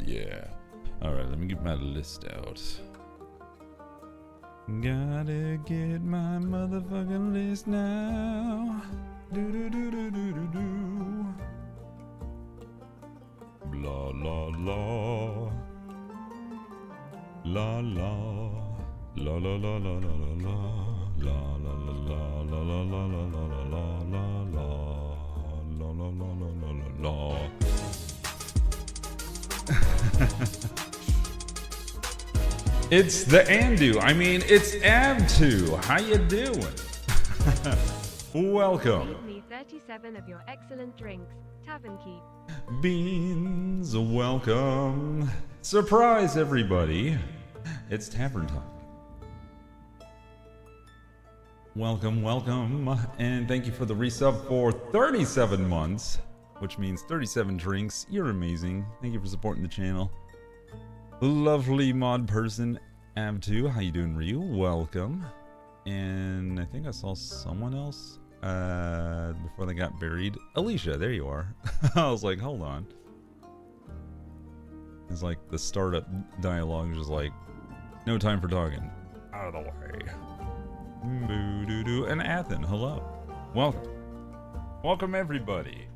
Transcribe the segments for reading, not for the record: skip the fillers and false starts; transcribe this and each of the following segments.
yeah. Alright, let me get my list out. Gotta get my motherfucking list now. Do do do do do do do. Blah la la. La la. La la la la la la la. La la la la la la la la la la la la. La la la la la la la. It's the Andu. I mean, it's Abtu. How you doing? Welcome. Leave me 37 of your excellent drinks. Tavern keep. Beans, welcome. Surprise, everybody. It's Tavern time. Welcome, welcome. And thank you for the resub for 37 months, which means 37 drinks. You're amazing. Thank you for supporting the channel. Lovely mod person, Abtu. How you doing, Ryu? Welcome. And I think I saw someone else before they got buried. Alicia, there you are. I was like, hold on. It's like the startup dialogue is just like, no time for talking. Out of the way. Boo-doo-doo. And Athen, hello. Welcome. Welcome, everybody.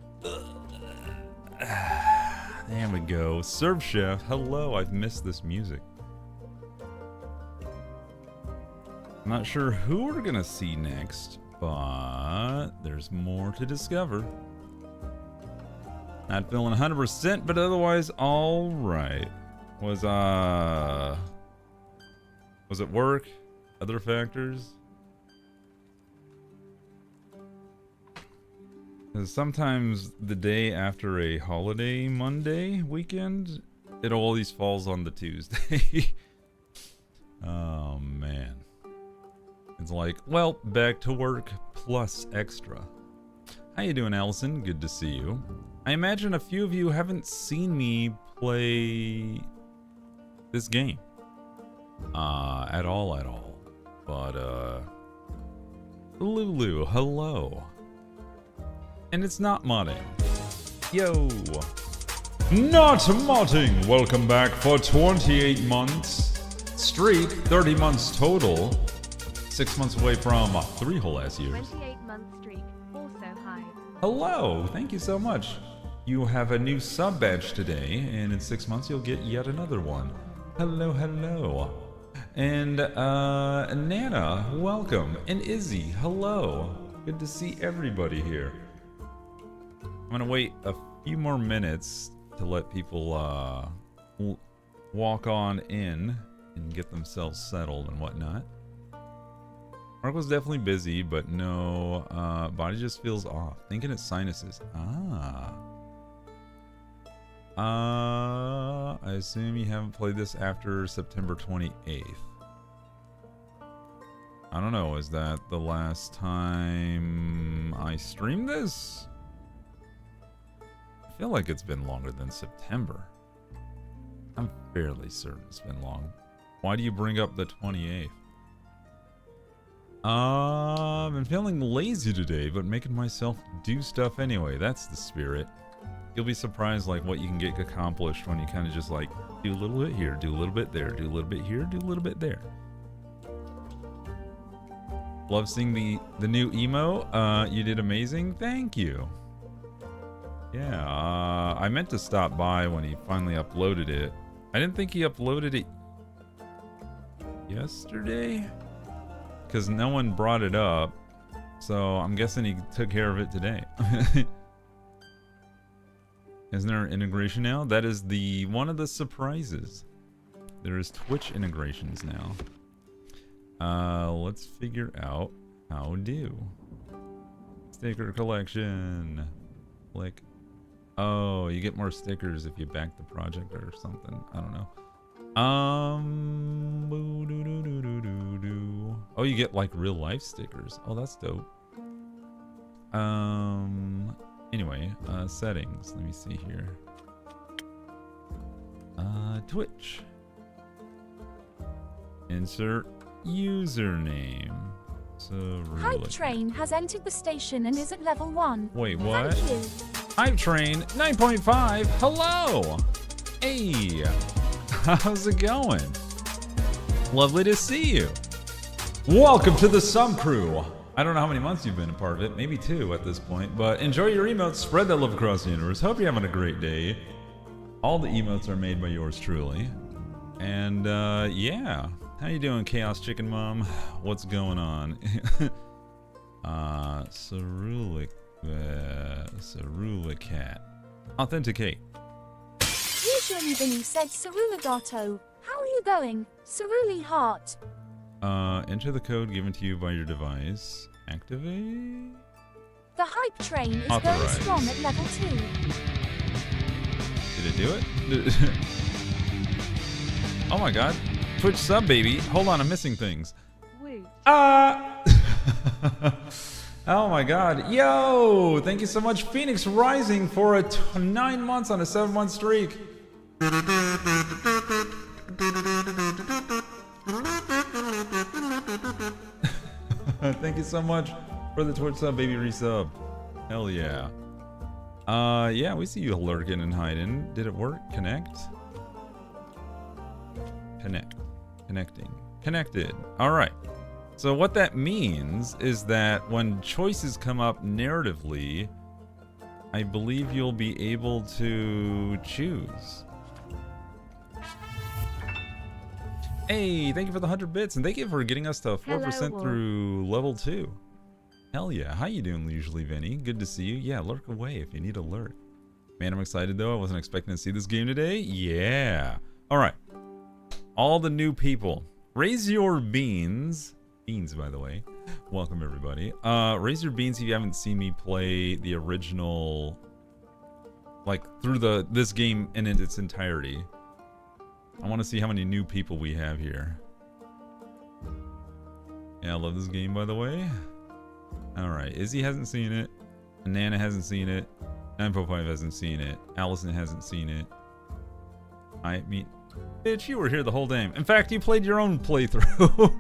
There we go. Serve Chef, hello. I've missed this music. I'm not sure who we're gonna see next, but there's more to discover. Not feeling 100%, but otherwise all right. Was it work? Other factors? Because sometimes the day after a holiday Monday weekend, it always falls on the Tuesday. Oh man. It's like, well, back to work plus extra. How you doing, Allison? Good to see you. I imagine a few of you haven't seen me play this game. At all. But, Lulu, hello. And it's not modding. Yo. Not modding. Welcome back for 28 months. Streak, 30 months total. 6 months away from 3 whole ass years. 28-month streak, also high. Hello, thank you so much. You have a new sub badge today, and in 6 months you'll get yet another one. Hello, hello. And Nana, welcome. And Izzy, hello. Good to see everybody here. I'm gonna wait a few more minutes to let people walk on in and get themselves settled and whatnot. Mark was definitely busy, but no, body just feels off. Thinking it's sinuses. I assume you haven't played this after September 28th. I don't know, is that the last time I streamed this? I feel like it's been longer than September. I'm fairly certain it's been long. Why do you bring up the 28th? I've been feeling lazy today, but making myself do stuff anyway. That's the spirit. You'll be surprised like what you can get accomplished when you kind of just like do a little bit here, do a little bit there, do a little bit here, do a little bit there. Love seeing the new emo. You did amazing. Thank you. Yeah, I meant to stop by when he finally uploaded it. I didn't think he uploaded it yesterday because no one brought it up. So I'm guessing he took care of it today. Isn't there an integration now? That is one of the surprises. There is Twitch integrations now. Let's figure out how do. Sticker collection. Click. Oh, you get more stickers if you back the project or something. I don't know. Oh, you get like real life stickers. Oh, that's dope. Anyway, settings. Let me see here. Twitch. Insert username. Hype Train has entered the station and is at level 1. Wait, what? Thank you. Hype Train 9.5. Hello. Hey, how's it going? Lovely to see you. Welcome to the Sum Crew. I don't know how many months you've been a part of it, maybe 2 at this point, but enjoy your emotes, spread that love across the universe. Hope you're having a great day. All the emotes are made by yours truly. And yeah, how you doing, Chaos Chicken Mom? What's going on? Cerulikat. Authenticate. Usually Vinny said Ceruligato. How are you going? Ceruli heart. Enter the code given to you by your device. Activate. The hype train is Authorize. going strong at level 2. Did it do it? Oh my god. Twitch sub, baby. Hold on, I'm missing things. Woo. Oh my god. Yo! Thank you so much, Phoenix Rising, for a 9 months on a 7-month streak. Thank you so much for the Twitch sub, baby resub. Hell yeah. Yeah, we see you lurking and hiding. Did it work? Connect? Connect. Connecting. Connected. Alright. So what that means is that when choices come up narratively, I believe you'll be able to choose. Hey, thank you for the 100 bits, and thank you for getting us to 4% Hello, through level 2. Hell yeah. How you doing, usually, Vinny? Good to see you. Yeah, lurk away if you need a lurk. Man, I'm excited, though. I wasn't expecting to see this game today. Yeah. All right. All the new people. Raise your beans. Beans, by the way. Welcome, everybody. Raise your beans if you haven't seen me play the original, like, through this game in its entirety. I want to see how many new people we have here. Yeah, I love this game, by the way. Alright, Izzy hasn't seen it. Nana hasn't seen it. 945 hasn't seen it. Allison hasn't seen it. I mean, bitch, you were here the whole time. In fact, you played your own playthrough.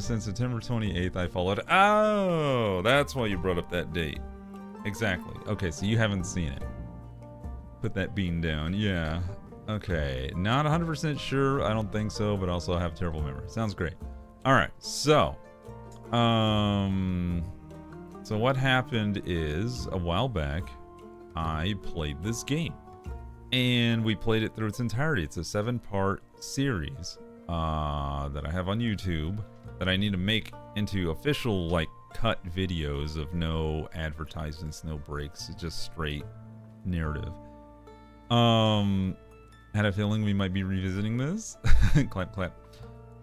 Since September 28th, I followed. Oh, that's why you brought up that date. Exactly. Okay, so you haven't seen it. Put that bean down. Yeah. Okay, not 100% sure. I don't think so, but also I have terrible memory. Sounds great. All right, so what happened is a while back, I played this game, and we played it through its entirety. It's a 7-part series that I have on YouTube that I need to make into official, like, cut videos of no advertisements, no breaks. It's just straight narrative. Had a feeling we might be revisiting this. Clap, clap.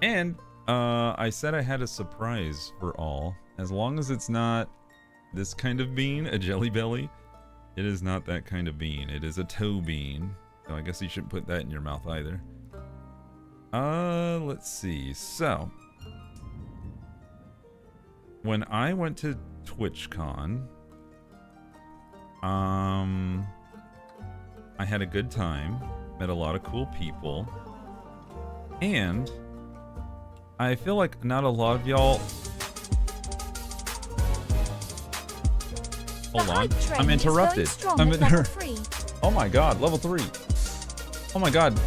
And I said I had a surprise for all. As long as it's not this kind of bean, a jelly belly, it is not that kind of bean. It is a toe bean. So I guess you shouldn't put that in your mouth either. Let's see. So, when I went to TwitchCon, I had a good time. Met a lot of cool people. And I feel like not a lot of y'all... Hold on. I'm interrupted. I'm Oh my god, level 3. Oh my god.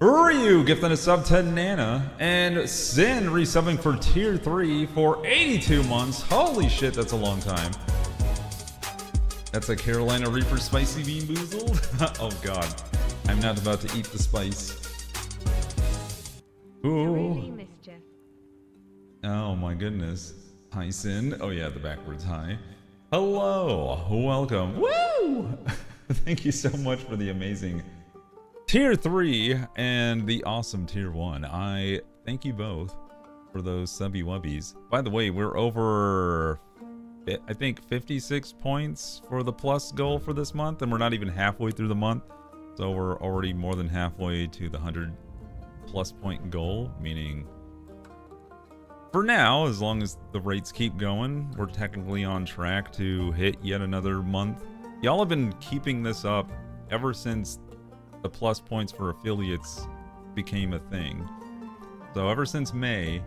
Ryu gifting a sub to Nana. And Sin resubbing for tier 3 for 82 months. Holy shit, that's a long time. That's a Carolina Reaper spicy bean boozled? Oh god. I'm not about to eat the spice. Ooh. Oh my goodness. Hi Sin. Oh yeah, the backwards hi. Hello. Welcome. Woo! Thank you so much for the amazing tier 3 and the awesome tier 1. I thank you both for those subby wubbies. By the way, we're over... I think 56 points for the plus goal for this month, and we're not even halfway through the month, so we're already more than halfway to the 100 plus point goal, meaning for now, as long as the rates keep going, we're technically on track to hit yet another month. Y'all have been keeping this up ever since the plus points for affiliates became a thing. So ever since May,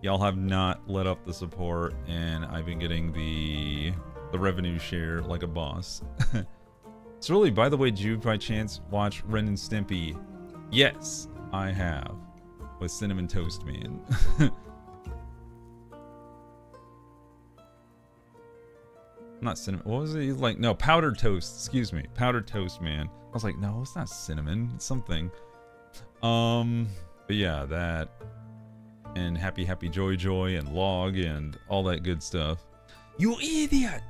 y'all have not let up the support, and I've been getting the revenue share like a boss. Cerulikat, by the way, did you by chance watch Ren and Stimpy? Yes, I have. With Cinnamon Toast Man. Not cinnamon. What was it? Like, no, powdered toast. Excuse me. Powdered toast man. I was like, no, it's not cinnamon. It's something. But yeah, that. And Happy Happy Joy Joy and Log and all that good stuff. You idiot!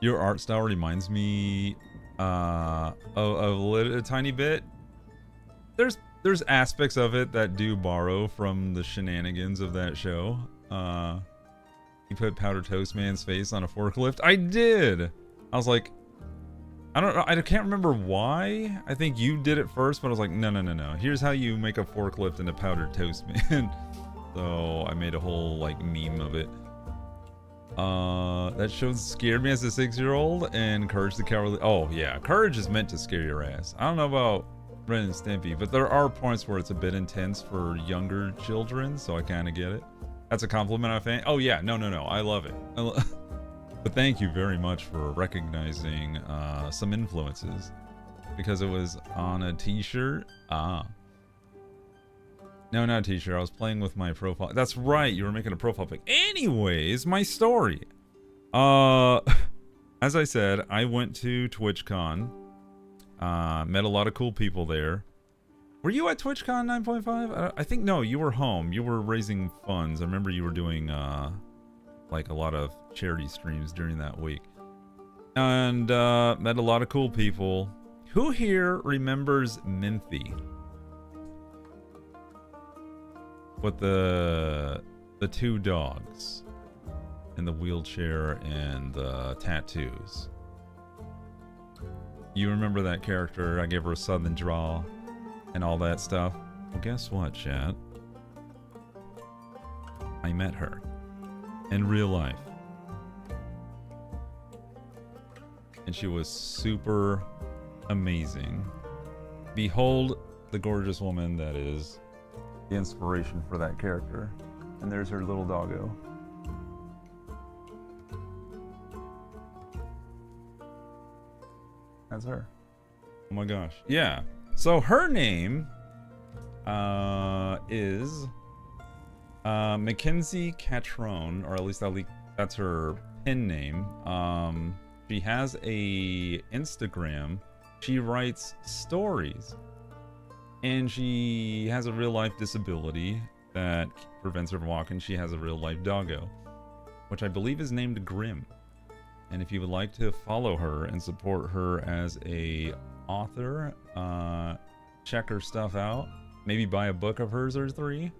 Your art style reminds me of a tiny bit. There's aspects of it that do borrow from the shenanigans of that show. You put Powder Toast Man's face on a forklift. I did. I was like, I don't know. I can't remember why. I think you did it first, but I was like, no. Here's how you make a forklift into Powdered Toast Man. So I made a whole like meme of it. That show scared me as a 6-year-old, and Courage the Cowardly. Oh yeah, Courage is meant to scare your ass. I don't know about Ren and Stimpy, but there are points where it's a bit intense for younger children, so I kind of get it. That's a compliment, I think. Oh yeah, no. I love it. But thank you very much for recognizing some influences, because it was on a t-shirt. No, not a t-shirt. I was playing with my profile. That's right, you were making a profile pic. Anyways, my story. As I said, I went to TwitchCon. Met a lot of cool people there. Were you at TwitchCon 9.5? I think, no, you were home. You were raising funds. I remember you were doing, like, a lot of charity streams during that week. And, met a lot of cool people. Who here remembers Minthy? With the two dogs. In the wheelchair and the tattoos. You remember that character? I gave her a southern drawl. And all that stuff. Well, guess what, chat? I met her in real life, and she was super amazing. Behold the gorgeous woman that is the inspiration for that character. And there's her little doggo. That's her. Oh my gosh. Yeah. So her name is Mackenzie Catrone, or at least that's her pin name. She has a Instagram. She writes stories, and she has a real life disability that prevents her from walking. She has a real life doggo, which I believe is named Grim. And if you would like to follow her and support her as a author, check her stuff out. Maybe buy a book of hers or 3.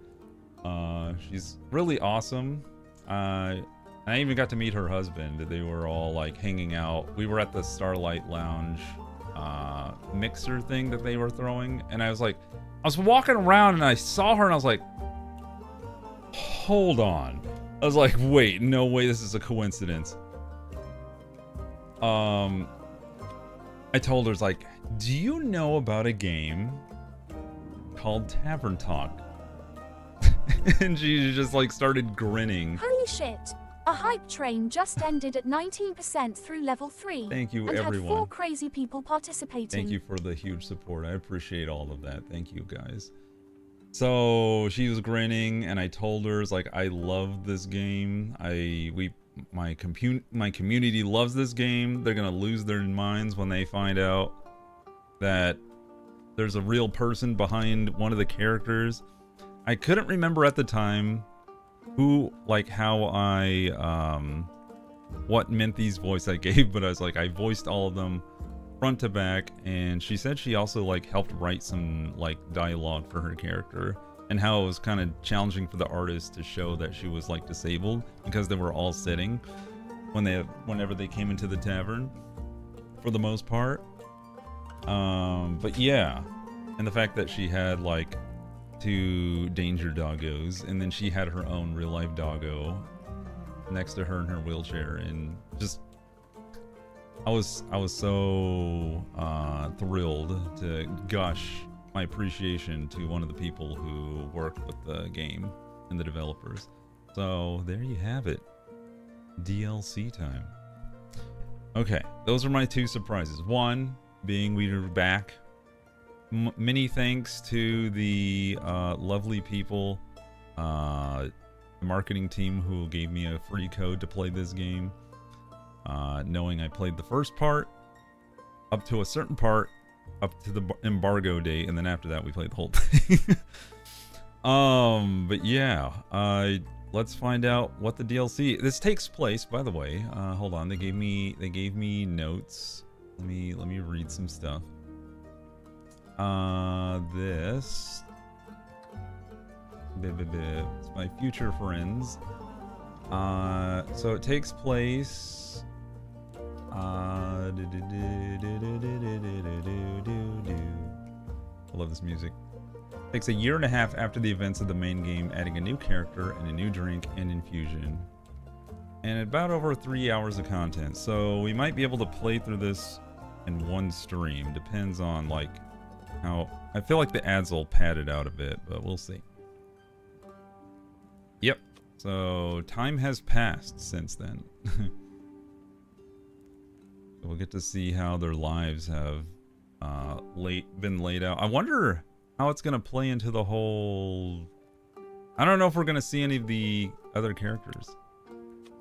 She's really awesome. I even got to meet her husband. They were all like hanging out. We were at the Starlight Lounge mixer thing that they were throwing, and I was walking around and I saw her and I was like, hold on. I was like, wait, no way this is a coincidence. I told her, like, do you know about a game called Tavern Talk? And she just like started grinning. Holy shit! A hype train just ended at 19% through level 3. Thank you, and everyone. Had 4 crazy people participating. Thank you for the huge support. I appreciate all of that. Thank you, guys. So she was grinning, and I told her, like, I love this game. My community loves this game. They're gonna lose their minds when they find out that there's a real person behind one of the characters. I couldn't remember at the time how I, what Minthy's voice I gave, but I was like, I voiced all of them front to back, and she said she also, like, helped write some, like, dialogue for her character, and how it was kind of challenging for the artist to show that she was, like, disabled, because they were all sitting whenever they came into the tavern, for the most part. But yeah, and the fact that she had, like, 2 danger doggos, and then she had her own real life doggo next to her in her wheelchair, and just I was so thrilled to gush my appreciation to one of the people who worked with the game and the developers. So there you have it. DLC time. Okay, those are my two surprises. One being we are back. Many thanks to the lovely people, the marketing team who gave me a free code to play this game. Knowing I played the first part up to a certain part, up to the embargo date, and then after that we played the whole thing. But yeah, let's find out what the DLC. This takes place, by the way. Hold on, they gave me notes. Let me read some stuff. This. It's my future friends. So it takes place. I love this music. Takes a year and a half after the events of the main game, adding a new character and a new drink and infusion. And about over 3 hours of content. So we might be able to play through this in one stream. Depends on like how... I feel like the ads will pad it out a bit, but we'll see. Yep. So time has passed since then. We'll get to see how their lives have been laid out. I wonder how it's gonna play into the whole... I don't know if we're gonna see any of the other characters.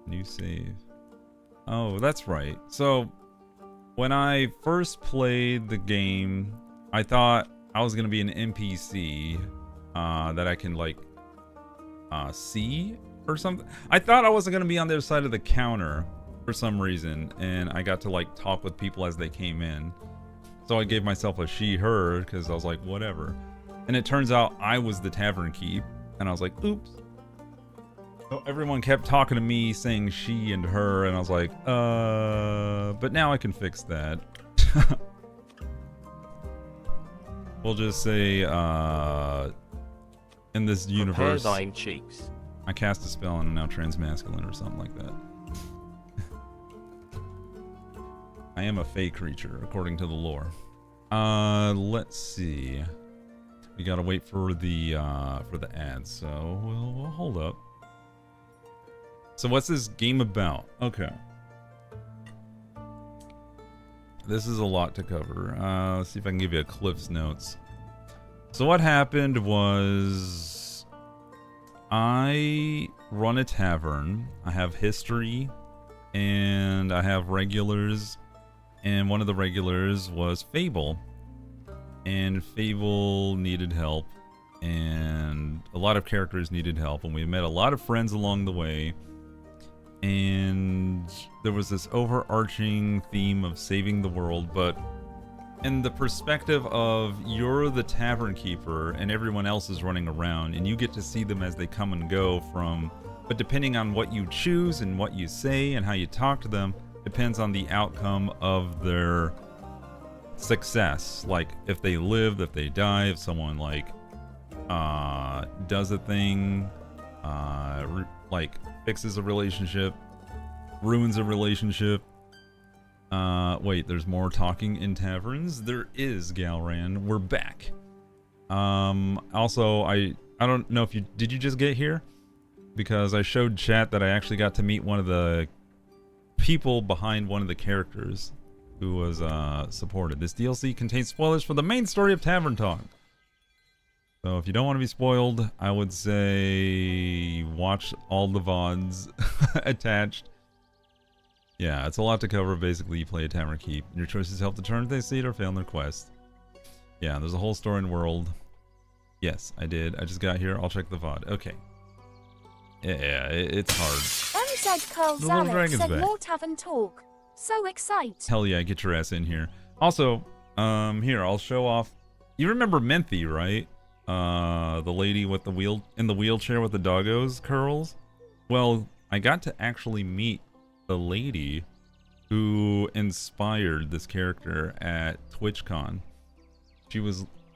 New save. Oh, that's right. So when I first played the game, I thought I was gonna be an NPC that I can like see or something. I thought I wasn't gonna be on their side of the counter for some reason, and I got to like talk with people as they came in. So I gave myself a she/her because I was like, whatever. And it turns out I was the tavern keep, and I was like, oops. So everyone kept talking to me saying she and her, and I was like, but now I can fix that. We'll just say, in this universe, Prepare thine cheeks. I cast a spell and I'm now transmasculine or something like that. I am a fey creature, according to the lore. Let's see. We gotta wait for the ads, so we'll hold up. So what's this game about? Okay. This is a lot to cover. Let's see if I can give you a Cliff's Notes. So what happened was... I run a tavern. I have history. And I have regulars. And one of the regulars was Fable. And Fable needed help. And a lot of characters needed help. And we met a lot of friends along the way. And there was this overarching theme of saving the world, but in the perspective of you're the tavern keeper and everyone else is running around, and you get to see them as they come and go from, but depending on what you choose and what you say and how you talk to them, depends on the outcome of their success. Like if they live, if they die, if someone like does a thing, like fixes a relationship, ruins a relationship. Wait, there's more talking in taverns? There is, Galran. We're back. Also, I don't know if did you just get here? Because I showed chat that I actually got to meet one of the people behind one of the characters who was supported. This DLC contains spoilers for the main story of Tavern Talk. So if you don't want to be spoiled, I would say watch all the VODs attached. Yeah, it's a lot to cover. Basically, you play a tavern keep. Your choices help determine if they succeed or fail in their quest. Yeah, there's a whole story and world. Yes, I did. I just got here. I'll check the VOD. Okay. Yeah, it's hard. MZ Curls The little Alex dragon's said back. more tavern talk. So excited. Hell yeah, get your ass in here. Also, here, I'll show off. You remember Menthy, right? The lady with the wheelchair with the doggos curls? Well, I got to actually meet the lady who inspired this character at TwitchCon.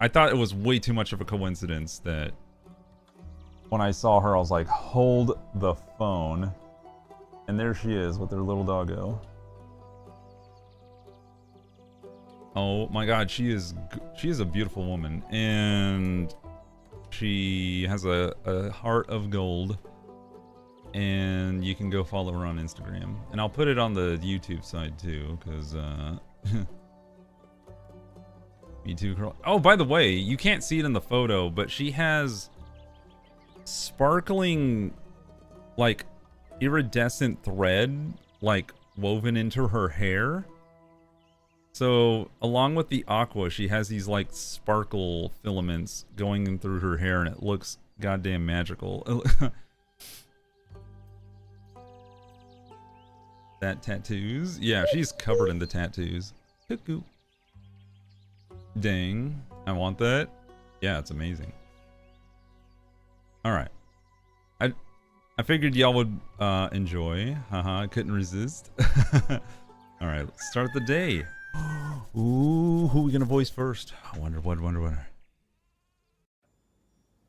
I thought it was way too much of a coincidence that when I saw her, I was like, hold the phone. And there she is with her little doggo. Oh my god, she is a beautiful woman, and she has a heart of gold. And you can go follow her on Instagram. And I'll put it on the YouTube side too, because me too, girl. Oh, by the way, you can't see it in the photo, but she has sparkling, like, iridescent thread, like, woven into her hair. So, along with the aqua, she has these, like, sparkle filaments going in through her hair, and it looks goddamn magical. That tattoos? Yeah, she's covered in the tattoos. Cuckoo. Dang. I want that. Yeah, it's amazing. Alright. I figured y'all would enjoy. Haha, I couldn't resist. Alright, let's start the day. Ooh, who are we gonna voice first? I wonder.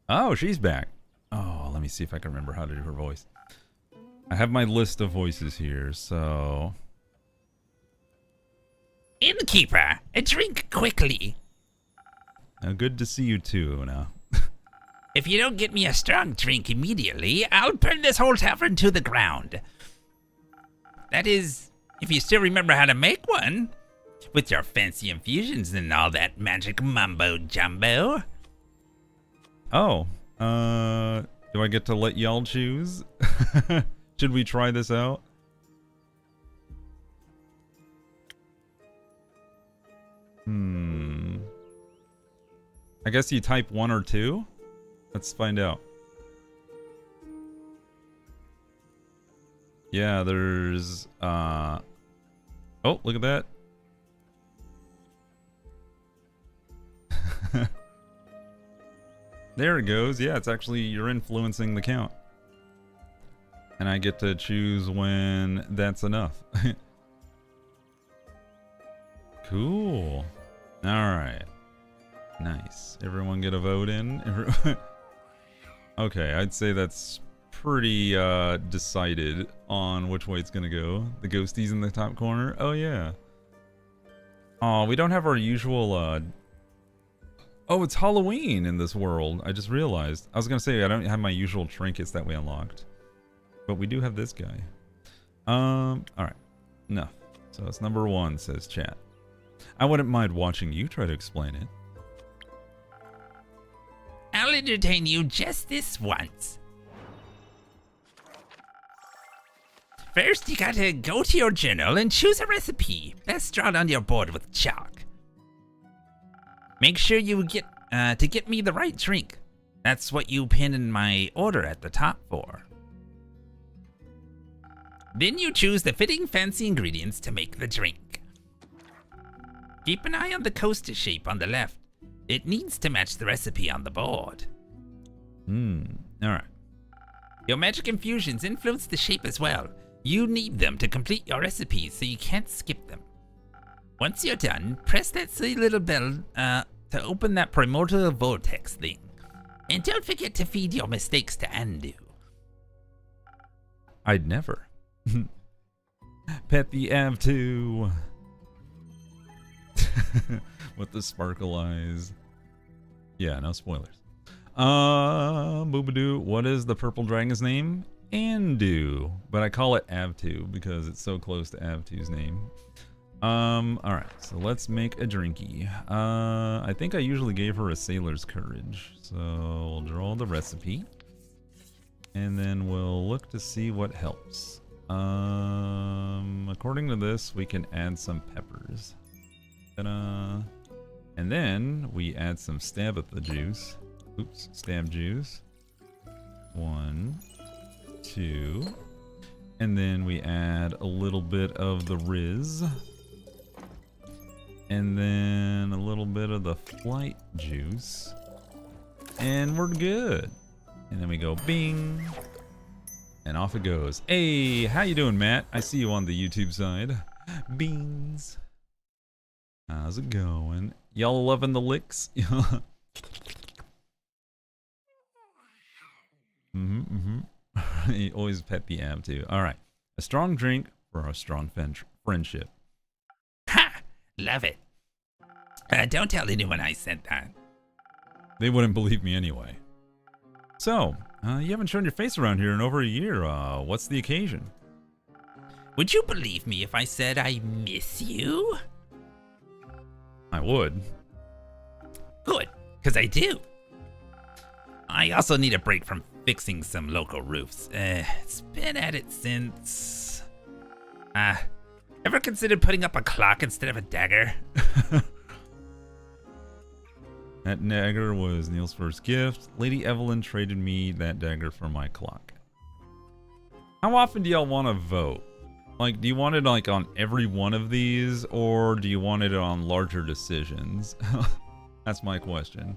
Oh, she's back. Oh, let me see if I can remember how to do her voice. I have my list of voices here, so... Innkeeper, a drink quickly. Good to see you too, Una. If you don't get me a strong drink immediately, I'll burn this whole tavern to the ground. That is, if you still remember how to make one. With your fancy infusions and all that magic mumbo-jumbo. Oh, do I get to let y'all choose? Should we try this out? I guess you type 1 or 2? Let's find out. Yeah, there's, oh, look at that. There it goes. Yeah, it's actually, you're influencing the count. And I get to choose when that's enough. Cool. Alright. Nice. Everyone get a vote in? Okay, I'd say that's pretty decided on which way it's gonna go. The ghosties in the top corner? Oh yeah. Oh, we don't have our usual oh, it's Halloween in this world. I just realized. I was gonna say I don't have my usual trinkets that we unlocked. But we do have this guy. Alright. No. So it's number 1, says chat. I wouldn't mind watching you try to explain it. I'll entertain you just this once. First, you gotta go to your journal and choose a recipe, best drawn on your board with chalk. Make sure you get to get me the right drink. That's what you pin in my order at the top for. Then you choose the fitting fancy ingredients to make the drink. Keep an eye on the coaster shape on the left. It needs to match the recipe on the board. Alright. Your magic infusions influence the shape as well. You need them to complete your recipes, so you can't skip them. Once you're done, press that silly little bell to open that primordial vortex thing. And don't forget to feed your mistakes to Andu. I'd never. Pet the Av2. With the sparkle eyes. Yeah, no spoilers. Boobadoo, what is the purple dragon's name? Andu. But I call it Av2 because it's so close to Av2's name. Alright, so let's make a drinky. I think I usually gave her a sailor's courage. So we'll draw the recipe. And then we'll look to see what helps. According to this, we can add some peppers. Ta-da. And then we add some Stabitha juice. Oops, stab juice. 1, 2. And then we add a little bit of the Riz. And then a little bit of the flight juice. And we're good. And then we go bing. And off it goes. Hey, how you doing, Matt? I see you on the YouTube side. Beans. How's it going? Y'all loving the licks? Always pet the ab too. Alright. A strong drink for a strong friendship. Ha! Love it. Don't tell anyone I said that. They wouldn't believe me anyway. So, You haven't shown your face around here in over a year. What's the occasion? Would you believe me if I said I miss you? I would. Good, because I do. I also need a break from fixing some local roofs. It's been at it since... ever considered putting up a clock instead of a dagger? That dagger was Neil's first gift. Lady Evelyn traded me that dagger for my clock. How often do y'all want to vote? Like, do you want it like on every one of these, or do you want it on larger decisions? That's my question.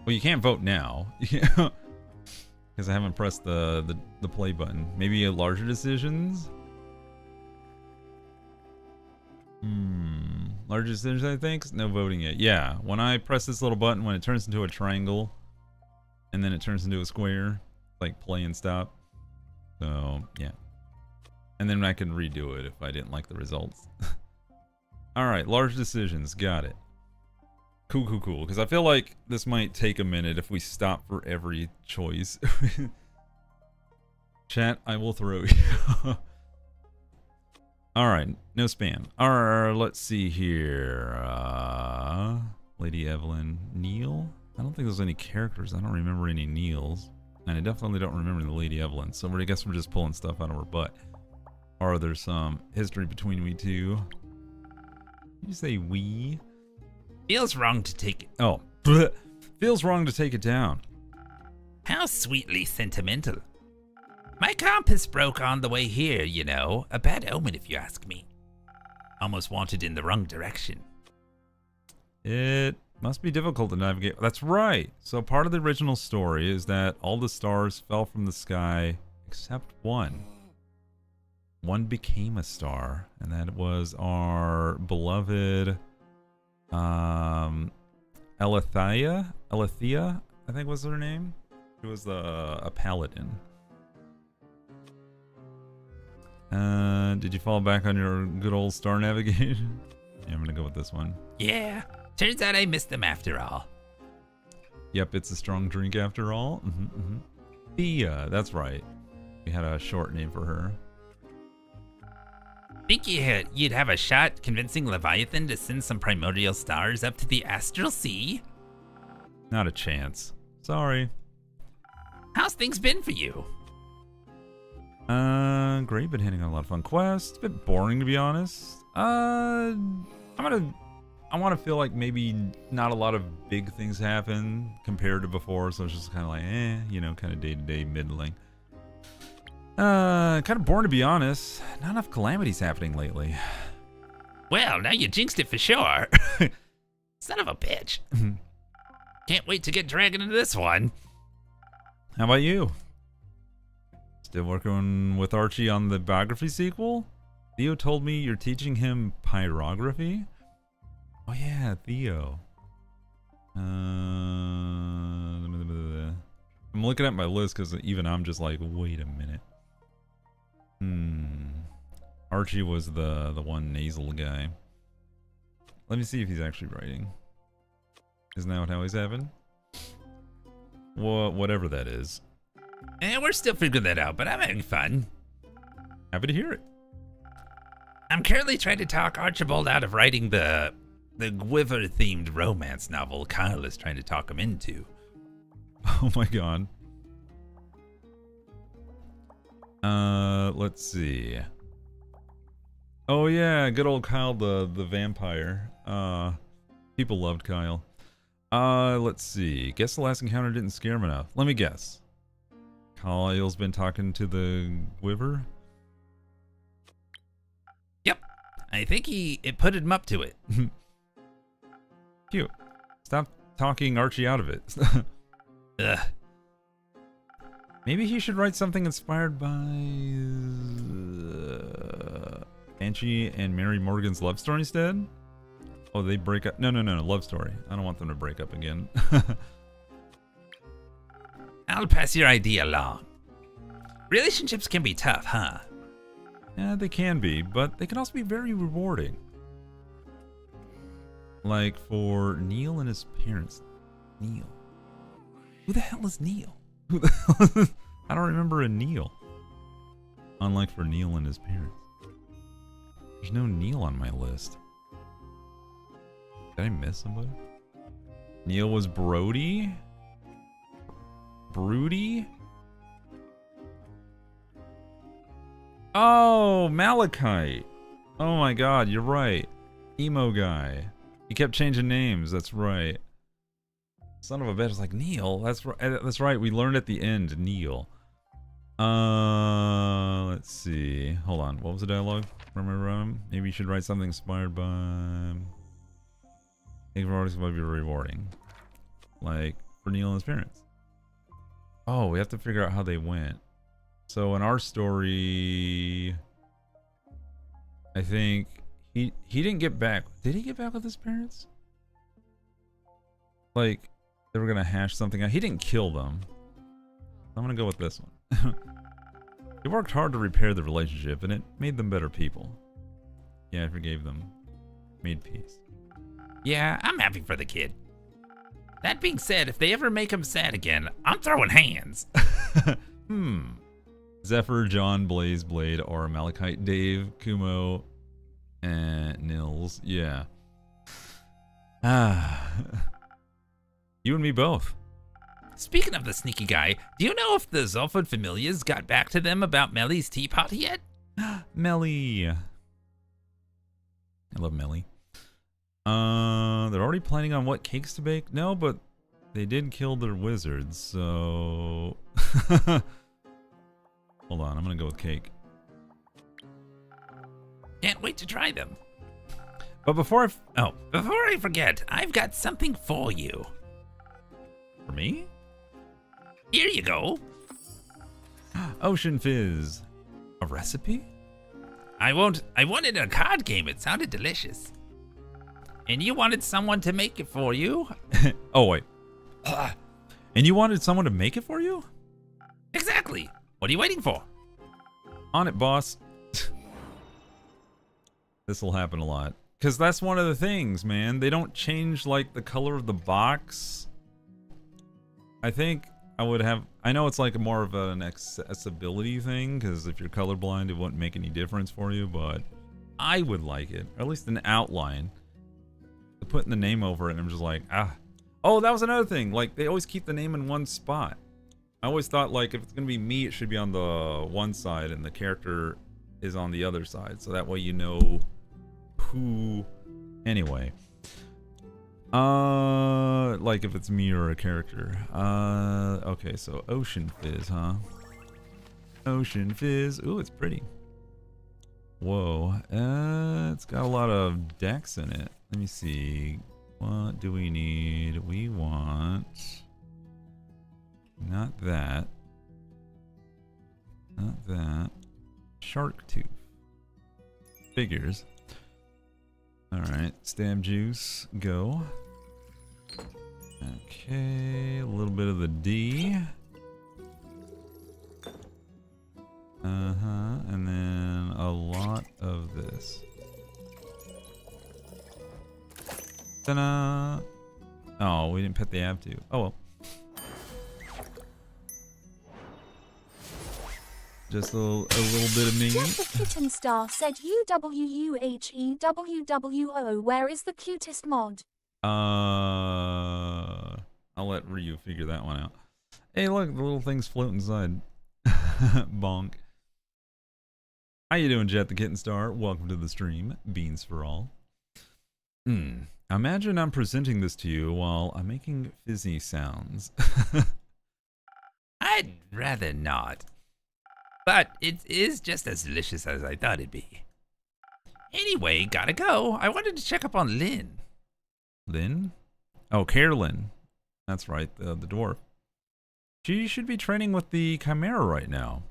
Well, you can't vote now. Because I haven't pressed the play button. Maybe larger decisions? Larger decisions, I think? No voting yet. Yeah, when I press this little button, when it turns into a triangle, and then it turns into a square, like play and stop. So, yeah. And then I can redo it if I didn't like the results. Alright, large decisions. Got it. Cool, cool, cool. Because I feel like this might take a minute if we stop for every choice. Chat, I will throw you. Alright, no spam. Alright, let's see here. Lady Evelyn. Neil? I don't think there's any characters. I don't remember any Neils. And I definitely don't remember the Lady Evelyn. So I guess we're just pulling stuff out of her butt. Or there's some history between we two. Did you say we? Feels wrong to take it. Oh. Feels wrong to take it down. How sweetly sentimental. My compass broke on the way here, you know. A bad omen, if you ask me. Almost wanted in the wrong direction. It must be difficult to navigate. That's right. So part of the original story is that all the stars fell from the sky except one. One became a star, and that was our beloved Alethea, I think was her name. She was a paladin. Did you fall back on your good old star navigation? Yeah, I'm gonna go with this one. Yeah, turns out I missed them after all. Yep, it's a strong drink after all. Thea, that's right. We had a short name for her. Think you'd have a shot convincing Leviathan to send some primordial stars up to the astral sea? Not a chance. Sorry. How's things been for you? Great. Been hitting on a lot of fun quests. A bit boring, to be honest. I want to feel like maybe not a lot of big things happen compared to before, so it's just kind of like, you know, kind of day-to-day middling. Kind of boring, to be honest. Not enough calamities happening lately. Well, now you jinxed it for sure. Son of a bitch. Can't wait to get dragged into this one. How about you? Still working with Archie on the biography sequel? Theo told me you're teaching him pyrography? Oh yeah, Theo. I'm looking at my list because even I'm just like, wait a minute. Archie was the one nasal guy. Let me see if he's actually writing. Isn't that what always happened? Whatever that is. We're still figuring that out, but I'm having fun. Happy to hear it. I'm currently trying to talk Archibald out of writing the Gwyver-themed romance novel Kyle is trying to talk him into. Oh my god. Let's see. Oh yeah, good old Kyle the vampire. People loved Kyle. Let's see. Guess the last encounter didn't scare him enough. Let me guess. Kyle's been talking to the Gwyver? Yep. I think it put him up to it. Cute. Stop talking Archie out of it. Ugh. Maybe he should write something inspired by Banshee and Mary Morgan's love story instead? Oh, they break up. No, love story. I don't want them to break up again. I'll pass your idea along. Relationships can be tough, huh? Yeah, they can be, but they can also be very rewarding. Like for Neil and his parents. Neil? Who the hell is Neil? Who the hell is... I don't remember a Neil. Unlike for Neil and his parents. There's no Neil on my list. Did I miss somebody? Neil was Brody? Broody? Oh, Malachite. Oh my god, you're right. Emo guy. He kept changing names, that's right. Son of a bitch, it's like, Neil? That's right, we learned at the end, Neil. Let's see. Hold on, what was the dialogue? Remember, maybe you should write something inspired by... Thank you for artists might be rewarding. Like, for Neil and his parents. Oh, we have to figure out how they went. So in our story... I think... He didn't get back. Did he get back with his parents? Like, they were gonna hash something out. He didn't kill them. I'm gonna go with this one. He worked hard to repair the relationship, and it made them better people. Yeah, I forgave them. Made peace. Yeah, I'm happy for the kid. That being said, if they ever make him sad again, I'm throwing hands. Zephyr, John, Blaze, Blade, or Malachite, Dave, Kumo, and Nils. Yeah. You and me both. Speaking of the sneaky guy, do you know if the Zolfod familiars got back to them about Melly's teapot yet? Melly. I love Melly. They're already planning on what cakes to bake? No, but they did kill their wizards, so... Hold on, I'm gonna go with cake. Can't wait to try them. But before Before I forget, I've got something for you. For me? Here you go. Ocean Fizz. A recipe? I wanted a card game. It sounded delicious. And you wanted someone to make it for you? Oh, wait. And you wanted someone to make it for you? Exactly. What are you waiting for? On it, boss. This will happen a lot. Because that's one of the things, man. They don't change, like, the color of the box. I think I would have... I know it's like more of an accessibility thing, because if you're colorblind, it wouldn't make any difference for you, but I would like it. Or at least an outline. Putting the name over it, and I'm just like, ah. Oh, that was another thing. Like, they always keep the name in one spot. I always thought, like, if it's going to be me, it should be on the one side, and the character is on the other side. So that way you know who... Anyway. Like if it's me or a character. Okay, so Ocean Fizz, huh? Ocean Fizz. Ooh, it's pretty. Whoa. It's got a lot of decks in it. Let me see. What do we need? We want... Not that. Not that. Shark Tooth. Figures. Alright. Stab Juice. Go. Okay. A little bit of the D. And then a lot of this. Ta-da! Oh, we didn't pet the Av to. Oh well. Just a little bit of me. Jeff the Kitten Star said UWUHEWWO. Where is the cutest mod? I'll let Ryu figure that one out. Hey, look, the little things float inside. Bonk. How you doing, Jet the Kitten Star? Welcome to the stream. Beans for all. Imagine I'm presenting this to you while I'm making fizzy sounds. I'd rather not. But it is just as delicious as I thought it'd be. Anyway, gotta go. I wanted to check up on Lynn. Lynn? Oh, Carolyn. That's right, the dwarf. She should be training with the Chimera right now.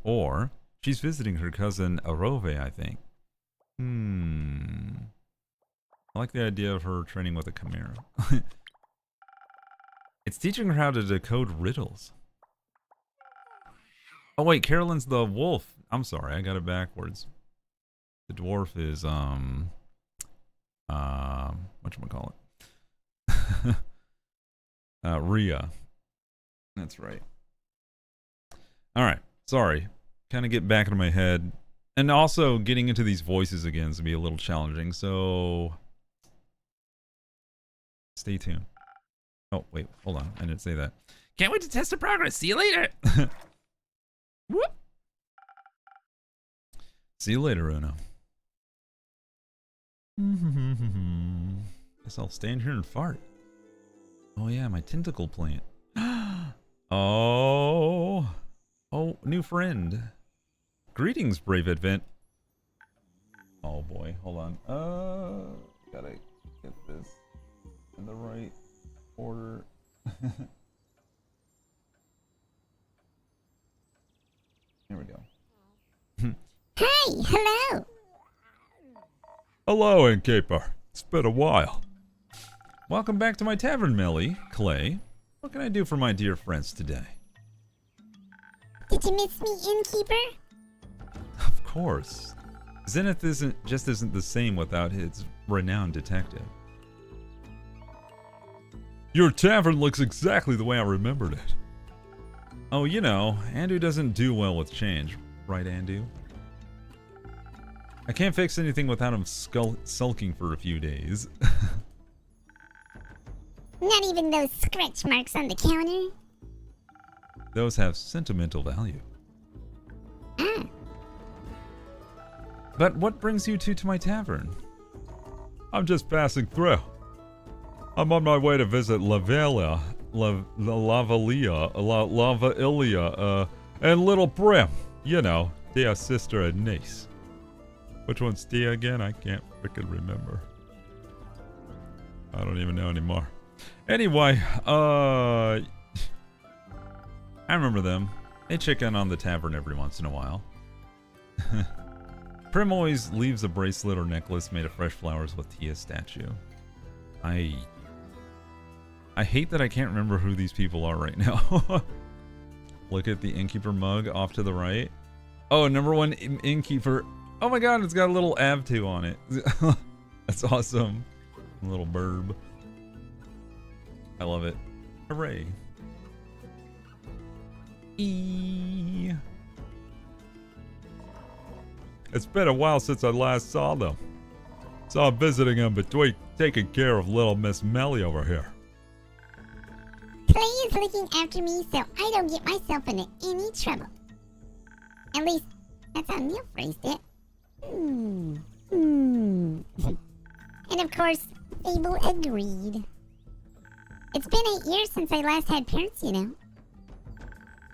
Or she's visiting her cousin Arove, I think. I like the idea of her training with a Chimera. It's teaching her how to decode riddles. Oh wait, Carolyn's the wolf. I'm sorry, I got it backwards. The dwarf is whatchamacallit? Rhea. That's right. Alright, sorry. Kind of get back into my head. And also, getting into these voices again is going to be a little challenging, so... Stay tuned. Oh, wait, hold on. I didn't say that. Can't wait to test the progress. See you later. Whoop. See you later, Uno. Guess I'll stand here and fart. Oh yeah, my tentacle plant. Oh, new friend. Greetings, brave advent. Oh boy, hold on. Gotta get this in the right order. Here we go. Hi, hello. Hello, innkeeper. It's been a while. Welcome back to my tavern, Melly. Clay. What can I do for my dear friends today? Did you miss me, innkeeper? Of course. Zenith isn't the same without his renowned detective. Your tavern looks exactly the way I remembered it. Oh, you know, Andu doesn't do well with change, right, Andu? I can't fix anything without him sulking for a few days. Not even those scratch marks on the counter? Those have sentimental value. Ah, But what brings you two to my tavern? I'm just passing through. I'm on my way to visit Lavalia, and Little Brim. You know, dear sister and niece. Which one's Dia again? I can't frickin' remember. I don't even know anymore. Anyway, I remember them. They check in on the tavern every once in a while. Prim always leaves a bracelet or necklace made of fresh flowers with Tia's statue. I hate that I can't remember who these people are right now. Look at the innkeeper mug off to the right. Oh, number one innkeeper. Oh my god, it's got a little Avtu on it. That's awesome. A little burb. I love it. Hooray. It's been a while since I last saw them. So I'm visiting them between taking care of little Miss Melly over here. Clay is looking after me so I don't get myself into any trouble. At least, that's how Neil phrased it. And of course, Fable agreed. It's been 8 years since I last had parents, you know.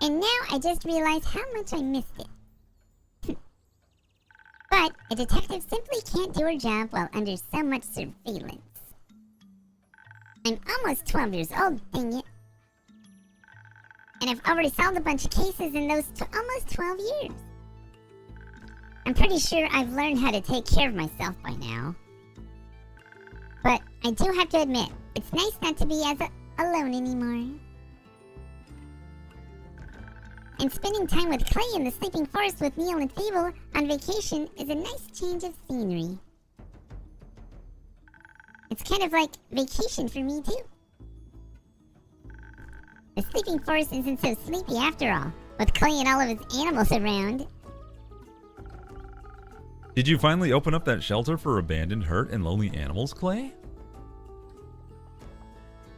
And now I just realized how much I missed it. But a detective simply can't do her job while under so much surveillance. I'm almost 12 years old, dang it. And I've already solved a bunch of cases in those almost 12 years. I'm pretty sure I've learned how to take care of myself by now. But I do have to admit, it's nice not to be as alone anymore. And spending time with Clay in the sleeping forest with Neil and Fable on vacation is a nice change of scenery. It's kind of like vacation for me too. The sleeping forest isn't so sleepy after all, with Clay and all of his animals around. Did you finally open up that shelter for abandoned, hurt, and lonely animals, Clay?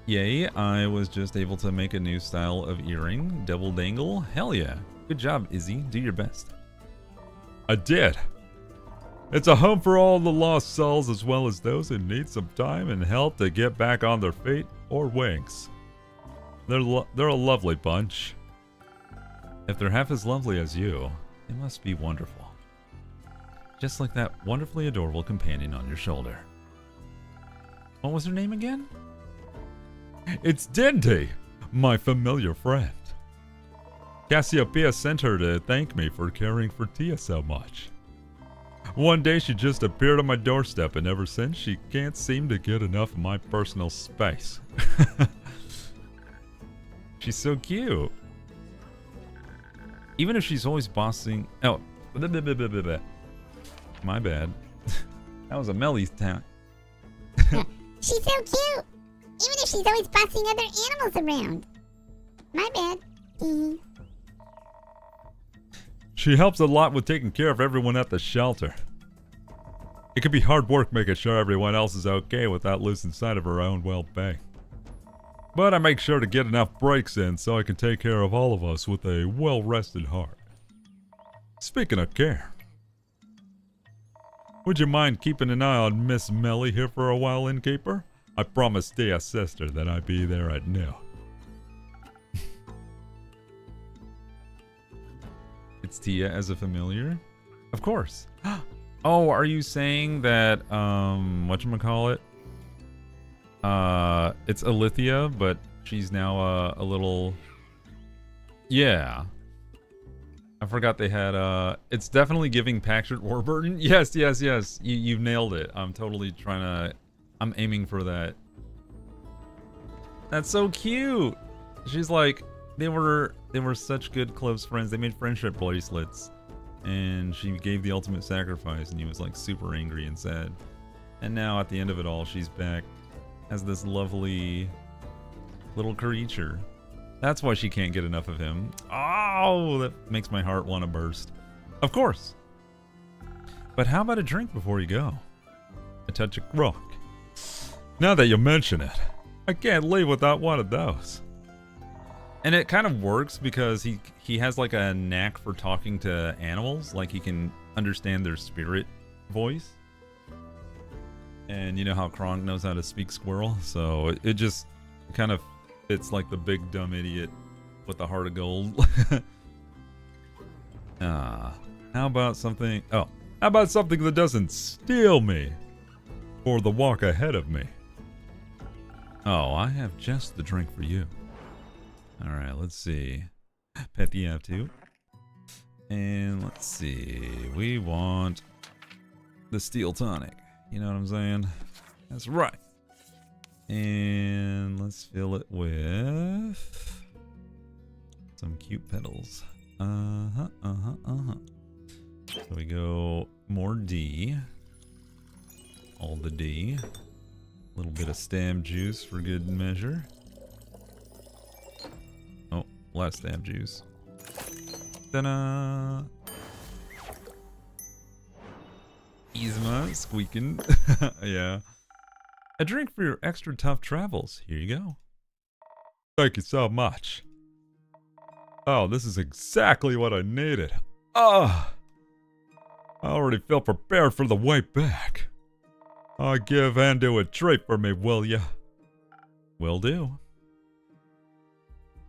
Yay, I was just able to make a new style of earring. Double dangle? Hell yeah. Good job, Izzy. Do your best. I did. It's a home for all the lost souls as well as those who need some time and help to get back on their feet or wings. They're a lovely bunch. If they're half as lovely as you, they must be wonderful. Just like that wonderfully adorable companion on your shoulder. What was her name again? It's Dinty, my familiar friend. Cassiopeia sent her to thank me for caring for Tia so much. One day she just appeared on my doorstep, and ever since she can't seem to get enough of my personal space. She's so cute. Even if she's always bossing... Oh, my bad. That was a Melly's town. She's so cute! Even if she's always bossing other animals around. My bad. She helps a lot with taking care of everyone at the shelter. It can be hard work making sure everyone else is okay without losing sight of her own well-being. But I make sure to get enough breaks in so I can take care of all of us with a well-rested heart. Speaking of care, would you mind keeping an eye on Miss Melly here for a while, innkeeper? I promised dear sister that I'd be there at noon. It's Tia as a familiar? Of course. Oh, are you saying that, whatchamacallit? It's Alithia, but she's now, a little... Yeah. I forgot they had, it's definitely giving Patrick Warburton. Yes, yes, yes. You've nailed it. I'm totally trying to... I'm aiming for that. That's so cute! She's like... They were such good close friends. They made friendship bracelets. And she gave the ultimate sacrifice, and he was like super angry and sad. And now at the end of it all, she's back as this lovely little creature. That's why she can't get enough of him. Oh, that makes my heart want to burst. Of course. But how about a drink before you go? A touch of rock. Now that you mention it, I can't leave without one of those. And it kind of works because he has like a knack for talking to animals. Like he can understand their spirit voice. And you know how Kronk knows how to speak squirrel? So it just kind of fits like the big dumb idiot with the heart of gold. How about something... Oh, how about something that doesn't steal me or the walk ahead of me? Oh, I have just the drink for you. Alright, let's see. Pet the app too. And let's see. We want the steel tonic. You know what I'm saying? That's right. And let's fill it with some cute petals. So we go more D. All the D. A little bit of stem juice for good measure. Oh, less stem juice. Ta-da! Yzma squeaking. Yeah. A drink for your extra tough travels. Here you go. Thank you so much. Oh, this is exactly what I needed. Ah! I already feel prepared for the way back. Give Andu a treat for me, will ya? Will do.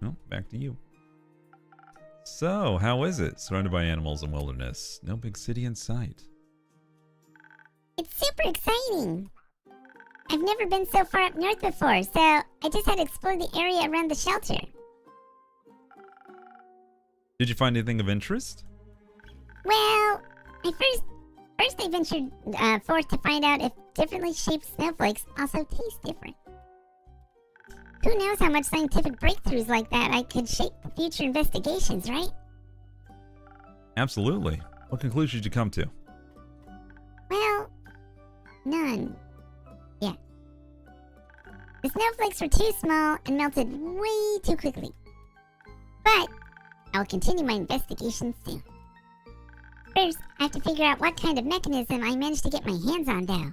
Well, back to you. So, how is it? Surrounded by animals and wilderness. No big city in sight. It's super exciting. I've never been so far up north before, so I just had to explore the area around the shelter. Did you find anything of interest? Well, first I ventured forth to find out if differently shaped snowflakes also taste different. Who knows how much scientific breakthroughs like that I could shape future investigations, right? Absolutely. What conclusion did you come to? Well, none. Yeah. The snowflakes were too small and melted way too quickly. But I'll continue my investigation soon. First, I have to figure out what kind of mechanism I managed to get my hands on now.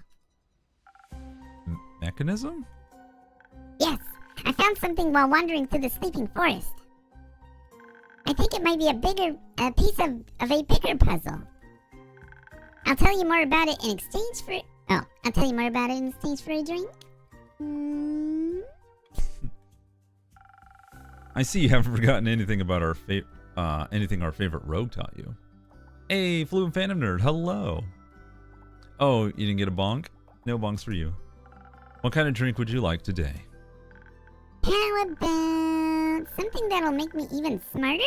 Mechanism? Yes, I found something while wandering through the sleeping forest. I think it might be a piece of a bigger puzzle. I'll tell you more about it in exchange for... Oh, I'll tell you more about it in exchange for a drink. I see you haven't forgotten anything about our anything our favorite rogue taught you. Hey, Fluent Phantom Nerd, hello. Oh, you didn't get a bonk? No bonks for you. What kind of drink would you like today? How about something that'll make me even smarter?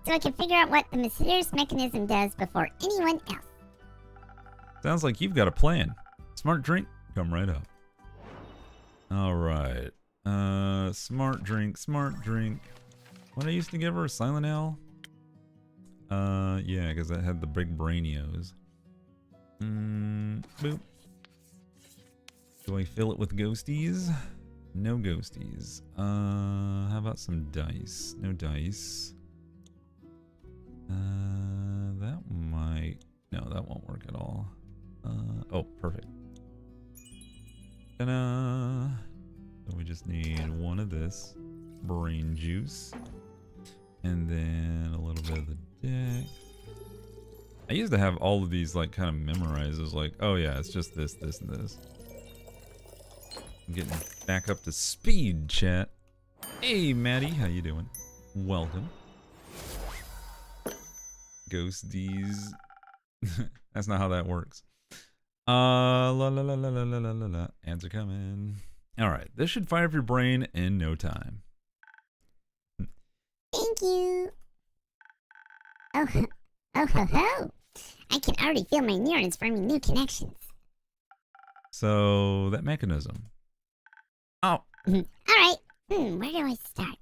So I can figure out what the mysterious mechanism does before anyone else. Sounds like you've got a plan. Smart drink, come right up. Alright. Smart drink, smart drink. What I used to give her? Silent L? Yeah, because I had the big brainios. Boop. Do I fill it with ghosties? No ghosties. How about some dice? No dice. That might... No, that won't work at all. Oh, perfect. So we just need one of this. Brain juice. And then a little bit of the deck. I used to have all of these like kind of memorized. It was like, oh yeah, it's just this, this, and this. I'm getting back up to speed, chat. Hey, Maddie, how you doing? Welcome. Ghosties. That's not how that works. La la la la la la la la la. Ads are coming. All right, this should fire up your brain in no time. Thank you. Oh, oh ho ho. I can already feel my neurons forming new connections. So that mechanism. Oh, Alright, where do I start?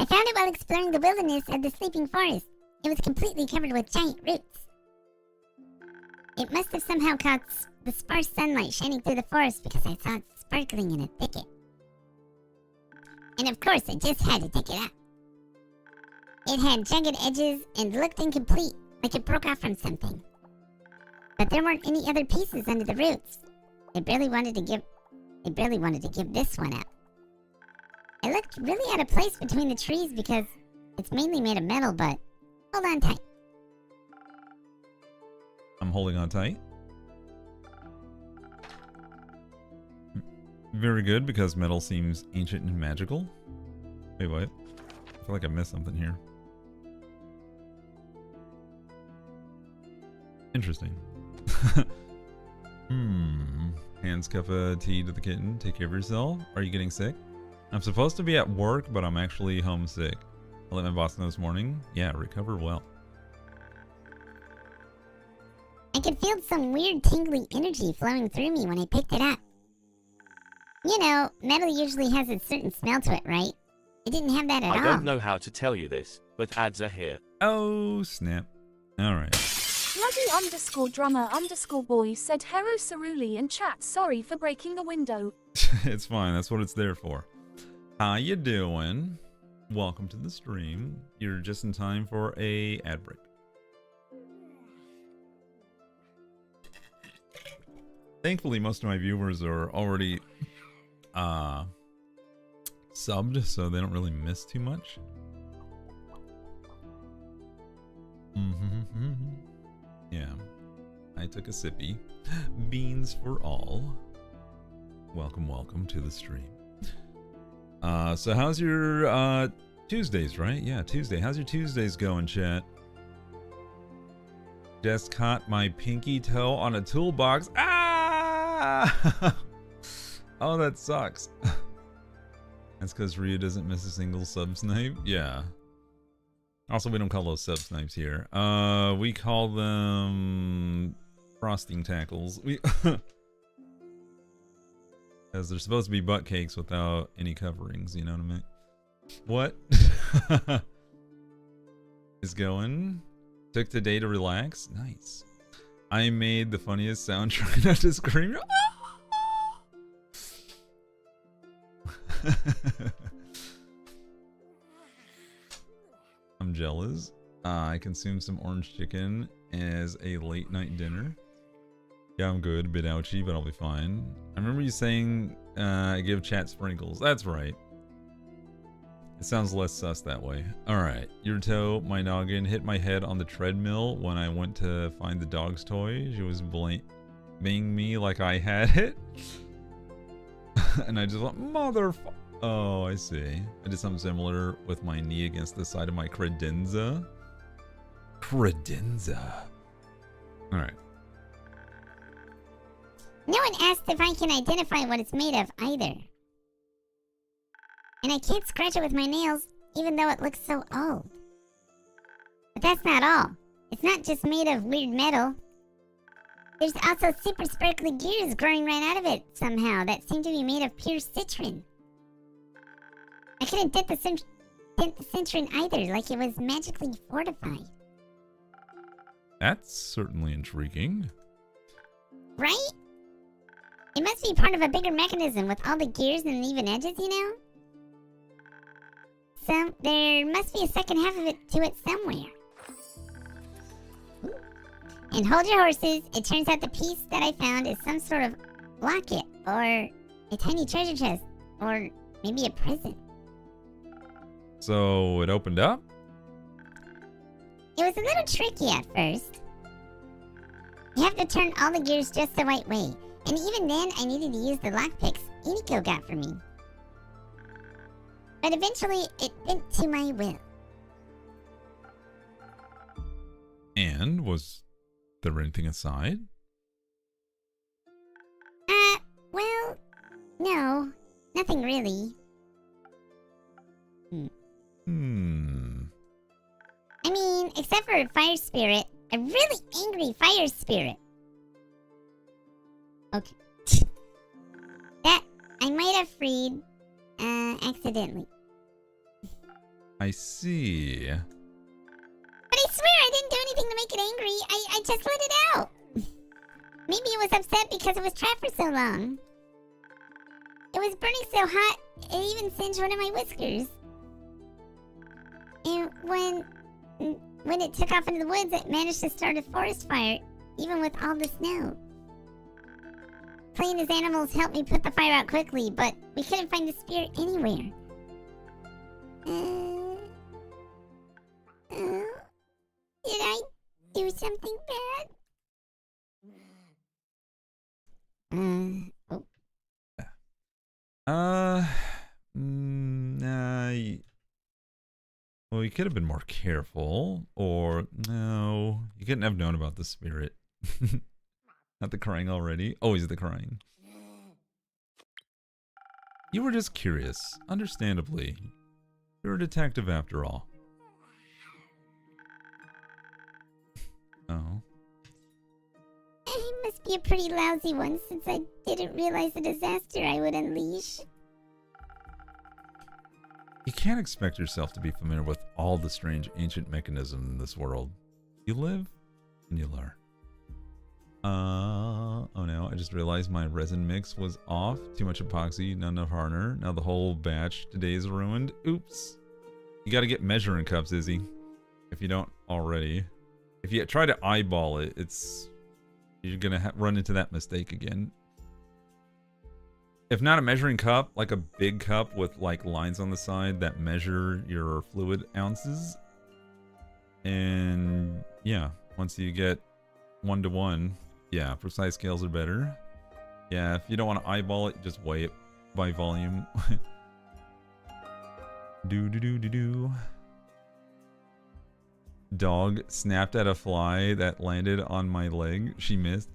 I found it while exploring the wilderness of the sleeping forest. It was completely covered with giant roots. It must have somehow caught the sparse sunlight shining through the forest because I saw it sparkling in a thicket. And of course, I just had to take it out. It had jagged edges and looked incomplete, like it broke off from something. But there weren't any other pieces under the roots. It barely wanted to give this one up. It looked really out of place between the trees because it's mainly made of metal, but hold on tight. I'm holding on tight. Very good, because metal seems ancient and magical. Wait, what? I feel like I missed something here. Interesting. Hands cup of tea to the kitten. Take care of yourself. Are you getting sick? I'm supposed to be at work, but I'm actually homesick. I let my boss know this morning. Yeah, recover well. I could feel some weird tingly energy flowing through me when I picked it up. You know, metal usually has a certain smell to it, right? It didn't have that at all. I don't know how to tell you this, but ads are here. Oh, snap. Alright. Bloody_drummer_boy said hello Ceruli in chat, sorry for breaking the window. It's fine. That's what it's there for. How you doing? Welcome to the stream. You're just in time for a ad break. Thankfully, most of my viewers are already subbed, so they don't really miss too much. Yeah. I took a sippy. Beans for all. Welcome, welcome to the stream. So how's your Tuesdays, right? Yeah, Tuesday. How's your Tuesdays going, chat? Just caught my pinky toe on a toolbox. Ah! Oh, that sucks. That's because Rhea doesn't miss a single sub snipe? Yeah. Also, we don't call those sub snipes here. We call them frosting tackles. Because they're supposed to be butt cakes without any coverings, you know what I mean? What? Is going? Took the day to relax? Nice. I made the funniest sound trying not to scream. I'm jealous. I consumed some orange chicken as a late night dinner. Yeah, I'm good. A bit ouchy, but I'll be fine. I remember you saying give chat sprinkles. That's right. It sounds less sus that way. Alright. Your toe, my noggin, hit my head on the treadmill when I went to find the dog's toy. She was blaming me like I had it. And I just went, motherfucker. Oh, I see. I did something similar with my knee against the side of my credenza. Credenza. Alright. No one asked if I can identify what it's made of either. And I can't scratch it with my nails, even though it looks so old. But that's not all. It's not just made of weird metal. There's also super sparkly gears growing right out of it somehow that seem to be made of pure citron. I couldn't dent the citron either, like it was magically fortified. That's certainly intriguing. Right? It must be part of a bigger mechanism with all the gears and even edges, you know? So, there must be a second half of it to it somewhere. And hold your horses, it turns out the piece that I found is some sort of locket, or a tiny treasure chest, or maybe a present. So it opened up? It was a little tricky at first. You have to turn all the gears just the right way, and even then I needed to use the lockpicks Iniko got for me. But eventually, it bent to my will. And was there anything inside? Well, no. Nothing really. I mean, except for a fire spirit. A really angry fire spirit. Okay. That I might have freed, accidentally. I see. But I swear I didn't do anything to make it angry. I just let it out. Maybe it was upset because it was trapped for so long. It was burning so hot, it even singed one of my whiskers. And when it took off into the woods, it managed to start a forest fire, even with all the snow. Playing as animals helped me put the fire out quickly, but we couldn't find the spirit anywhere. Did I do something bad? Well, you could have been more careful, or no, you couldn't have known about the spirit. Not the crying already. Always the crying. You were just curious, understandably. You're a detective after all. Oh. I must be a pretty lousy one since I didn't realize the disaster I would unleash. You can't expect yourself to be familiar with all the strange ancient mechanisms in this world. You live and you learn. Oh no, I just realized my resin mix was off. Too much epoxy, not enough hardener. Now the whole batch today is ruined. Oops. You gotta get measuring cups, Izzy. If you don't already. If you try to eyeball it, you're gonna run into that mistake again. If not a measuring cup, like a big cup with like lines on the side that measure your fluid ounces. And yeah, once you get 1-to-1, yeah, precise scales are better. Yeah, if you don't want to eyeball it, just weigh it by volume. Do. Dog snapped at a fly that landed on my leg. She missed.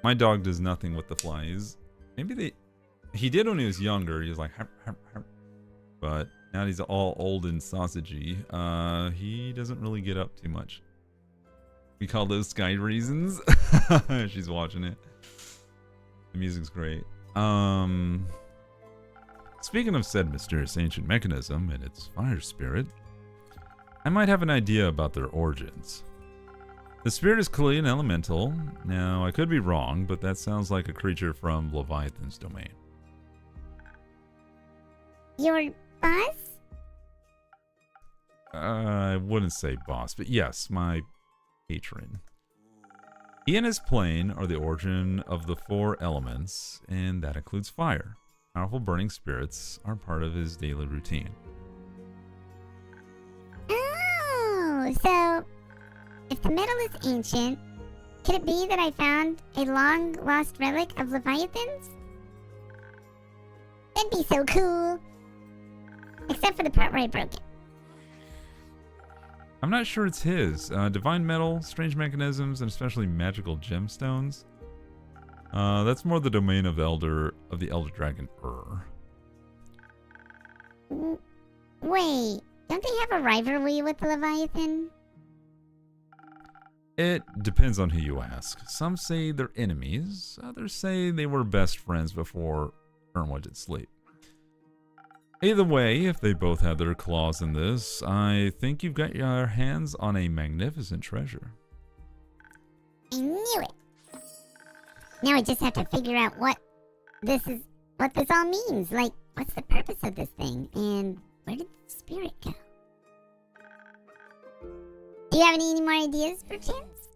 My dog does nothing with the flies. Maybe he did when he was younger. He was like, but now he's all old and sausagey. He doesn't really get up too much. We call those sky reasons. She's watching it. The music's great. Speaking of said mysterious ancient mechanism and its fire spirit, I might have an idea about their origins. The spirit is clearly an elemental. Now, I could be wrong, but that sounds like a creature from Leviathan's domain. Your boss? I wouldn't say boss, but yes, my patron. He and his plane are the origin of the 4 elements, and that includes fire. Powerful burning spirits are part of his daily routine. Oh, so if the metal is ancient, could it be that I found a long-lost relic of Leviathans? That'd be so cool. Except for the part where I broke it. I'm not sure it's his. Divine metal, strange mechanisms, and especially magical gemstones. That's more the domain of the Elder Dragon Wait, don't they have a rivalry with the Leviathan? It depends on who you ask. Some say they're enemies. Others say they were best friends before Ern went to sleep. Either way, if they both have their claws in this, I think you've got your hands on a magnificent treasure. I knew it. Now I just have to figure out what this all means. Like, what's the purpose of this thing? And where did the spirit go? Do you have any more ideas, perchance?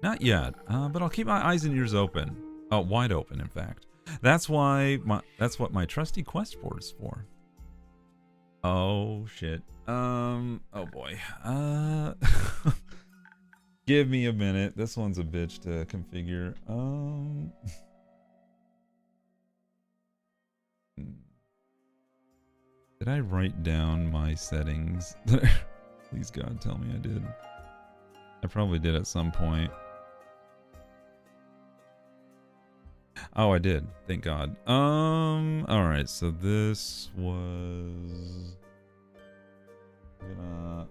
Not yet, but I'll keep my eyes and ears open. Wide open, in fact. That's what my trusty quest board is for. Oh shit. Oh boy. Give me a minute. This one's a bitch to configure. Did I write down my settings? Please God, tell me I did. I probably did at some point. Oh, I did. Thank God. Alright, so this was gonna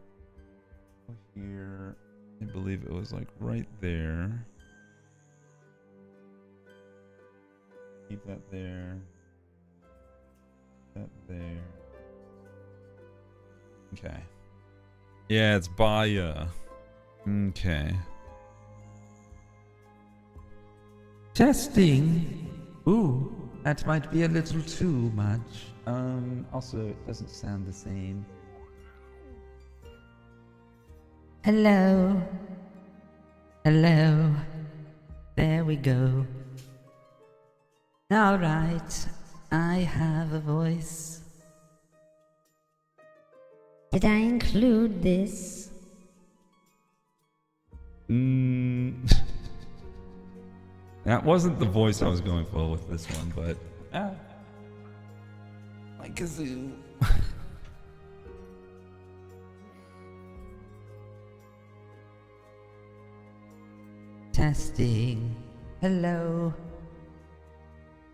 go here. I believe it was like right there. Keep that there. That there. Okay. Yeah, it's Baya. Okay. Testing. Ooh, that might be a little too much. Also, it doesn't sound the same. Hello. Hello. There we go. All right. I have a voice. Did I include this? That wasn't the voice I was going for with this one, but my kazoo. Testing. Hello.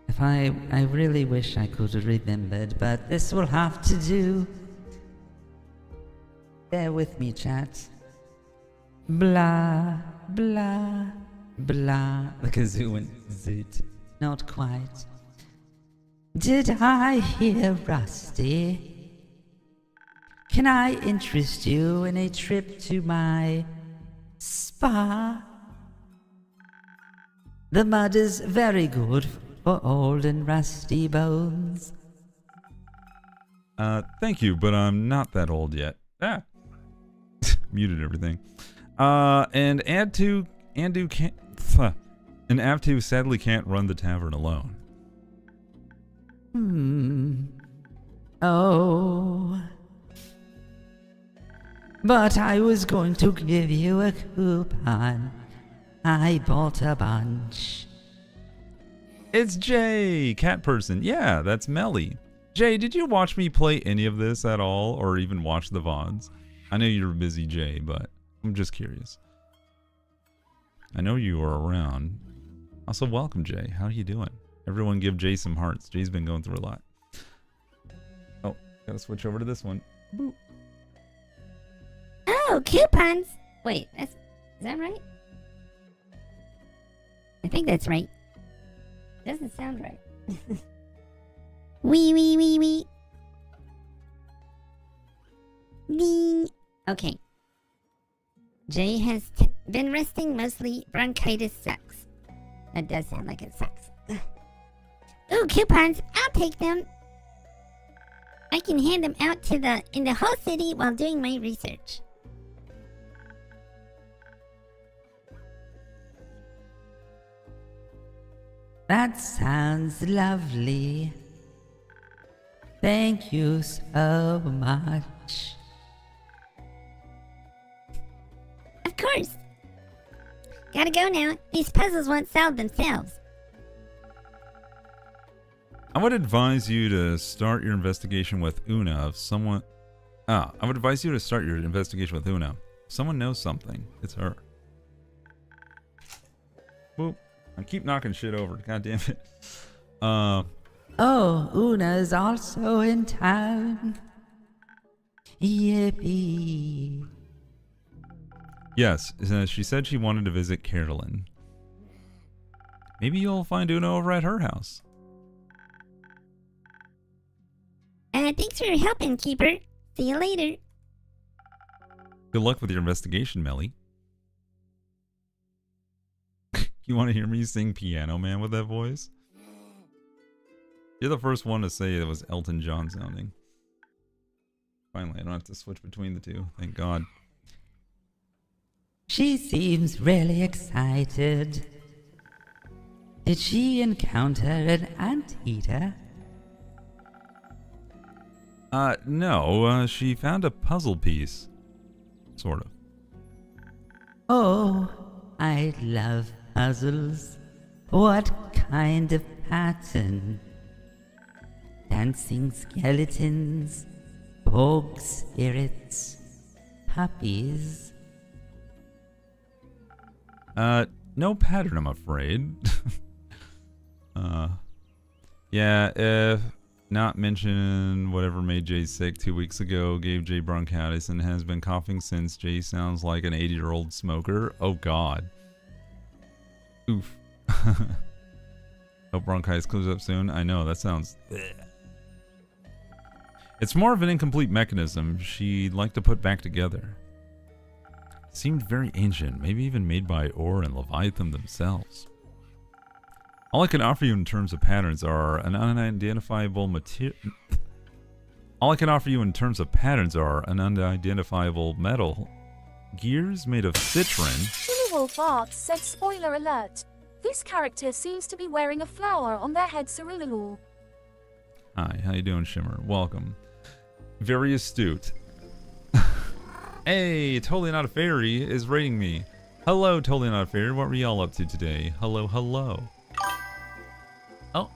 If I really wish I could have remembered, but this will have to do. Bear with me, chat. Blah, blah, blah. The kazoo went zoot. Not quite. Did I hear Rusty? Can I interest you in a trip to my spa? The mud is very good for old and rusty bones. Thank you, but I'm not that old yet. Muted everything. And Add2 can't. And Add2 sadly can't run the tavern alone. Oh. But I was going to give you a coupon. I bought a bunch. It's Jay, cat person. Yeah, that's Melly. Jay, did you watch me play any of this at all, or even watch the VODs? I know you're busy, Jay, but I'm just curious. I know you are around. Also, welcome, Jay. How are you doing? Everyone give Jay some hearts. Jay's been going through a lot. Oh, gotta switch over to this one. Boop. Oh, coupons! Wait, is that right? I think that's right. Doesn't sound right. Wee. Ding. Okay. Jay has been resting mostly. Bronchitis sucks. That does sound like it sucks. Ooh, coupons! I'll take them. I can hand them out in the whole city while doing my research. That sounds lovely. Thank you so much. Of course. Gotta go now. These puzzles won't solve themselves. I would advise you to start your investigation with Una if someone... I would advise you to start your investigation with Una. If someone knows something, it's her. Boop. I keep knocking shit over. God damn it. Oh, Una's also in town. Yippee. Yes, she said she wanted to visit Carolyn. Maybe you'll find Una over at her house. Thanks for your help, innkeeper. See you later. Good luck with your investigation, Melly. You want to hear me sing Piano Man with that voice? You're the first one to say it was Elton John sounding. Finally, I don't have to switch between the two. Thank God. She seems really excited. Did she encounter an anteater? No, she found a puzzle piece. Sort of. Oh, I love puzzles. What kind of pattern? Dancing skeletons, bog spirits, puppies. No pattern, I'm afraid. Yeah, if not mention whatever made Jay sick 2 weeks ago, gave Jay bronchitis and has been coughing since. Jay sounds like an 80-year-old smoker. Oh God. Oof. Hope bronchitis clears up soon. I know, that sounds... It's more of an incomplete mechanism she'd like to put back together. Seemed very ancient, maybe even made by Or and Leviathan themselves. All I can offer you in terms of patterns are an unidentifiable material. All I can offer you in terms of patterns are an unidentifiable metal, gears made of citron. Wolf Arts said, spoiler alert. This character seems to be wearing a flower on their head, Cerulikat. Hi, how you doing, Shimmer? Welcome. Very astute. Hey, Totally Not a Fairy is rating me. Hello, Totally Not a Fairy. What were y'all up to today? Hello, hello. Oh.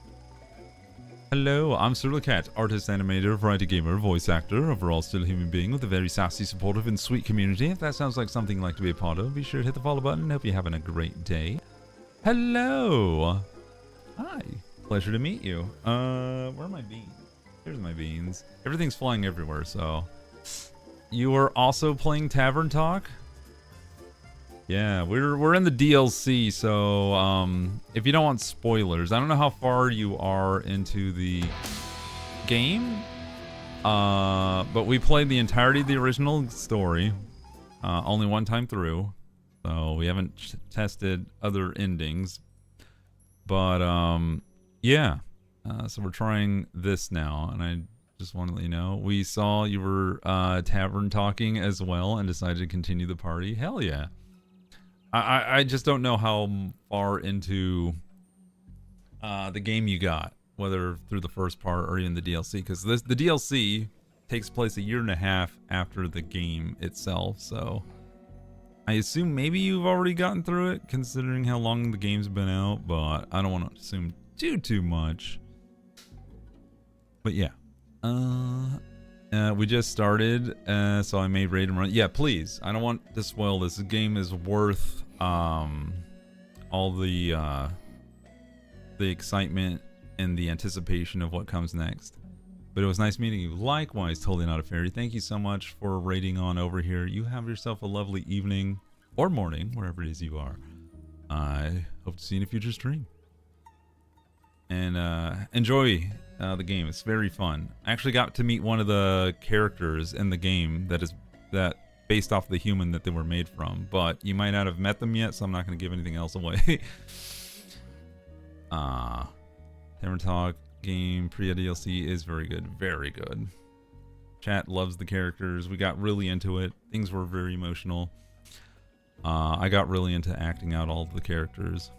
Hello, I'm Cerulikat, artist, animator, variety gamer, voice actor, overall still a human being with a very sassy, supportive, and sweet community. If that sounds like something you'd like to be a part of, be sure to hit the follow button. Hope you're having a great day. Hello. Hi. Pleasure to meet you. Where are my beans? Here's my beans. Everything's flying everywhere, so... You are also playing Tavern Talk? Yeah, we're in the DLC, so if you don't want spoilers, I don't know how far you are into the game, but we played the entirety of the original story, only one time through, so we haven't tested other endings, but yeah, so we're trying this now, and I just want to let you know, we saw you were Tavern Talking as well and decided to continue the party. Hell yeah. I just don't know how far into the game you got, whether through the first part or even the DLC, because the DLC takes place 1.5 years after the game itself, so I assume maybe you've already gotten through it, considering how long the game's been out, but I don't want to assume too much. But yeah. We just started, so I may raid and run. Yeah, please. I don't want to spoil this. The game is worth all the excitement and the anticipation of what comes next. But it was nice meeting you. Likewise, Totally Not a Fairy. Thank you so much for raiding on over here. You have yourself a lovely evening or morning, wherever it is you are. I hope to see you in a future stream. And enjoy the game. It's very fun. I actually got to meet one of the characters in the game that based off the human that they were made from, but you might not have met them yet, so I'm not going to give anything else away. Tavern Talk game pre-DLC is very good. Very good. Chat loves the characters. We got really into it. Things were very emotional. I got really into acting out all of the characters.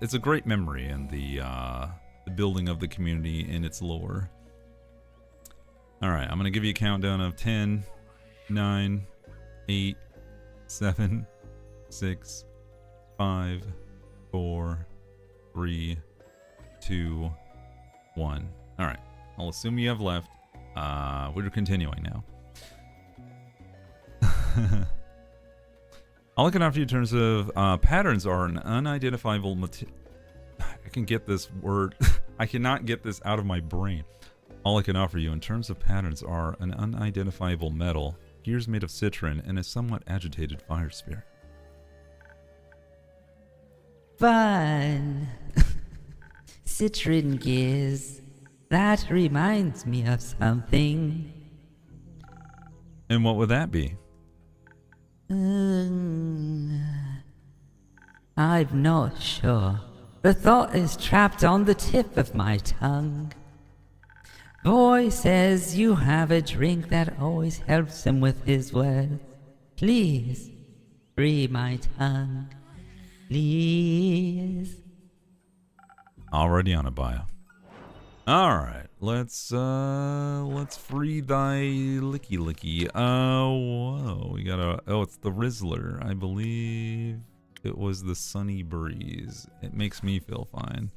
It's a great memory, and the building of the community and its lore. Alright, I'm gonna give you a countdown of 10, 9, 8, 7, 6, 5, 4, 3, 2, 1. Alright, I'll assume you have left. We're continuing now. All I can offer you in terms of patterns are an unidentifiable material. I can get this word. I cannot get this out of my brain. All I can offer you in terms of patterns are an unidentifiable metal, gears made of citron, and a somewhat agitated fire spirit. Fun! Citron gears. That reminds me of something. And what would that be? I'm not sure. The thought is trapped on the tip of my tongue. Boy says you have a drink that always helps him with his words. Please, free my tongue. Please. Already on a bio. Alright, let's free thy licky licky. Whoa, we got it's the Rizzler. I believe it was the Sunny Breeze. It makes me feel fine.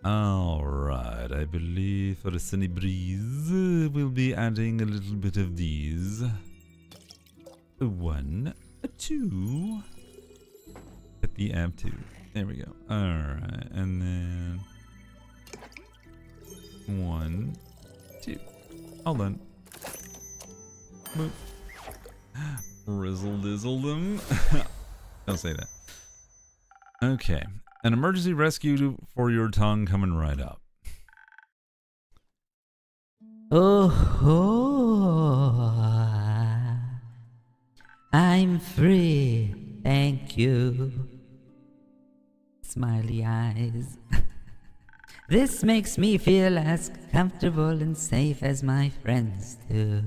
Alright, I believe for the Sunny Breeze, we'll be adding a little bit of these. 1, 2. Hit the ab 2. There we go. Alright, and then 1, 2. All done. Boop. Rizzle dizzle them. Don't say that. Okay. An emergency rescue for your tongue coming right up. Oh, I'm free. Thank you. Smiley eyes. This makes me feel as comfortable and safe as my friends do.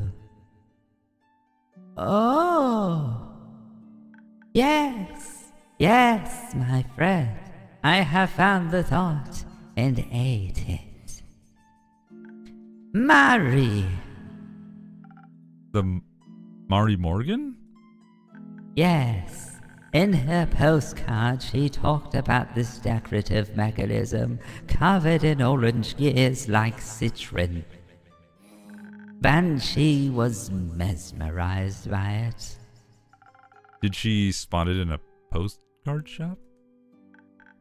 Oh, yes, yes, my friend. I have found the thought and ate it. Mari. The Mari Morgan? Yes. In her postcard, she talked about this decorative mechanism covered in orange gears like citron. Banshee was mesmerized by it. Did she spot it in a postcard shop?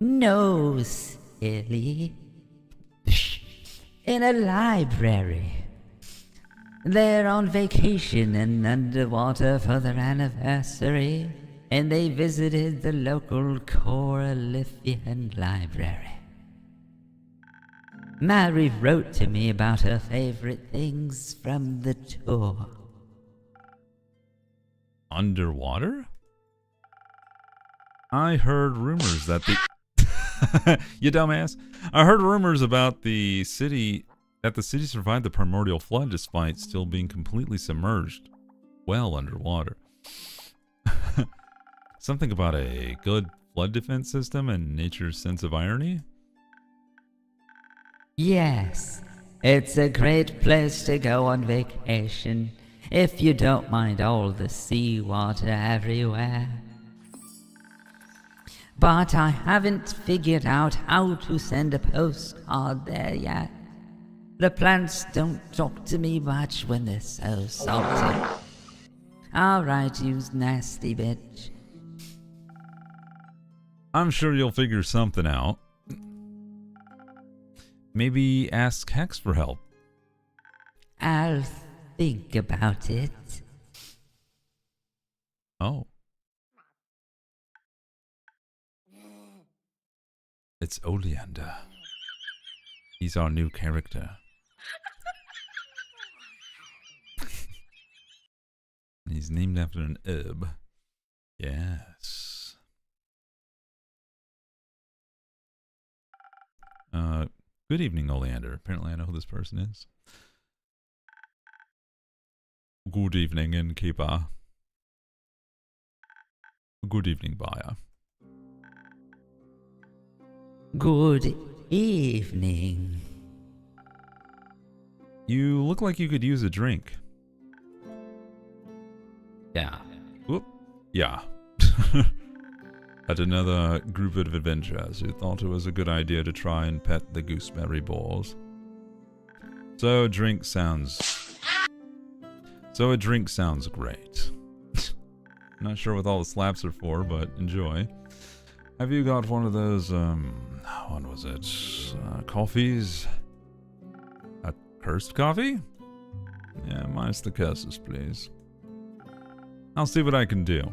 No, silly. In a library. They're on vacation and underwater for their anniversary, and they visited the local Coralifian library. Mary wrote to me about her favorite things from the tour. Underwater? I heard rumors that the... You dumbass. I heard rumors about the city... that the city survived the primordial flood despite still being completely submerged. Well underwater. Something about a good flood defense system and nature's sense of irony? Yes, it's a great place to go on vacation, if you don't mind all the seawater everywhere. But I haven't figured out how to send a postcard there yet. The plants don't talk to me much when they're so salty. Alright, you nasty bitch. I'm sure you'll figure something out. Maybe ask Hex for help. I'll think about it. Oh. It's Oleander. He's our new character. He's named after an herb. Yes. Good evening, Oleander. Apparently I know who this person is. Good evening, innkeeper. Good evening, buyer. Good evening. You look like you could use a drink. Yeah. Whoop. Yeah. At another group of adventurers who thought it was a good idea to try and pet the gooseberry balls. So a drink sounds great. Not sure what all the slaps are for, but enjoy. Have you got one of those, what was it? Coffees? A cursed coffee? Yeah, minus the curses, please. I'll see what I can do.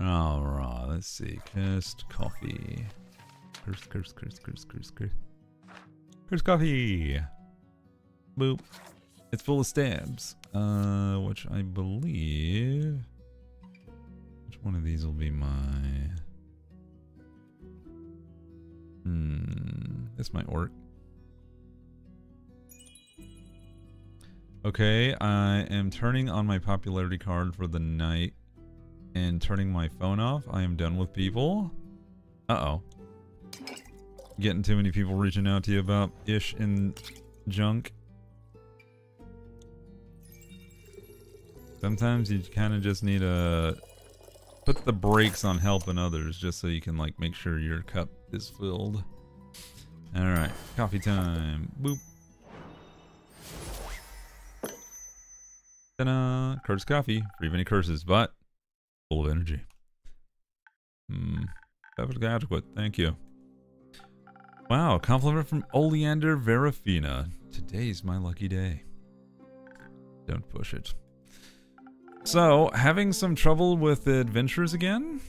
Alright, let's see. Cursed coffee. Cursed coffee! Boop. It's full of stabs. Which I believe... Which one of these will be my... This might work. Okay, I am turning on my popularity card for the night and turning my phone off. I am done with people. Uh-oh. Getting too many people reaching out to you about ish and junk. Sometimes you kind of just need to put the brakes on helping others just so you can like make sure your cup is filled. Alright, coffee time. Boop. Ta-da! Curse coffee. Free of any curses, but full of energy. Perfectly adequate. Thank you. Wow, compliment from Oleander Verafina. Today's my lucky day. Don't push it. So, having some trouble with the adventures again?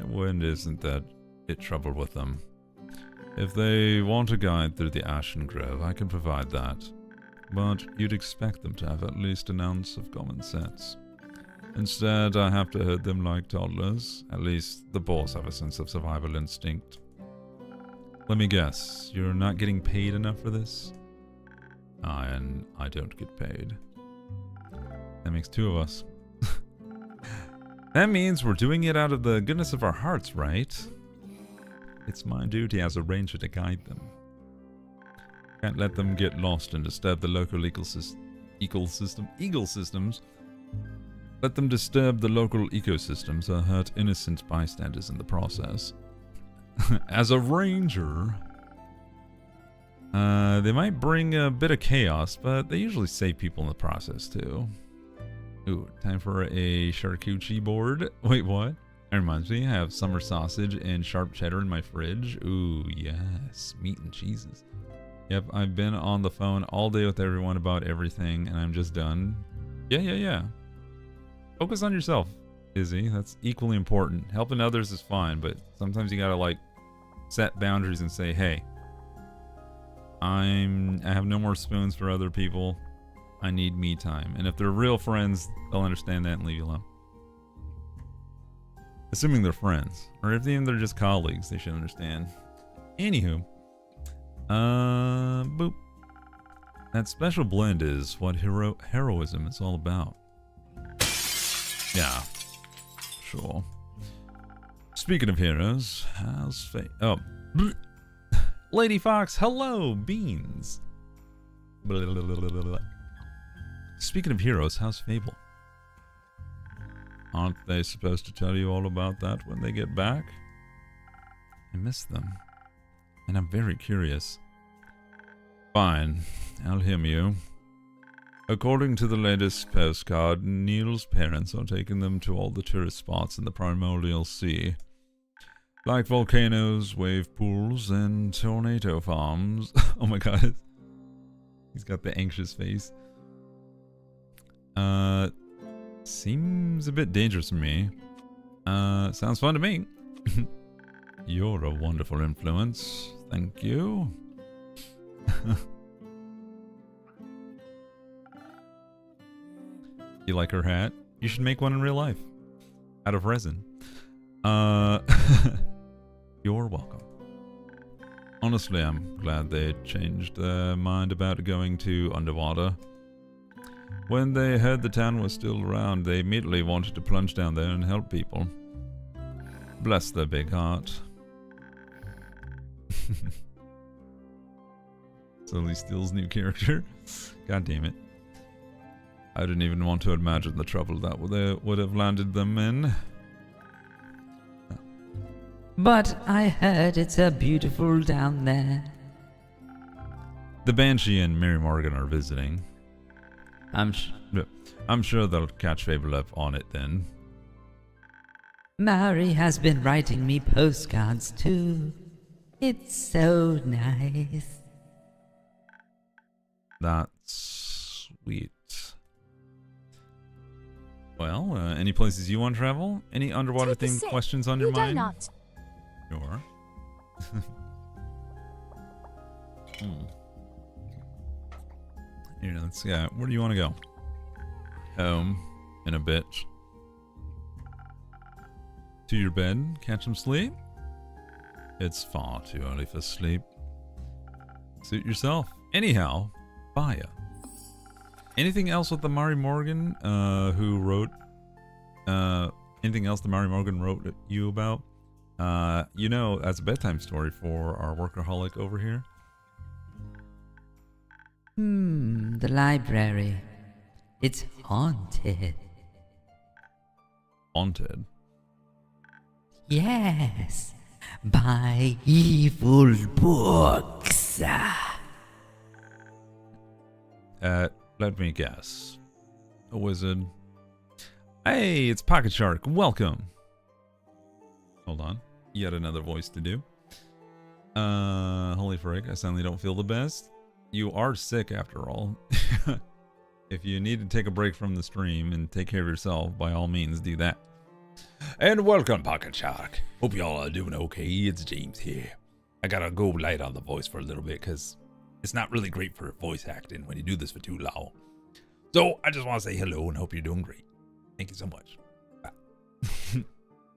When isn't that it trouble with them? If they want a guide through the Ashen Grove, I can provide that. But you'd expect them to have at least an ounce of common sense. Instead, I have to herd them like toddlers. At least the boars have a sense of survival instinct. Let me guess, you're not getting paid enough for this? And I don't get paid. That makes two of us. That means we're doing it out of the goodness of our hearts, right? It's my duty as a ranger to guide them. Can't let them get lost and disturb the local ecosystems. Let them disturb the local ecosystems or hurt innocent bystanders in the process. As a ranger, they might bring a bit of chaos, but they usually save people in the process too. Ooh, time for a charcuterie board. Wait, what? That reminds me, I have summer sausage and sharp cheddar in my fridge. Ooh, yes, meat and cheeses. Yep, I've been on the phone all day with everyone about everything, and I'm just done. Yeah. Focus on yourself, Izzy. That's equally important. Helping others is fine, but sometimes you gotta, like, set boundaries and say, hey, I have no more spoons for other people. I need me time. And if they're real friends, they'll understand that and leave you alone. Assuming they're friends. Or if even they're just colleagues, they should understand. Anywho. Boop. That special blend is what heroism is all about. Yeah. Sure. Speaking of heroes, how's fate? Oh. Lady Fox, hello, beans. Blah, blah, blah, blah, blah. Speaking of heroes, how's Fable? Aren't they supposed to tell you all about that when they get back? I miss them, and I'm very curious. Fine, I'll hymn you. According to the latest postcard, Neil's parents are taking them to all the tourist spots in the Primordial Sea. Like volcanoes, wave pools, and tornado farms. Oh my god. He's got the anxious face. Seems a bit dangerous to me. Sounds fun to me. You're a wonderful influence. Thank you. You like her hat? You should make one in real life. Out of resin. You're welcome. Honestly, I'm glad they changed their mind about going to underwater. When they heard the town was still around, they immediately wanted to plunge down there and help people. Bless their big heart. Sully Steele's new character. God damn it. I didn't even want to imagine the trouble that would have landed them in. But I heard it's a beautiful down there. The Banshee and Mary Morgan are visiting. I'm sure they'll catch Fable up on it then. Mary has been writing me postcards too. It's so nice. That's sweet. Well, any places you want to travel? Any underwater themed questions on your mind? Donut. Sure. Here, let's go. Where do you want to go? Home in a bit. to your bed, catch some sleep? It's far too early for sleep. Suit yourself. Anyhow, Baya. Anything else with the Mari Morgan, who wrote, anything else the Mari Morgan wrote you about? You know, as a bedtime story for our workaholic over here. The library. It's haunted. Haunted? Yes, by evil books. Let me guess. A wizard. Hey, it's Pocket Shark. Welcome. Hold on. Yet another voice to do. Holy frick, I suddenly don't feel the best. You are sick after all. If you need to take a break from the stream and take care of yourself, by all means do that. And welcome, Pocket Shark. Hope y'all are doing okay. It's James here. I gotta go light on the voice for a little bit because it's not really great for voice acting when you do this for too long. So I just want to say hello and hope you're doing great. Thank you so much.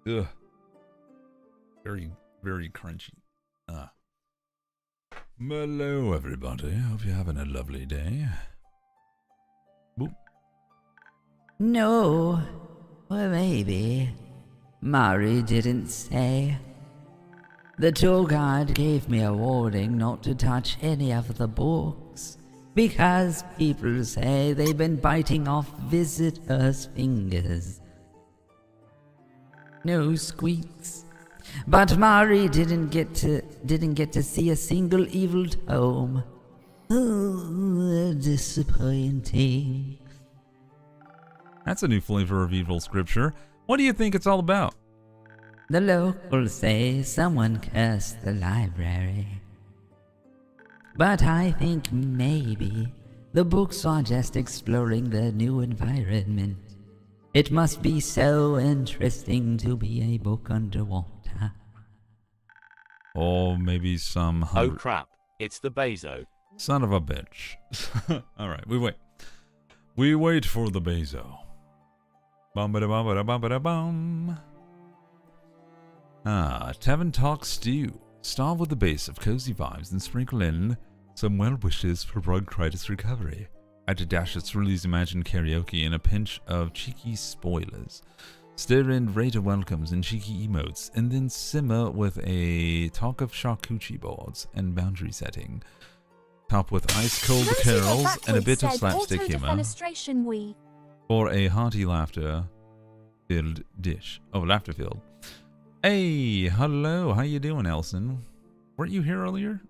Ugh. Very, very crunchy. Hello, everybody. Hope you're having a lovely day. Boop. No, or maybe. Mari didn't say. The tour guide gave me a warning not to touch any of the books, because people say they've been biting off visitors' fingers. No squeaks. But Mari didn't get to see a single evil tome. Oh, disappointing. That's a new flavor of evil scripture. What do you think it's all about? The locals say someone cursed the library. But I think maybe the books are just exploring the new environment. It must be so interesting to be a book underwater. Or maybe some Oh crap, it's the Bezo. son of a bitch. Alright, we wait. We wait for the Bezo. Bum-ba-da-bum-ba-da-bum-ba-da-bum. Tavern Talk Stew. Start with the base of cozy vibes and sprinkle in some well wishes for bronchitis recovery. Add a dash of Ceruli's imagined karaoke and a pinch of cheeky spoilers. Stir in Raider welcomes and cheeky emotes, and then simmer with a talk of charcuterie boards and boundary setting. Top with ice-cold carols and a bit of slapstick humor for a hearty laughter-filled dish. Oh, laughter-filled. Hey, hello, how you doing, Elson? Weren't you here earlier?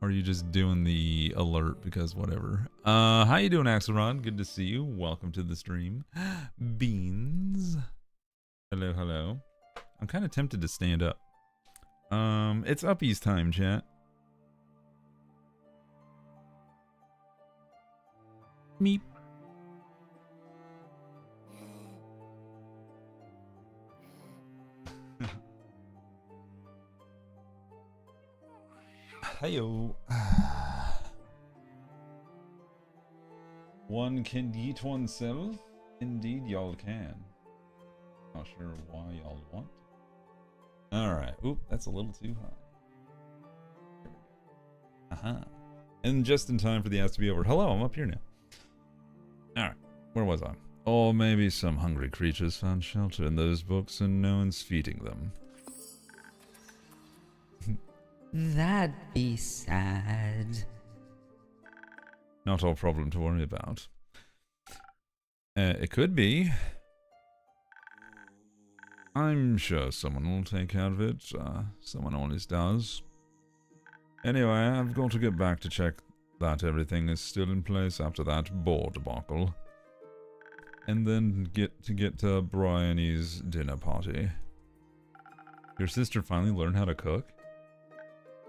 Or are you just doing the alert because whatever? How you doing, Axelrod? Good to see you. Welcome to the stream. Beans. Hello, hello. I'm kind of tempted to stand up. It's uppies time, chat. Meep. Heyo. One can eat oneself? Indeed, y'all can. Not sure why y'all want. Alright. Oop, that's a little too high. And just in time for the ads to be over. Hello, I'm up here now. Alright, where was I? Or maybe some hungry creatures found shelter in those books and no one's feeding them. That'd be sad. Not our problem to worry about. It could be. I'm sure someone will take care of it. Someone always does. Anyway, I've got to get back to check that everything is still in place after that boar debacle. And then get to Bryony's dinner party. Your sister finally learned how to cook?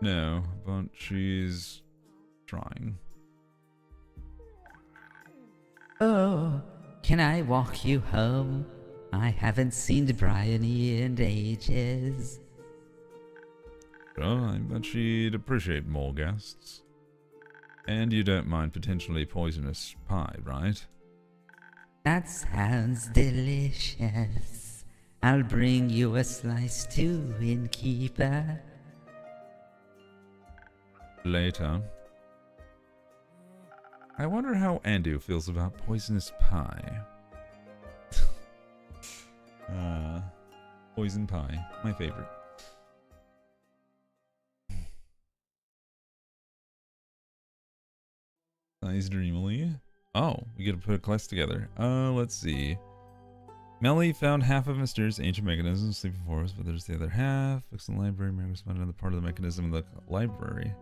No, but she's trying. Oh, can I walk you home? I haven't seen Bryony in ages. Sure, I bet she'd appreciate more guests. And you don't mind potentially poisonous pie, right? That sounds delicious. I'll bring you a slice too, innkeeper. Later. I wonder how Andu feels about poisonous pie. Poison pie, my favorite. Nice dreamily. Oh, we get to put a class together. Let's see. Melly found half of Mysterious Ancient Mechanism sleeping forest, but there's the other half. Books in the library. Mary found another part of the mechanism in the library.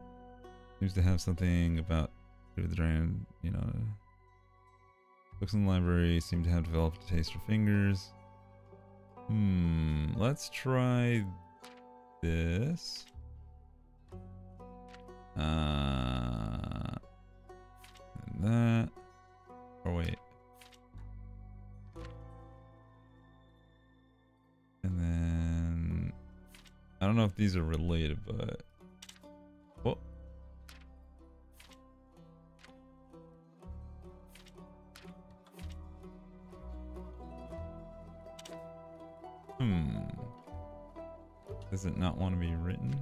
Seems to have something about the dragon, you know. Books in the library seem to have developed a taste for fingers. Let's try this. And that. Oh, wait. And then I don't know if these are related, but oh. Does it not want to be written?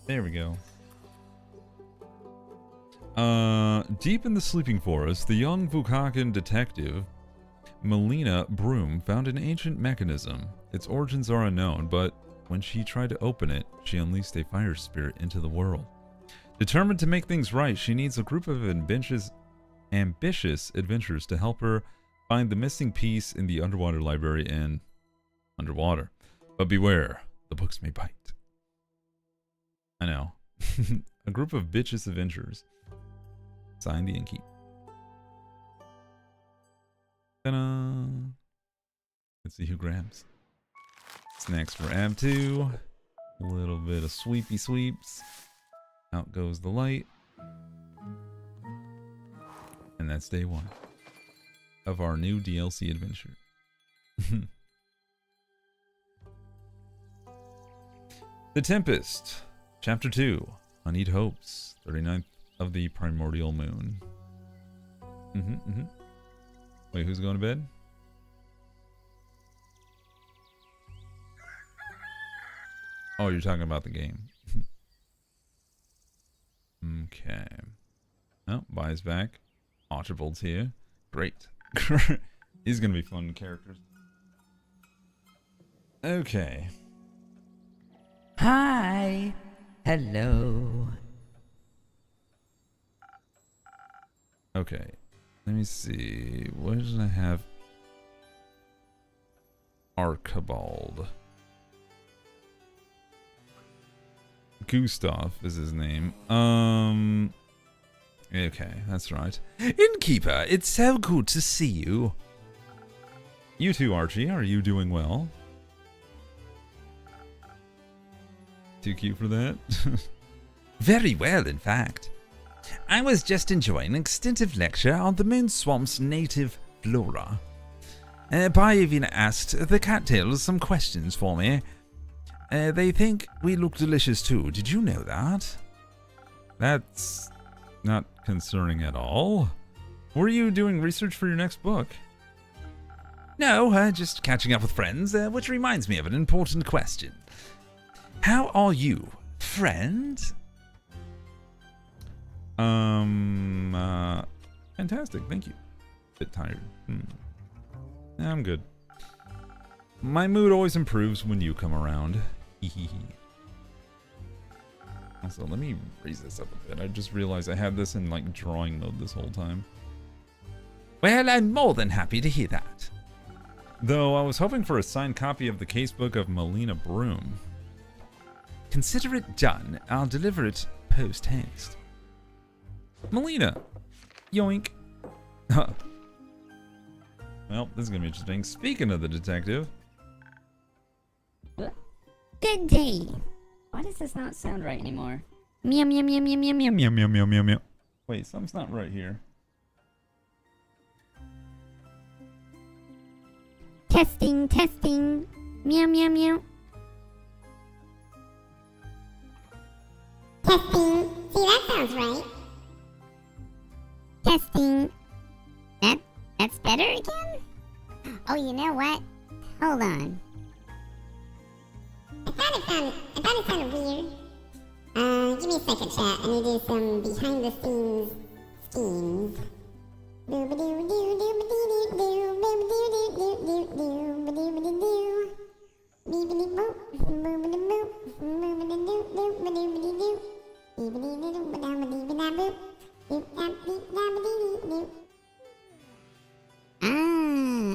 There we go. Deep in the sleeping forest, the young Vukakan detective, Melina Broom, found an ancient mechanism. Its origins are unknown, but when she tried to open it, she unleashed a fire spirit into the world. Determined to make things right, she needs a group of ambitious adventurers to help her find the missing piece in the underwater library and underwater. But beware, the books may bite. I know. A group of bitches adventurers. Signed, the innkeep. Ta-da! Let's see who grabs. Snacks for Ab 2. A little bit of sweepy sweeps. Out goes the light. And that's day 1 of our new DLC adventure. The Tempest. Chapter 2. Honeyed Hopes. 39th of the Primordial Moon. Wait, who's going to bed? Oh, you're talking about the game. Okay. Oh, Bai's back. Archibald's here. Great. These are going to be fun characters. Okay. Hi. Hello. Okay. Let me see. What did I have? Archibald. Gustav is his name. Okay, that's right. Innkeeper, it's so good to see you. You too, Archie. Are you doing well? Too cute for that? Very well, in fact. I was just enjoying an extensive lecture on the Moon Swamp's native flora. Bai even asked the cattails some questions for me. They think we look delicious too. Did you know that? That's not concerning at all. Were you doing research for your next book? No, just catching up with friends, which reminds me of an important question. How are you, friend? Fantastic, thank you. Bit tired. Yeah, I'm good. My mood always improves when you come around. Also, let me raise this up a bit. I just realized I had this in like drawing mode this whole time. Well, I'm more than happy to hear that. Though I was hoping for a signed copy of the casebook of Melina Broom. Consider it done. I'll deliver it post-haste. Melina! Yoink! Well, this is gonna be interesting. Speaking of the detective. Good day. Why does this not sound right anymore? Meow meow meow meow meow meow. Meow, meow, meow, meow, meow. Wait, something's not right here. Testing, testing. Meow meow meow. Testing. See, that sounds right. Testing. That's better again? Oh, you know what? Hold on. I thought it sounded weird. Give me a second, chat. I need to do some behind the scenes schemes.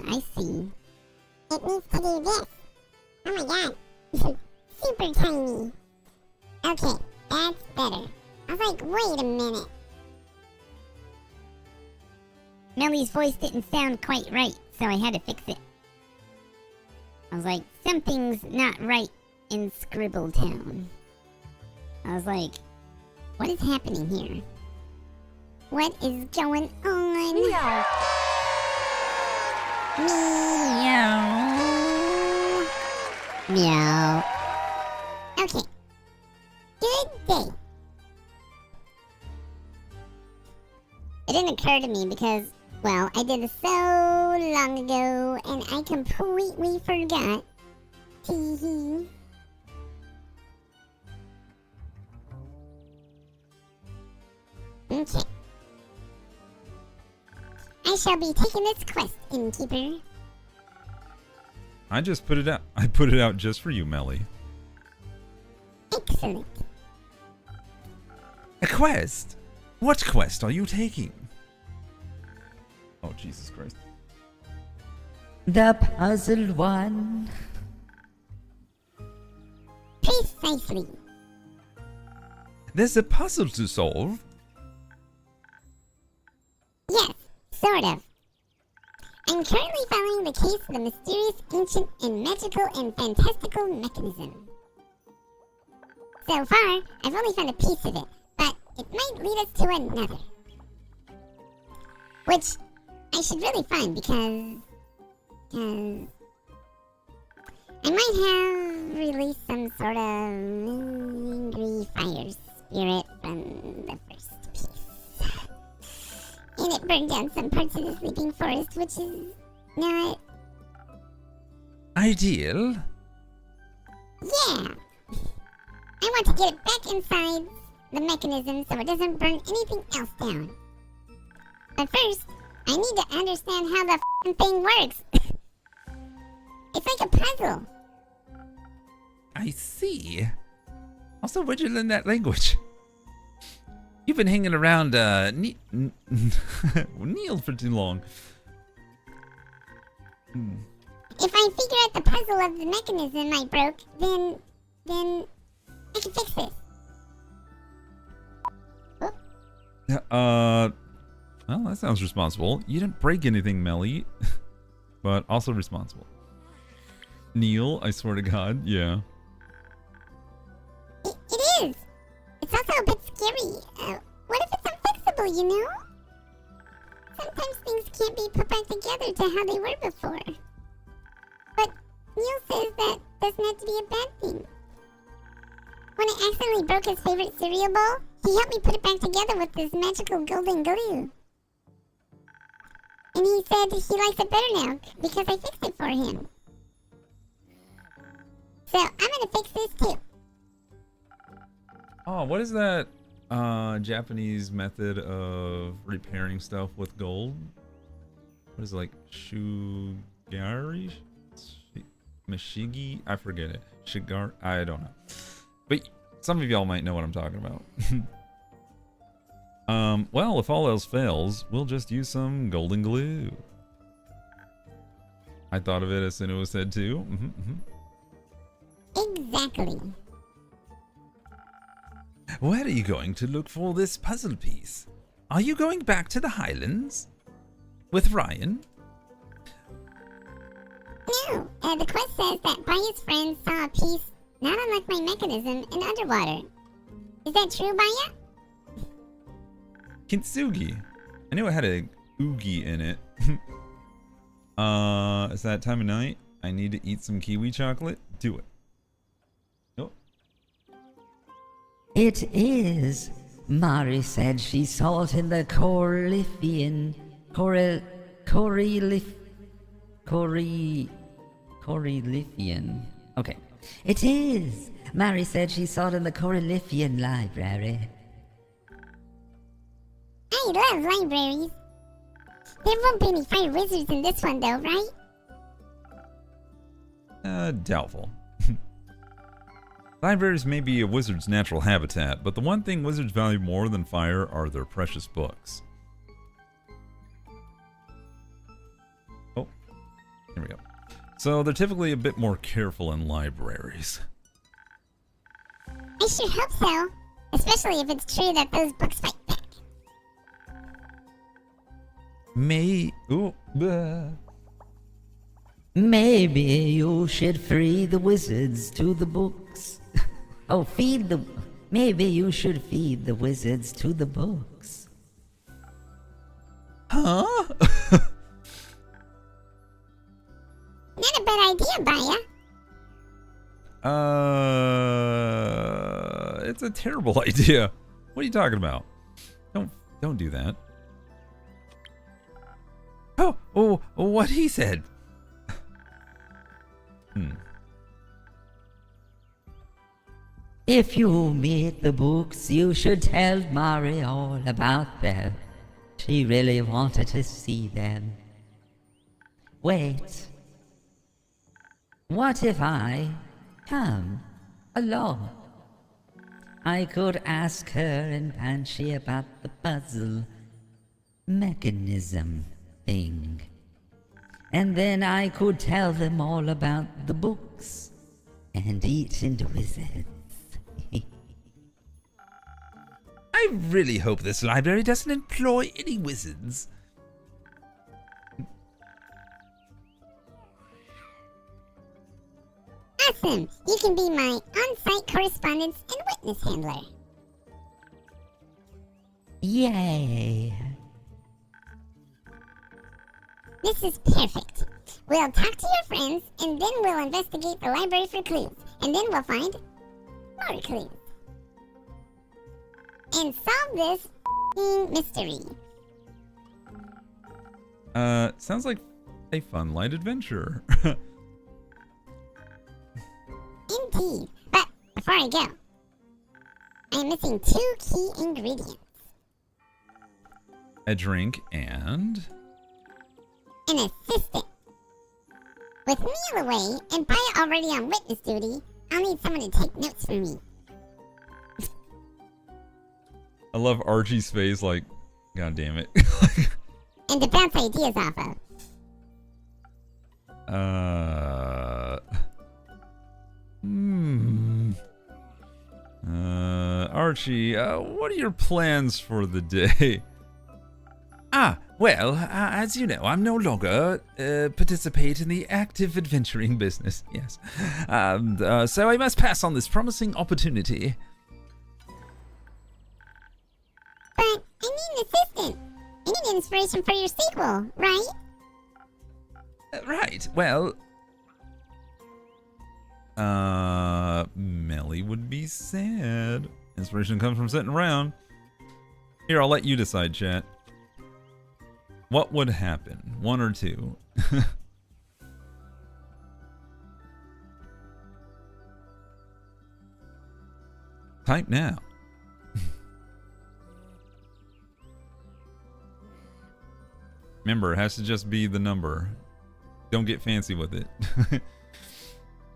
I see. It needs to do this. Oh my god. Super tiny. Okay, that's better. I was like, wait a minute. Millie's voice didn't sound quite right, so I had to fix it. I was like, something's not right in Scribbletown. I was like, what is happening here? What is going on? Meow. Meow. Meow. Okay. Good day. It didn't occur to me because, well, I did this so long ago and I completely forgot. Teehee. Okay. I shall be taking this quest, innkeeper. I just put it out. I put it out just for you, Melly. Excellent. A quest? What quest are you taking? Oh, Jesus Christ. The puzzle one. Precisely. There's a puzzle to solve. Yes, sort of. I'm currently following the case of the mysterious, ancient, and magical and fantastical mechanism. So far, I've only found a piece of it, but it might lead us to another. Which I should really find because I might have released some sort of angry fire spirit from the first piece. And it burned down some parts of the sleeping forest, which is not Ideal? Yeah! I want to get it back inside the mechanism so it doesn't burn anything else down. But first, I need to understand how the f***ing thing works. It's like a puzzle. I see. Also, where'd you learn that language? You've been hanging around Neil for too long. If I figure out the puzzle of the mechanism I broke, then I can fix it. Well, that sounds responsible. You didn't break anything, Melly. But also responsible. Neil, I swear to God, yeah. It is. It's also a bit scary. What if it's unfixable, you know? Sometimes things can't be put back together to how they were before. But Neil says that doesn't have to be a bad thing. When I accidentally broke his favorite cereal bowl, he helped me put it back together with this magical golden glue. And he said he likes it better now because I fixed it for him. So I'm gonna fix this too. Oh, what is that Japanese method of repairing stuff with gold? What is it, like Shugari? Mashigi? I forget it. Shigar? I don't know. But some of y'all might know what I'm talking about. Well, if all else fails, we'll just use some golden glue. I thought of it as soon as it was said too. Exactly. Where are you going to look for this puzzle piece? Are you going back to the Highlands? With Ryan? No, the quest says that Baya's friend saw a piece not unlike my mechanism in underwater. Is that true, Baya? Kintsugi. I knew it had a oogie in it. It's that time of night. I need to eat some kiwi chocolate. Do it. Oh. It is. Mari said she saw it in the Coryliphian. Coryliphian. Okay. It is. Mari said she saw it in the Coryliphian library. I love libraries. There won't be any fire wizards in this one, though, right? Doubtful. Libraries may be a wizard's natural habitat, but the one thing wizards value more than fire are their precious books. Oh, here we go. So they're typically a bit more careful in libraries. I sure hope so. Especially if it's true that those books fight back. Maybe you should free the wizards to the books. Oh, maybe you should feed the wizards to the books. Huh? Not a bad idea, Baya. It's a terrible idea. What are you talking about? Don't do that. Oh, what he said. If you meet the books, you should tell Mari all about them. She really wanted to see them. Wait. What if I come along? I could ask her and Banshee about the puzzle mechanism thing. And then I could tell them all about the books and eat into wizards. I really hope this library doesn't employ any wizards. Awesome! You can be my on-site correspondence and witness handler. Yay! This is perfect. We'll talk to your friends, and then we'll investigate the library for clues. And then we'll find more clues. And solve this mystery. Sounds like a fun light adventure. Indeed. But before I go, I'm missing 2 key ingredients. A drink and... An assistant. With Neil away and Baya already on witness duty, I'll need someone to take notes for me. I love Archie's face, like, god damn it. And to bounce ideas off of. Archie, what are your plans for the day? Well, as you know, I'm no longer participate in the active adventuring business. Yes. So I must pass on this promising opportunity. But I need an assistant. I need inspiration for your sequel, right? Right. Well, Melly would be sad. Inspiration comes from sitting around. Here, I'll let you decide, chat. What would happen? 1 or 2? Type now. Remember, it has to just be the number. Don't get fancy with it.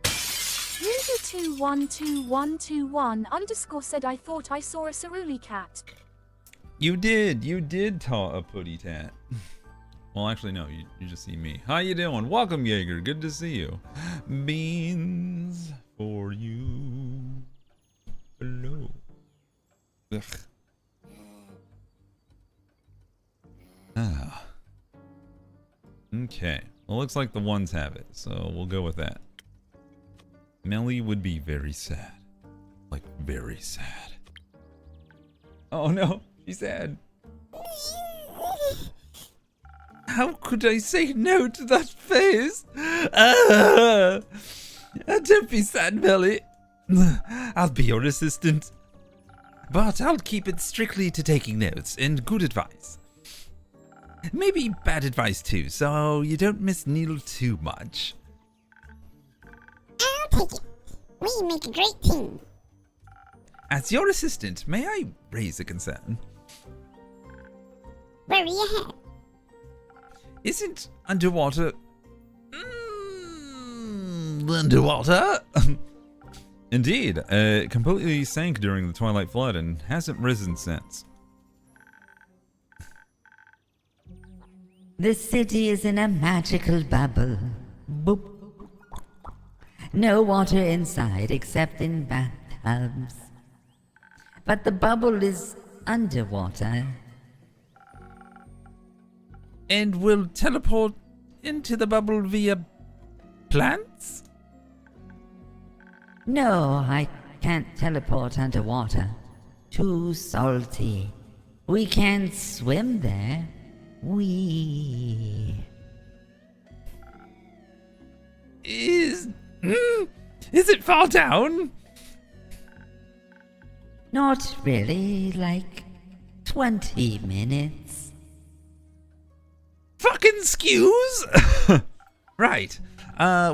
Ruby212121_ said I thought I saw a Cerulikat. You did taw a putty tat. Well, actually, no, you just see me. How you doing? Welcome, Jaeger. Good to see you. Beans for you. Hello. Ugh. Ah. Okay. Well, looks like the ones have it, so we'll go with that. Melly would be very sad. Like, very sad. Oh no, she's sad. how could I say no to that face? Don't be sad, Melly. I'll be your assistant. but I'll keep it strictly to taking notes and good advice. Maybe bad advice too, so you don't miss Neil too much. I'll take it. We make a great team. As your assistant, may I raise a concern? Worry ahead. Isn't underwater... underwater? Indeed, it completely sank during the Twilight Flood and hasn't risen since. The city is in a magical bubble. Boop. No water inside except in bathtubs. But the bubble is underwater. And will teleport into the bubble via plants? No, I can't teleport underwater. Too salty. We can't swim there. Is it far down? Not really, like 20 minutes. Fucking excuse? Right.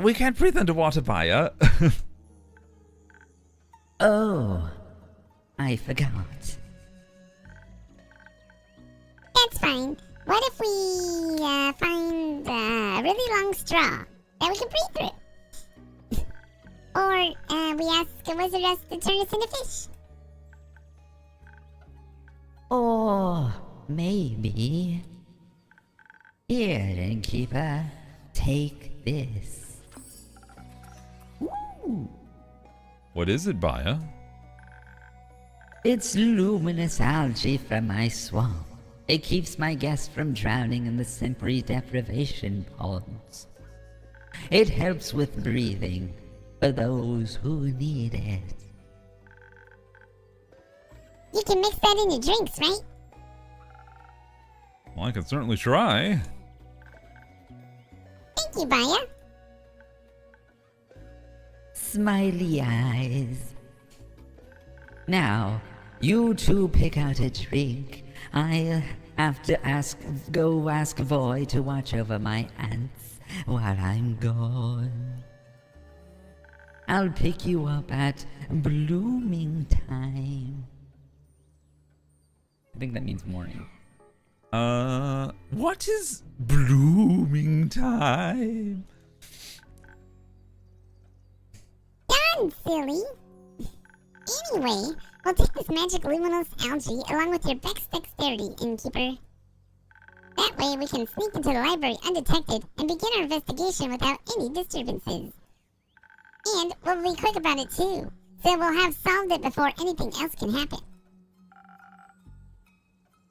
We can't breathe underwater, Baya. Oh, I forgot. That's fine. What if we find a really long straw that we can breathe through? Or we ask a wizard us to turn us into fish? Or maybe... Here, innkeeper, take this. Ooh. What is it, Baya? It's luminous algae from my swamp. It keeps my guests from drowning in the sensory deprivation ponds. It helps with breathing for those who need it. You can mix that in your drinks, right? Well, I can certainly try. Thank you, Baya. Smiley eyes. Now, you two pick out a drink. I'll have to go ask Voy to watch over my ants while I'm gone. I'll pick you up at blooming time. I think that means morning. What is blooming time? Done, silly. Anyway, we'll take this magic luminous algae along with your Beck's dexterity, innkeeper. That way we can sneak into the library undetected and begin our investigation without any disturbances. And we'll be quick about it too, so we'll have solved it before anything else can happen.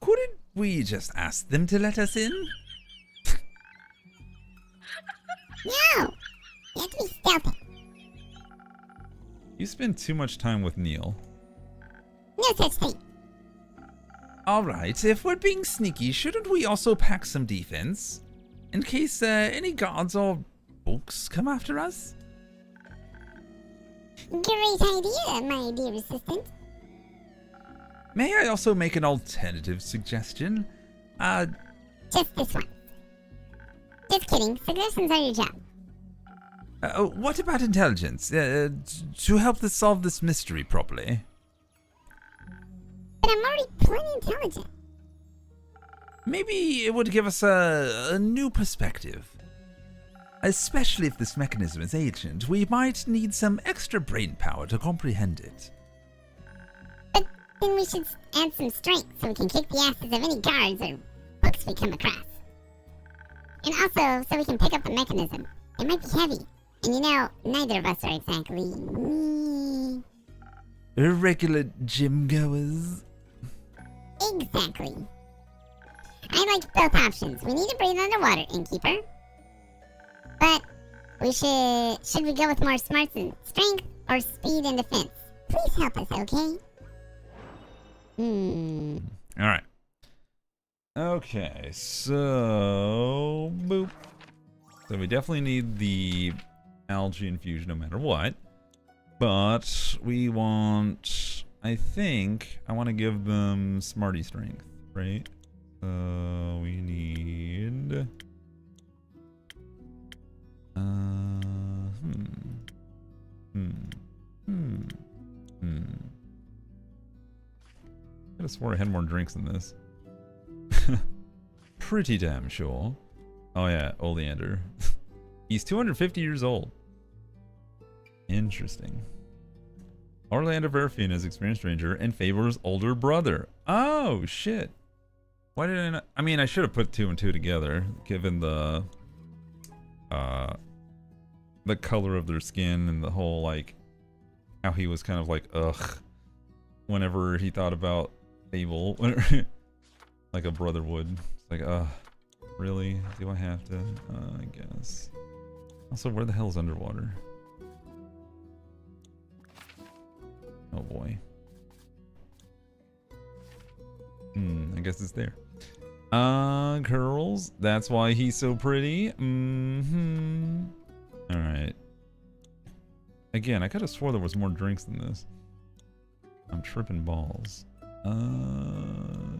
Couldn't we just ask them to let us in? No! You have to be stealthy. You spend too much time with Neil. No such thing. Alright, if we're being sneaky, shouldn't we also pack some defense? In case any guards or books come after us? Great idea, my dear assistant. May I also make an alternative suggestion? Just this one. Just kidding, suggestions are your job. What about intelligence? To help us solve this mystery properly? But I'm already plenty intelligent. Maybe it would give us a new perspective. Especially if this mechanism is ancient, we might need some extra brain power to comprehend it. But then we should add some strength so we can kick the asses of any guards or books we come across. And also, so we can pick up the mechanism. It might be heavy. And you know, neither of us are exactly... Irregular gym goers. Exactly. I like both options. We need to breathe underwater, innkeeper. But we should we go with more smarts and strength or speed and defense? Please help us, okay? Alright. Okay, so... boop. So we definitely need the algae infusion no matter what. But we want I think I want to give them Smarty Strength, right? We need... I could have swore I had more drinks than this. Pretty damn sure. Oh yeah, Oleander. He's 250 years old. Interesting. Orlando Verfine is experienced ranger and Faber's older brother. Oh shit. Why did I not? I mean, I should have put 2 and 2 together, given the color of their skin and the whole, like, how he was kind of like, ugh, whenever he thought about Fable, like a brother would. It's like, really? Do I have to? I guess. Also, where the hell is underwater? Oh boy. I guess it's there. Curls. That's why he's so pretty. Alright. Again, I could have swore there was more drinks than this. I'm tripping balls.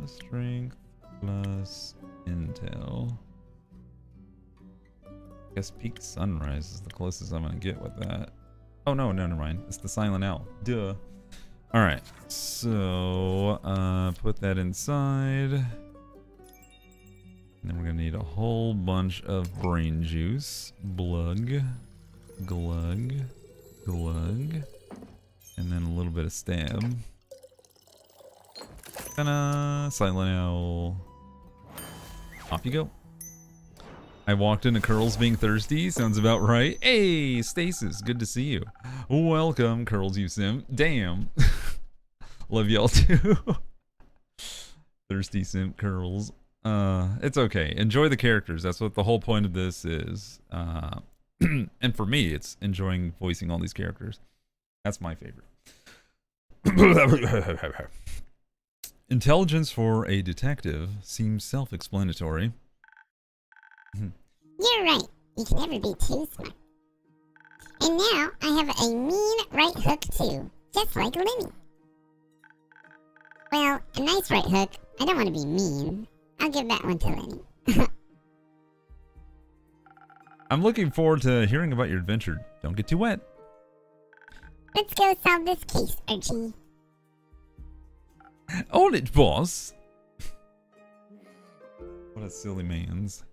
Strength plus intel. I guess peak sunrise is the closest I'm gonna get with that. Oh no, never mind. It's the silent owl. Duh. Alright, so put that inside. And then we're gonna need a whole bunch of brain juice. Glug, glug, glug. And then a little bit of stab. Ta-da! Silent owl. Off you go. I walked into Curls being thirsty. Sounds about right. Hey, Stasis, good to see you. Welcome, Curls, you simp. Damn. Love y'all too. Thirsty simp Curls. It's okay. Enjoy the characters. That's what the whole point of this is. And for me, it's enjoying voicing all these characters. That's my favorite. Intelligence for a detective seems self-explanatory. You're right. You can never be too smart. And now I have a mean right hook too, just like Lenny. Well, a nice right hook. I don't want to be mean. I'll give that one to Lenny. I'm looking forward to hearing about your adventure. Don't get too wet. Let's go solve this case, Archie. On it, boss. What a silly man's.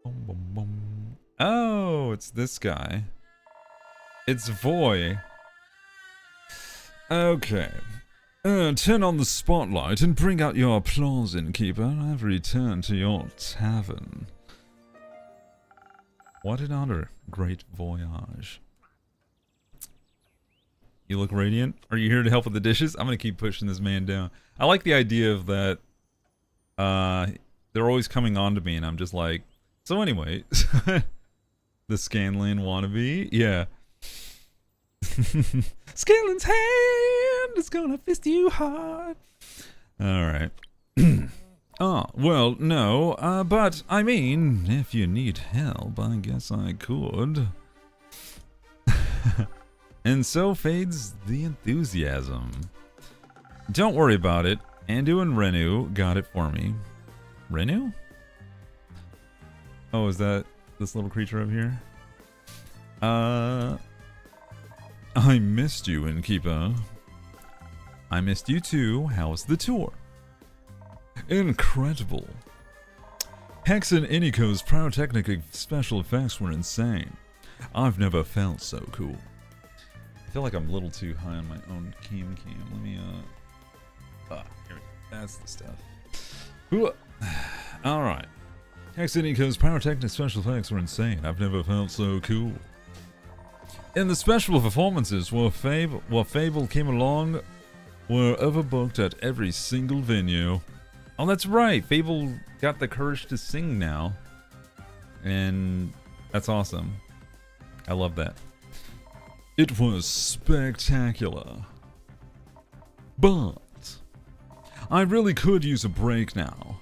Boom, boom, boom. Oh, it's this guy. It's Voy. Okay. Turn on the spotlight and bring out your applause, innkeeper. I've returned to your tavern. What an honor. Great voyage. You look radiant. Are you here to help with the dishes? I'm gonna keep pushing this man down. I like the idea of that. They're always coming on to me, and I'm just like. So anyway, the Scanlan wannabe, yeah. Scanlan's hand is gonna fist you hard. All right. Oh, well, no, but I mean, if you need help, I guess I could. And so fades the enthusiasm. Don't worry about it. Andu and Renu got it for me. Renu? Oh, is that this little creature up here? I missed you, innkeeper. I missed you too. How's the tour? Incredible. Hex and Iniko's pyrotechnic special effects were insane. I've never felt so cool. I feel like I'm a little too high on my own cam. Let me, here we go. That's the stuff. Alright. Hex and Iniko's pyrotechnic special effects were insane. I've never felt so cool. In the special performances where Fable came along, were overbooked at every single venue. Oh, that's right. Fable got the courage to sing now. And that's awesome. I love that. It was spectacular. But I really could use a break now.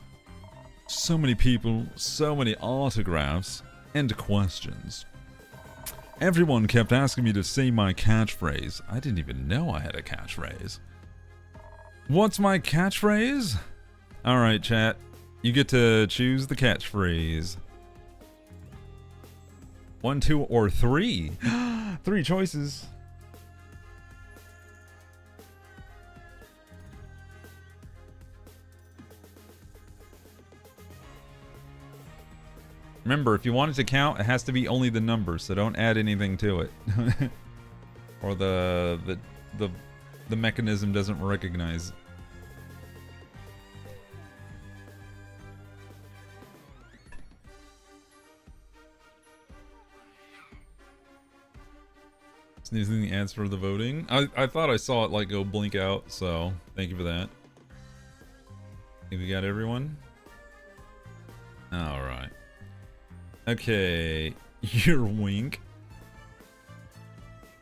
So many people, so many autographs, and questions. Everyone kept asking me to say my catchphrase. I didn't even know I had a catchphrase. What's my catchphrase? Alright, chat. You get to choose the catchphrase. 1, 2, or 3. 3 choices. Remember, if you want it to count, it has to be only the numbers, so don't add anything to it. Or the mechanism doesn't recognize. Sneezing the ads for the voting. I thought I saw it like go blink out, so thank you for that. Think we got everyone? Alright. Okay, your wink.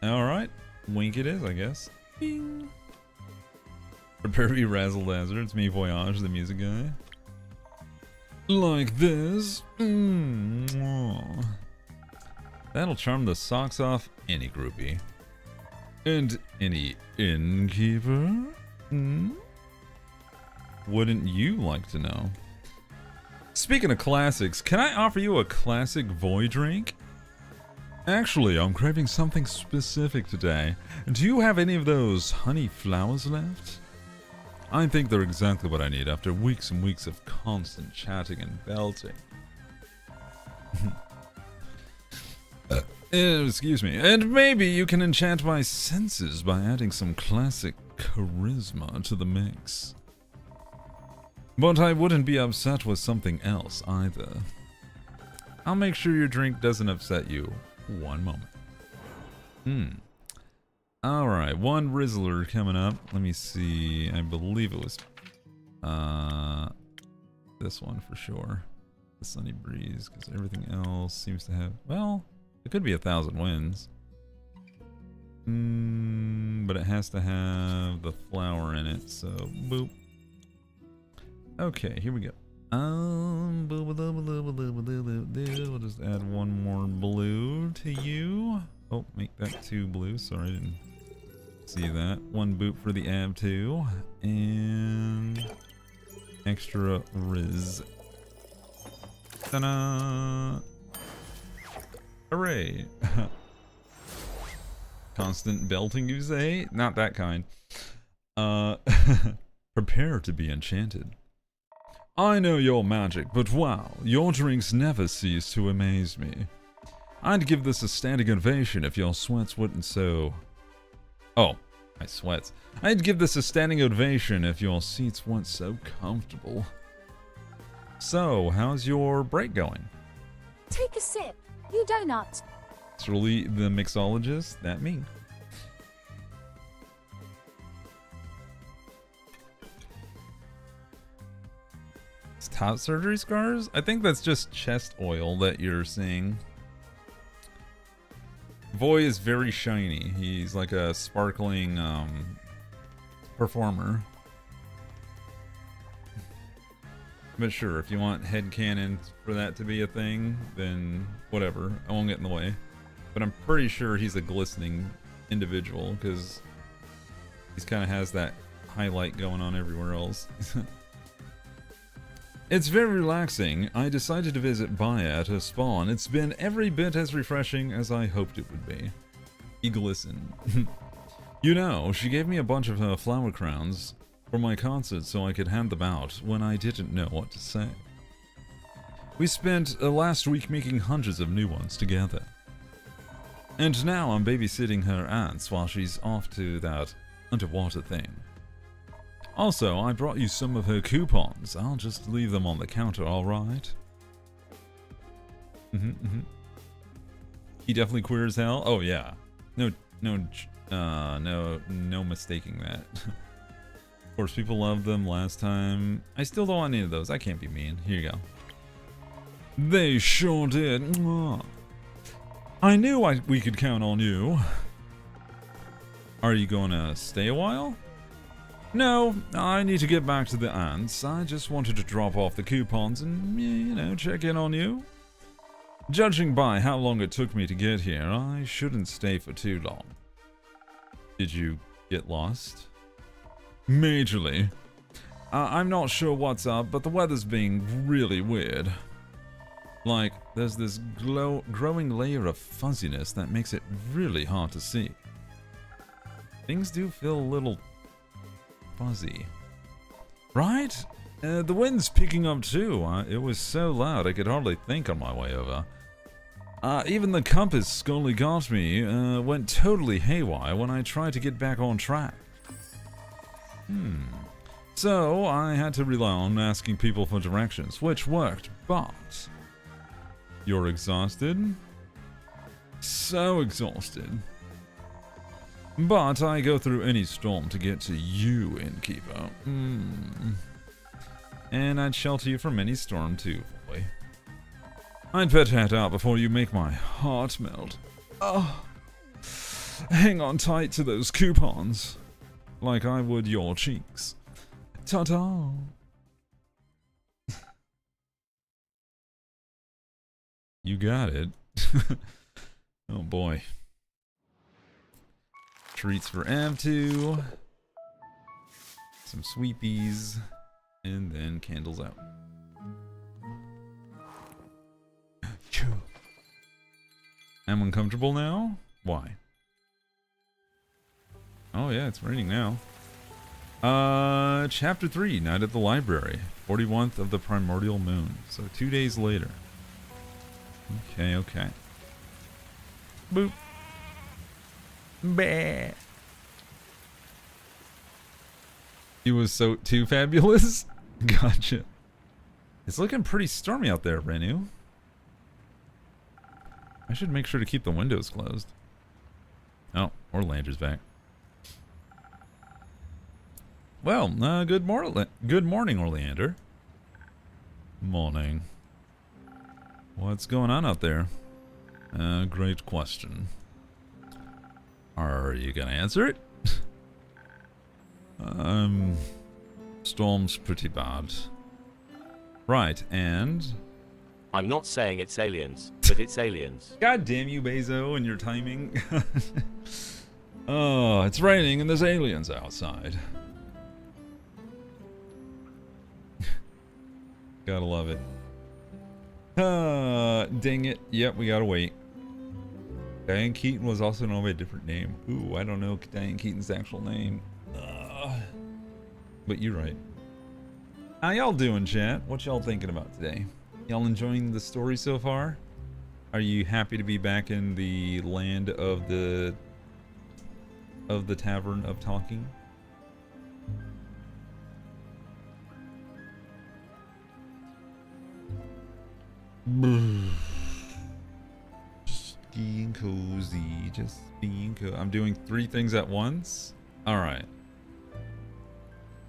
Alright, wink it is, I guess. Bing. Prepare to be razzle-dazzle. It's me, Voyage, the music guy. Like this. Mwah. That'll charm the socks off any groupie. And any innkeeper? Wouldn't you like to know? Speaking of classics, can I offer you a classic Void drink? Actually, I'm craving something specific today. Do you have any of those honey flowers left? I think they're exactly what I need after weeks and weeks of constant chatting and belting. Excuse me. And maybe you can enchant my senses by adding some classic charisma to the mix. But I wouldn't be upset with something else either. I'll make sure your drink doesn't upset you. One moment. Alright, one Rizzler coming up. Let me see. I believe it was this one for sure. The Sunny Breeze, because everything else seems to have, well, it could be 1,000 wins. But it has to have the flower in it, so boop. Okay, here we go. We'll just add one more blue to you. Oh, make that 2 blue. Sorry, I didn't see that. 1 boot for the ab 2. And extra Riz. Ta-da! Hooray! Constant belting, you say? Not that kind. Prepare to be enchanted. I know your magic, but wow, your drinks never cease to amaze me. I'd give this a standing ovation if your sweats weren't so... Oh, my sweats. I'd give this a standing ovation if your seats weren't so comfortable. So, how's your break going? Take a sip. You donut. It's really the mixologist, that me. Top surgery scars? I think that's just chest oil that you're seeing. Voy is very shiny. He's like a sparkling performer. But sure, if you want headcanon for that to be a thing, then whatever. I won't get in the way. But I'm pretty sure he's a glistening individual because he kind of has that highlight going on everywhere else. It's very relaxing. I decided to visit Baya to spawn. It's been every bit as refreshing as I hoped it would be. He glistened. You know, she gave me a bunch of her flower crowns for my concert so I could hand them out when I didn't know what to say. We spent last week making hundreds of new ones together. And now I'm babysitting her aunts while she's off to that underwater thing. Also, I brought you some of her coupons. I'll just leave them on the counter, alright? He definitely queer as hell? Oh yeah. No mistaking that. Of course, people loved them last time. I still don't want any of those. I can't be mean. Here you go. They sure did. I knew we could count on you. Are you gonna stay a while? No, I need to get back to the aunts. I just wanted to drop off the coupons and, you know, check in on you. Judging by how long it took me to get here, I shouldn't stay for too long. Did you get lost? Majorly. I'm not sure what's up, but the weather's being really weird. Like, there's this growing layer of fuzziness that makes it really hard to see. Things do feel a little fuzzy. Right? The wind's picking up too. It was so loud I could hardly think on my way over. Even the compass Scully got me went totally haywire when I tried to get back on track. So I had to rely on asking people for directions, which worked, but... You're exhausted? So exhausted. But I go through any storm to get to you, innkeeper. And I'd shelter you from any storm too, boy. I'd better head out before you make my heart melt. Oh, hang on tight to those coupons, like I would your cheeks. Ta-ta! You got it. Oh boy. Treats for Av2. Some sweepies. And then candles out. I'm uncomfortable now? Why? Oh yeah, it's raining now. Chapter 3, Night at the Library. 41th of the Primordial Moon. So 2 days later. Okay, okay. Boop. Bah. He was so too fabulous? Gotcha. It's looking pretty stormy out there, Renu. I should make sure to keep the windows closed. Oh, Orlander's back. Well, good morning, Orlander. Morning. What's going on out there? Great question. Are you gonna answer it? Storm's pretty bad. Right, and... I'm not saying it's aliens, but it's aliens. God damn you, Bezo, and your timing. Oh, it's raining and there's aliens outside. Gotta love it. Dang it. Yep, we gotta wait. Diane Keaton was also known by a different name. Ooh, I don't know Diane Keaton's actual name. But you're right. How y'all doing, chat? What y'all thinking about today? Y'all enjoying the story so far? Are you happy to be back in the land of the Tavern of Talking? Just being cozy, just being cozy. I'm doing 3 things at once? Alright.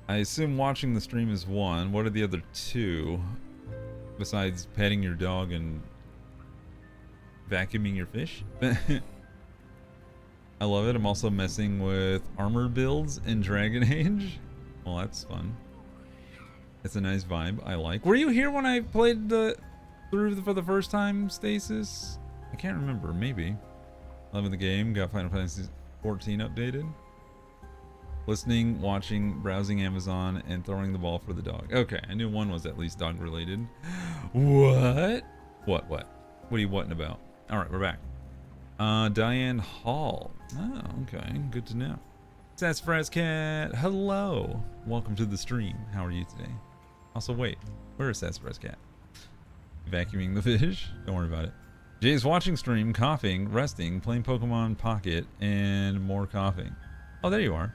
I assume watching the stream is 1. What are the other 2? Besides petting your dog and vacuuming your fish? I love it. I'm also messing with armor builds in Dragon Age. Well, that's fun. It's a nice vibe. I like. Were you here when I played for the first time, Stasis? I can't remember. Maybe. Loving the game. Got Final Fantasy 14 updated. Listening, watching, browsing Amazon, and throwing the ball for the dog. Okay, I knew one was at least dog related. What? What? What are you whatting about? Alright, we're back. Diane Hall. Oh, okay. Good to know. Sassafras Cat. Hello. Welcome to the stream. How are you today? Also, wait. Where is Sassafras Cat? Vacuuming the fish? Don't worry about it. Jay's watching stream, coughing, resting, playing Pokemon Pocket, and more coughing. Oh, there you are.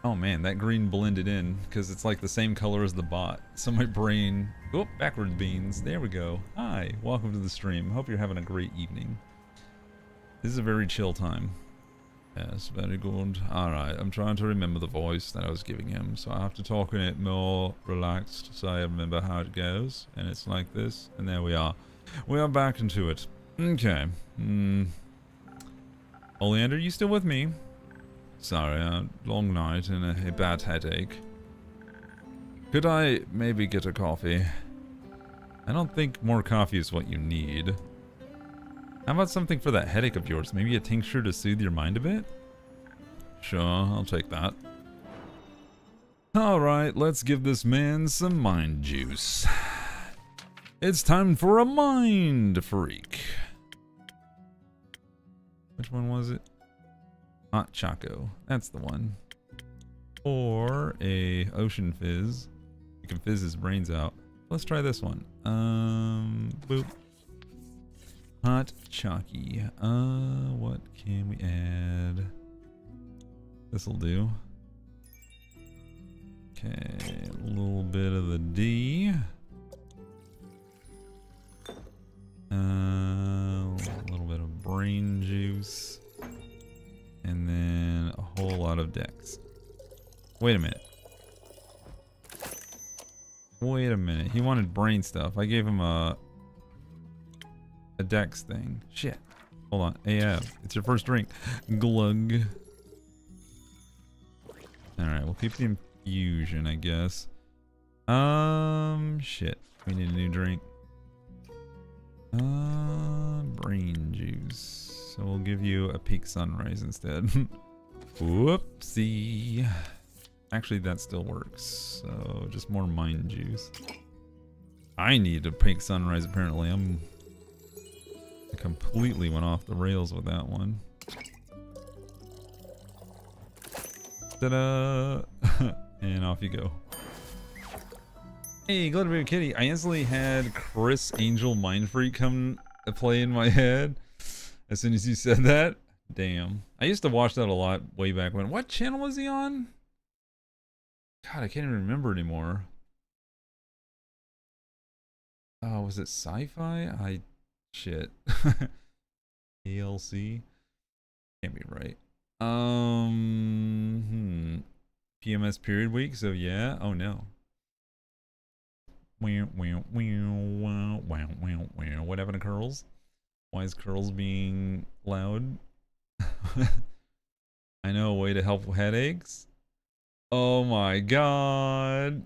Oh man, that green blended in because it's like the same color as the bot. So my brain... Oh, backward beans. There we go. Hi, welcome to the stream. Hope you're having a great evening. This is a very chill time. Yes, very good. Alright, I'm trying to remember the voice that I was giving him. So I have to talk in it more relaxed so I remember how it goes. And it's like this. And there we are. We are back into it. Okay. Oleander, you still with me? Sorry, a long night and a bad headache. Could I maybe get a coffee? I don't think more coffee is what you need. How about something for that headache of yours? Maybe a tincture to soothe your mind a bit? Sure, I'll take that. Alright, let's give this man some mind juice. It's time for a mind freak. Which one was it? Hot Choco. That's the one. Or a Ocean Fizz. You can fizz his brains out. Let's try this one. Boop. Hot Chalky. What can we add? This'll do. Okay, a little bit of the D. A little bit of brain juice. And then a whole lot of Dex. Wait a minute. Wait a minute. He wanted brain stuff. I gave him a Dex thing. Shit. Hold on. AF. It's your first drink. Glug. Alright, we'll keep the infusion, I guess. Shit. We need a new drink. Brain juice. So we'll give you a peak sunrise instead. Whoopsie. Actually, that still works. So just more mind juice. I need a pink sunrise apparently. I completely went off the rails with that one. Ta-da! And off you go. Hey, glad to be a kitty. I instantly had Chris Angel Mind Freak come play in my head as soon as you said that. Damn. I used to watch that a lot way back when. What channel was he on? God, I can't even remember anymore. Oh, was it sci-fi? Shit. ALC? Can't be right. PMS period week, so yeah. Oh no. What happened to curls? Why is curls being loud? I know a way to help with headaches. Oh my god.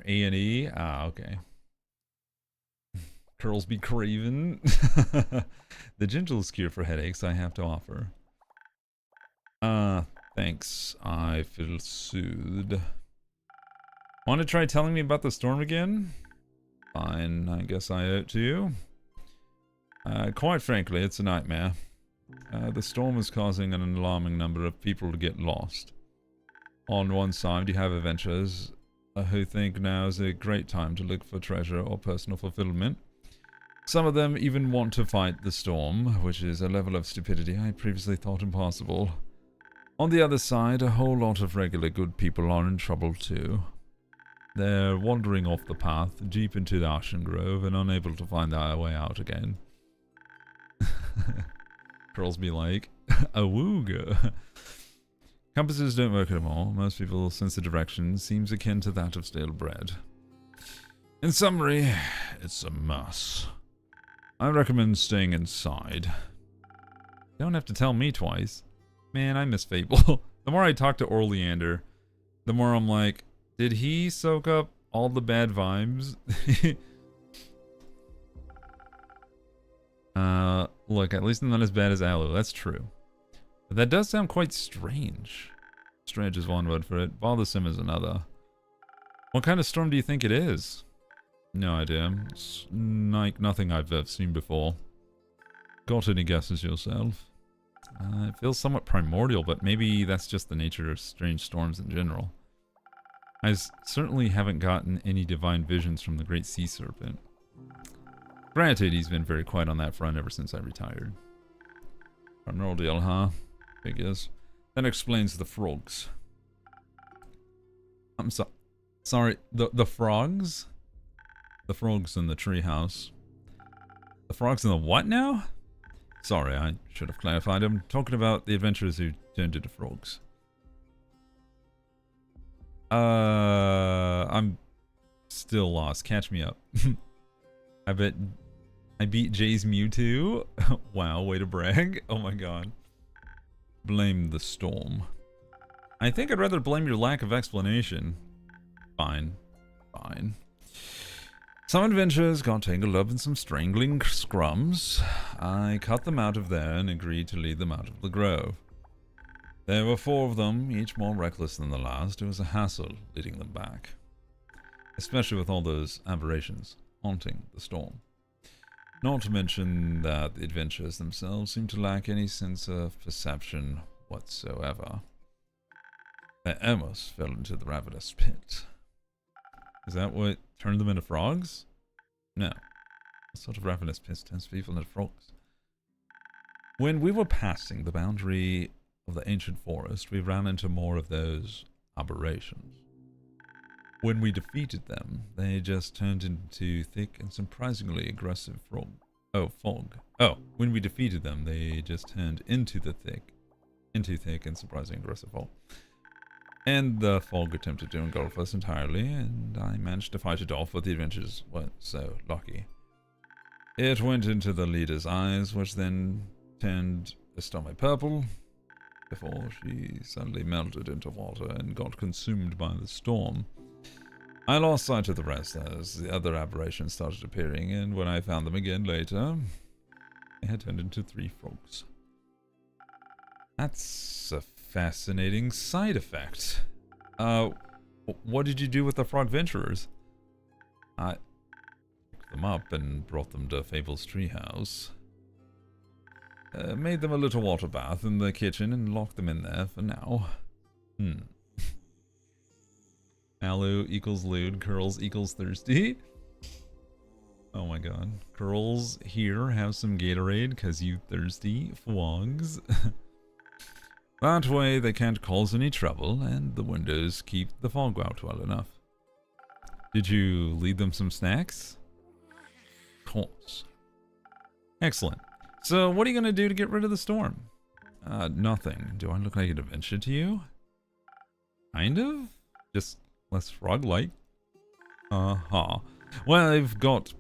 A&E? Ah, okay. Curls be craven. The gentlest cure for headaches I have to offer. Thanks. I feel soothed. Want to try telling me about the storm again? Fine, I guess I owe it to you. Quite frankly, it's a nightmare. The storm is causing an alarming number of people to get lost. On one side, you have adventurers who think now is a great time to look for treasure or personal fulfillment. Some of them even want to fight the storm, which is a level of stupidity I previously thought impossible. On the other side, a whole lot of regular good people are in trouble too. They're wandering off the path, deep into the Ashen Grove, and unable to find their way out again. Girls be like, awooga. Compasses don't work anymore. Most people's sense of direction seems akin to that of stale bread. In summary, it's a mess. I recommend staying inside. You don't have to tell me twice. Man, I miss Fable. The more I talk to Orleander, the more I'm like, did he soak up all the bad vibes? Look, at least I'm not as bad as Alu. That's true. But that does sound quite strange. Strange is one word for it. Bothersome is another. What kind of storm do you think it is? No idea. It's like nothing I've ever seen before. Got any guesses yourself? It feels somewhat primordial, but maybe that's just the nature of strange storms in general. I certainly haven't gotten any divine visions from the Great Sea Serpent. Granted, he's been very quiet on that front ever since I retired. Primordial, huh? Figures. That explains the frogs. I'm sorry, the frogs? The frogs in the treehouse. The frogs in the what now? Sorry, I should have clarified. I'm talking about the adventurers who turned into frogs. I'm still lost. Catch me up. I bet I beat Jay's Mewtwo. Wow, way to brag. Oh my god. Blame the storm. I think I'd rather blame your lack of explanation. Fine. fine. Some adventurers got tangled up in some strangling scrums. I cut them out of there and agreed to lead them out of the grove. There were 4 of them, each more reckless than the last. It was a hassle leading them back, especially with all those aberrations haunting the storm. Not to mention that the adventurers themselves seemed to lack any sense of perception whatsoever. They almost fell into the ravenous pit. Is that what turned them into frogs? No. What sort of ravenous pit turns people into frogs? When we were passing the boundary of the ancient forest, we ran into more of those aberrations. When we defeated them, they just turned into thick and surprisingly aggressive fog. When we defeated them, they just turned into thick and surprisingly aggressive fog. And the fog attempted to engulf us entirely, and I managed to fight it off, but the adventurers weren't so lucky. It went into the leader's eyes, which then turned a stormy purple, before she suddenly melted into water and got consumed by the storm. I lost sight of the rest as the other aberrations started appearing, and when I found them again later, they had turned into 3 frogs. That's a fascinating side effect. What did you do with the frog venturers? I picked them up and brought them to Fable's treehouse. Made them a little water bath in the kitchen and locked them in there for now. Alu equals lewd, curls equals thirsty. Oh my god. Curls here, have some Gatorade because you thirsty frogs. That way they can't cause any trouble and the windows keep the fog out well enough. Did you lead them some snacks? Of course. Excellent. So what are you going to do to get rid of the storm? Nothing. Do I look like an adventure to you? Kind of? Just less frog-like. Well, we've got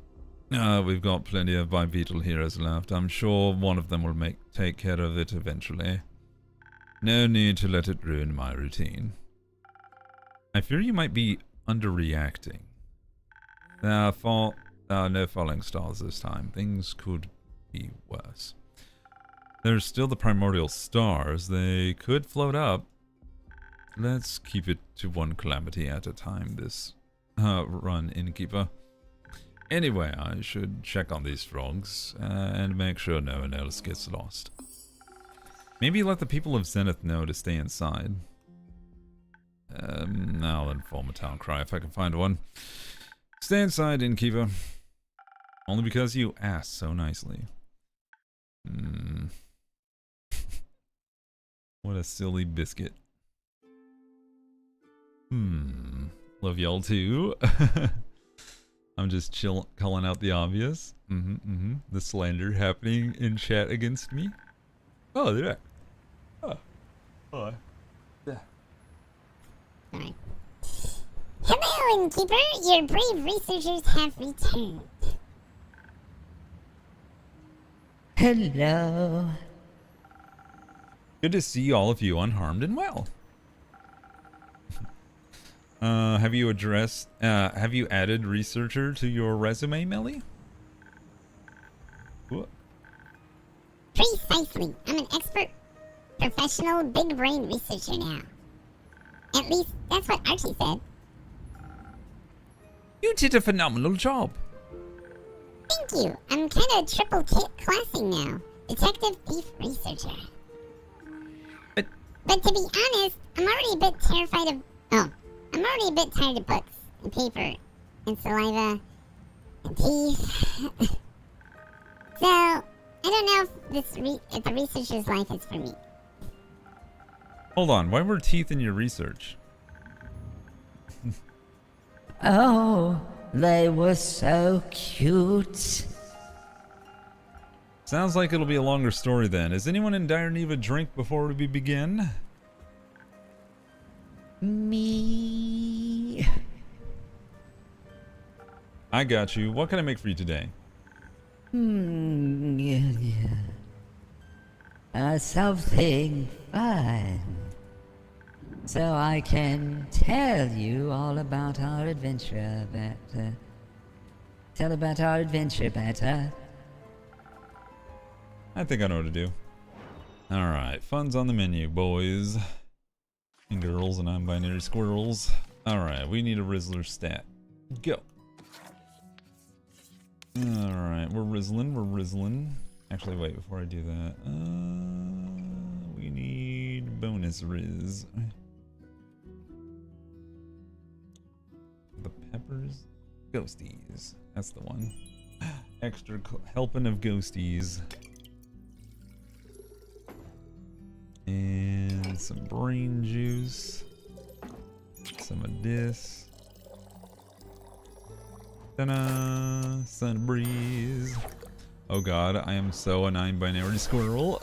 plenty of bipedal heroes left. I'm sure one of them will take care of it eventually. No need to let it ruin my routine. I fear you might be underreacting. No falling stars this time. Things could be worse. There's still the primordial stars. They could float up. Let's keep it to one calamity at a time this run, Innkeeper. Anyway, I should check on these frogs and make sure no one else gets lost. Maybe let the people of Zenith know to stay inside. I'll inform a town cry if I can find one. Stay inside, Innkeeper. Only because you asked so nicely. What a silly biscuit. Love y'all too. I'm just calling out the obvious. The slander happening in chat against me. Oh, they're back. Oh. Yeah. Sorry. Hello, Innkeeper. Your brave researchers have returned. Hello. Good to see all of you unharmed and well. Have you added researcher to your resume, Melly? What? Precisely. I'm an expert, professional, big brain researcher now. At least, that's what Archie said. You did a phenomenal job. Thank you. I'm kinda triple classing now. Detective, thief, researcher. But to be honest, I'm already a bit tired of books and paper and saliva and teeth. So, I don't know if the researcher's life is for me. Hold on, why were teeth in your research? Oh, they were so cute. Sounds like it'll be a longer story then. Is anyone in dire need of a drink before we begin? Me. I got you. What can I make for you today? Something fun. so I can tell you all about our adventure better. Tell about our adventure better. I think I know what to do. Alright, fun's on the menu, boys. And girls and non-binary squirrels. Alright, we need a Rizzler stat. Go. Alright, we're Rizzling. Actually, wait, before I do that. We need bonus Riz. The peppers? Ghosties. That's the one. Extra helping of ghosties. And some brain juice. Some of this. Ta-da! Sun breeze. Oh god, I am so a non-binary squirrel.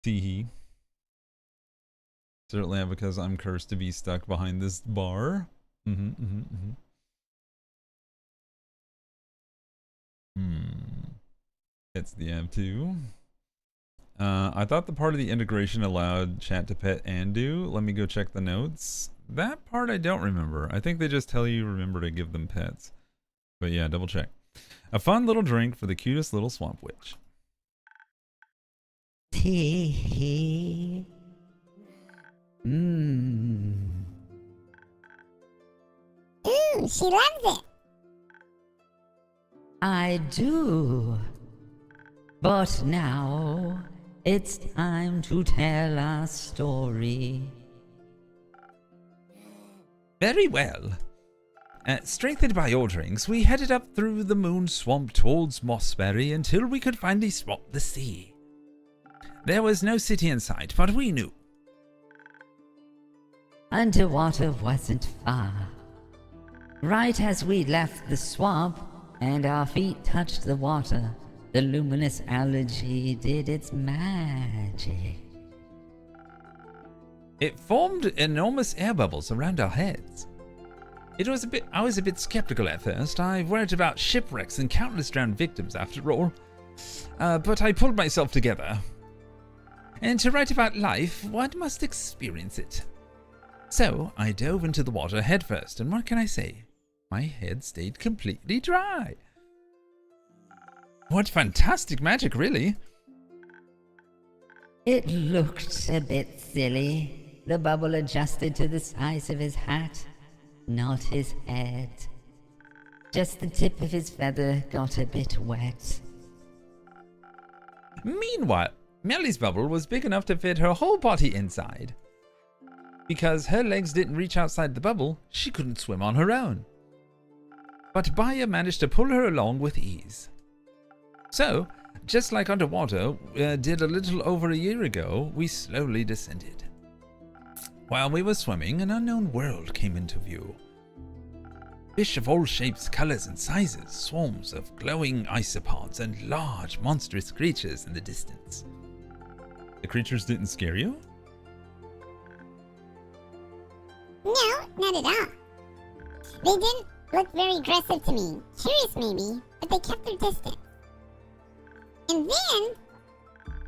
Teehee. Certainly because I'm cursed to be stuck behind this bar. It's the M2. I thought the part of the integration allowed chat to pet Andu. Let me go check the notes. That part I don't remember. I think they just tell you remember to give them pets. But yeah, double check. A fun little drink for the cutest little swamp witch. Tee hee. Ooh, she loves it. I do. But now it's time to tell our story. Very well. Strengthened by your drinks, we headed up through the moon swamp towards Mossberry until we could finally spot the sea. There was no city in sight, but we knew. Underwater wasn't far. Right as we left the swamp and our feet touched the water, the luminous algae did its magic. It formed enormous air bubbles around our heads. I was a bit skeptical at first. I've read about shipwrecks and countless drowned victims after all. But I pulled myself together. And to write about life, one must experience it. So I dove into the water headfirst, and what can I say? My head stayed completely dry. What fantastic magic, really. It looked a bit silly. The bubble adjusted to the size of his hat, not his head. Just the tip of his feather got a bit wet. Meanwhile, Mellie's bubble was big enough to fit her whole body inside. Because her legs didn't reach outside the bubble, she couldn't swim on her own. But Baya managed to pull her along with ease. So, just like underwater did a little over a year ago, we slowly descended. While we were swimming, an unknown world came into view. Fish of all shapes, colors, and sizes, swarms of glowing isopods, and large, monstrous creatures in the distance. The creatures didn't scare you? No, not at all. They didn't look very aggressive to me. Curious maybe, but they kept their distance. And then,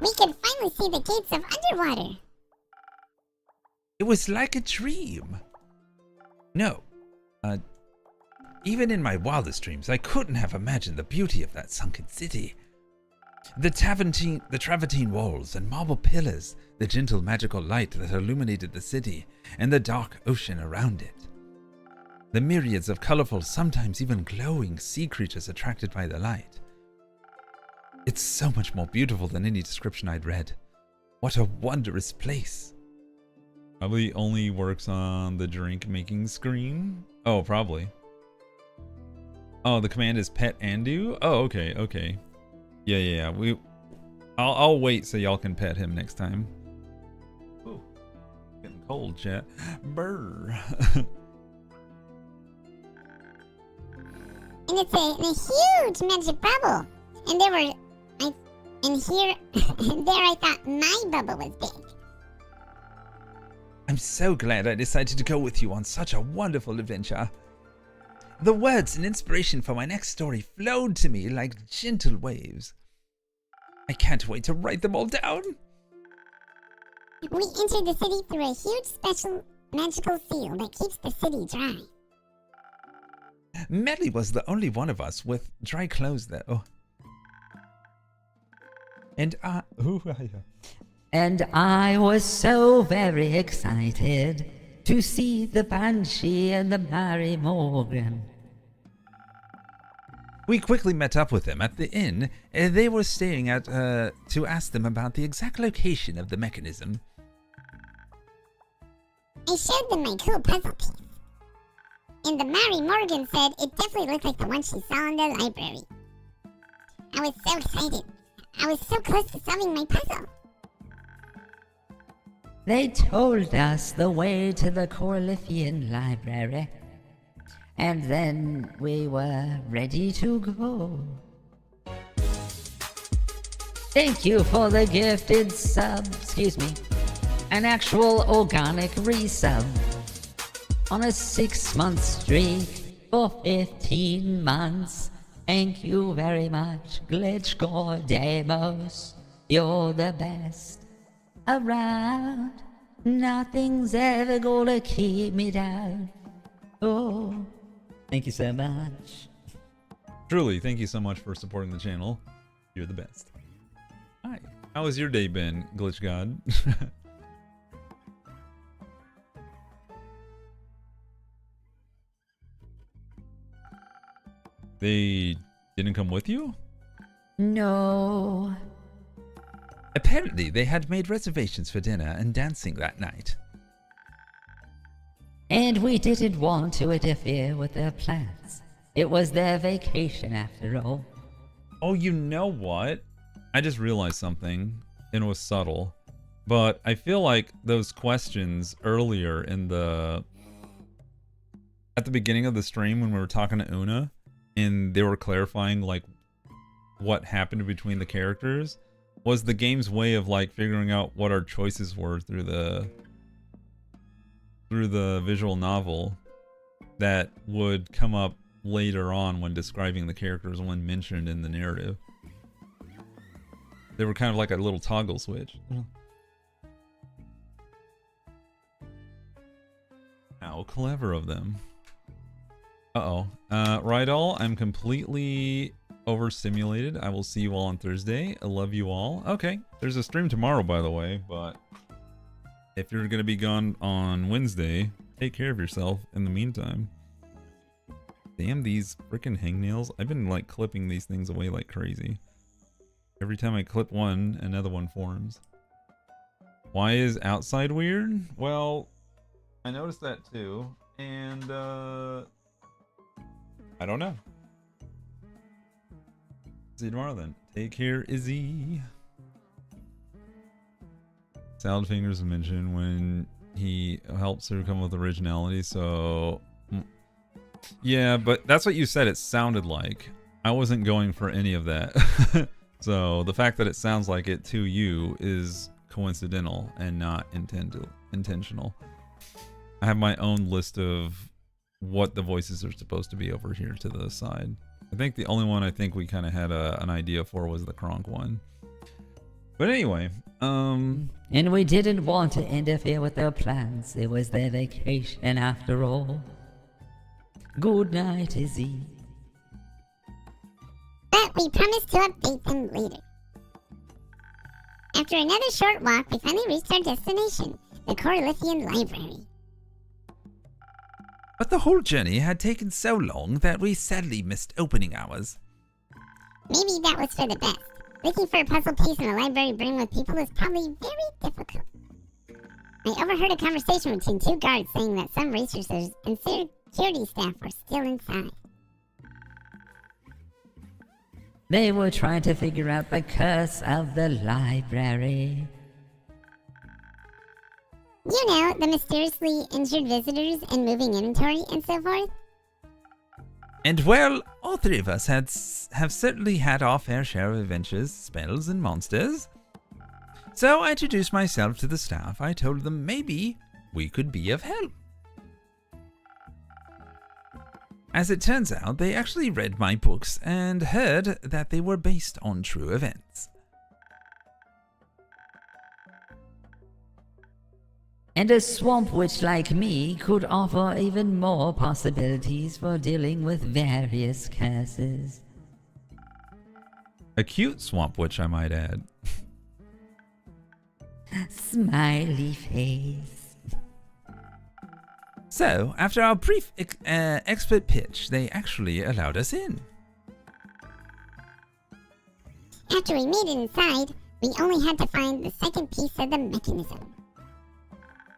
we could finally see the gates of underwater. It was like a dream. No, even in my wildest dreams, I couldn't have imagined the beauty of that sunken city. The travertine walls and marble pillars, the gentle magical light that illuminated the city, and the dark ocean around it. The myriads of colorful, sometimes even glowing sea creatures attracted by the light. It's so much more beautiful than any description I'd read. What a wondrous place. Probably only works on the drink making screen. Oh, probably. Oh, the command is pet Andu? Oh, okay. Yeah. I'll wait so y'all can pet him next time. Ooh, getting cold, chat. Brr. And it's a huge magic bubble. And there I thought my bubble was big. I'm so glad I decided to go with you on such a wonderful adventure. The words and inspiration for my next story flowed to me like gentle waves. I can't wait to write them all down. We entered the city through a huge special magical seal that keeps the city dry. Melly was the only one of us with dry clothes, though. And I was so very excited to see the Banshee and the Mary Morgan. we quickly met up with them at the inn they were staying at to ask them about the exact location of the mechanism. I showed them my cool puzzle piece. And the Mary Morgan said it definitely looked like the one she saw in the library. I was so excited. I was so close to solving my puzzle. They told us the way to the Corlifian library, and then we were ready to go. Thank you for the gifted sub, an actual organic resub on a 6-month streak for 15 months. Thank you very much, Glitchcore Demos. You're the best around. Nothing's ever gonna keep me down. Oh, thank you so much. Truly, thank you so much for supporting the channel. You're the best. Hi. How has your day been, Glitch God? They didn't come with you? No. Apparently, they had made reservations for dinner and dancing that night. And we didn't want to interfere with their plans. It was their vacation after all. Oh, you know what? I just realized something, and it was subtle. But I feel like those questions earlier in at the beginning of the stream when we were talking to Una, and they were clarifying like what happened between the characters, was the game's way of like figuring out what our choices were through the visual novel that would come up later on when describing the characters when mentioned in the narrative. They were kind of like a little toggle switch. How clever of them. Uh-oh. Rydal, I'm completely overstimulated. I will see you all on Thursday. I love you all. Okay. There's a stream tomorrow, by the way, but if you're going to be gone on Wednesday, take care of yourself in the meantime. Damn these freaking hangnails. I've been like clipping these things away like crazy. Every time I clip one, another one forms. Why is outside weird? Well, I noticed that too. And, I don't know. See you tomorrow then. Take care, Izzy. Salad Fingers mentioned when he helps her come with originality, so... Yeah, but that's what you said it sounded like. I wasn't going for any of that. So the fact that it sounds like it to you is coincidental and not intentional. I have my own list of what the voices are supposed to be over here to the side. I think the only one I think we kind of had an idea for was the Kronk one. But anyway, And we didn't want to interfere with their plans. It was their vacation after all. Good night, Izzy. But we promised to update them later. After another short walk, we finally reached our destination, the Corlifian Library. But the whole journey had taken so long that we sadly missed opening hours. Maybe that was for the best. Looking for a puzzle piece in a library brim with people is probably very difficult. I overheard a conversation between two guards saying that some researchers and security staff were still inside. They were trying to figure out the curse of the library. You know, the mysteriously injured visitors and moving inventory and so forth? And well, all three of us have certainly had our fair share of adventures, spells, and monsters. So I introduced myself to the staff. I told them maybe we could be of help. As it turns out, they actually read my books and heard that they were based on true events. And a swamp witch like me could offer even more possibilities for dealing with various curses. A cute swamp witch, I might add. Smiley face. So, after our brief expert pitch, they actually allowed us in. After we made it inside, we only had to find the second piece of the mechanism.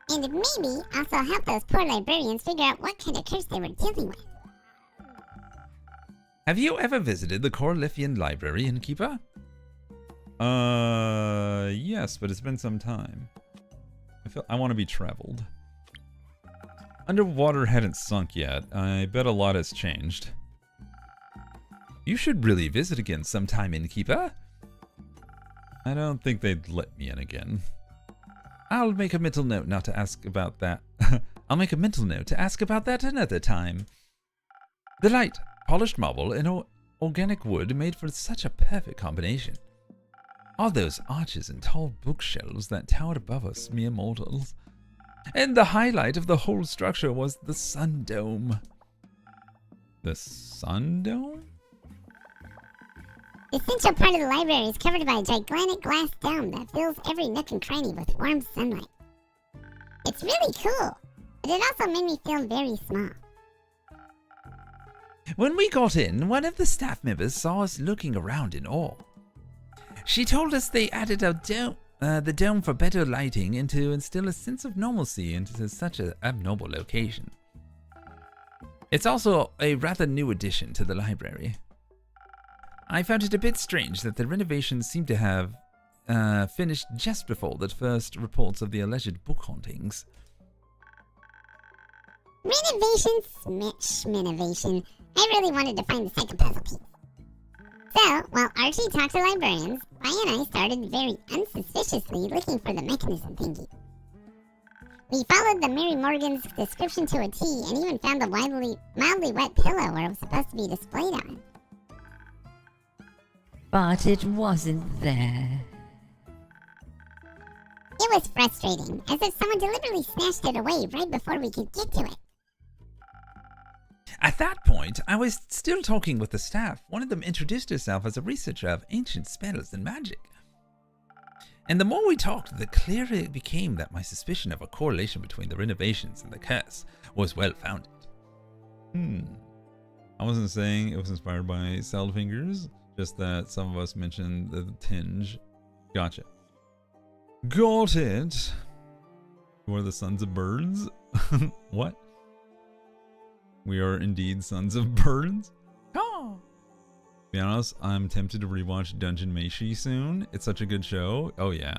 And it maybe also help those poor librarians figure out what kind of curse they were dealing with. Have you ever visited the Corlifian Library, Innkeeper? Yes, but it's been some time. I want to be traveled. Underwater hadn't sunk yet. I bet a lot has changed. You should really visit again sometime, Innkeeper. I don't think they'd let me in again. I'll make a mental note not to ask about that. I'll make a mental note to ask about that another time. The light, polished marble, and organic wood made for such a perfect combination. All those arches and tall bookshelves that towered above us mere mortals. And the highlight of the whole structure was the sun dome. The sun dome? The central part of the library is covered by a gigantic glass dome that fills every nook and cranny with warm sunlight. It's really cool, but it also made me feel very small. When we got in, one of the staff members saw us looking around in awe. She told us they added the dome for better lighting and to instill a sense of normalcy into such an abnormal location. It's also a rather new addition to the library. I found it a bit strange that the renovations seem to have finished just before the first reports of the alleged book hauntings. Renovation, schminovation. I really wanted to find the second puzzle piece. So, while Archie talked to librarians, I and I started very unsuspiciously looking for the mechanism thingy. We followed the Mary Morgan's description to a T and even found the mildly wet pillow where it was supposed to be displayed on. But it wasn't there. It was frustrating, as if someone deliberately snatched it away right before we could get to it. At that point, I was still talking with the staff. One of them introduced herself as a researcher of ancient spells and magic. And the more we talked, the clearer it became that my suspicion of a correlation between the renovations and the curse was well founded. I wasn't saying it was inspired by Saladfingers, just that some of us mentioned the tinge. Gotcha. Got it. Who are the sons of birds? What? We are indeed sons of birds? Oh. To be honest, I'm tempted to rewatch Dungeon Meshi soon. It's such a good show. Oh yeah.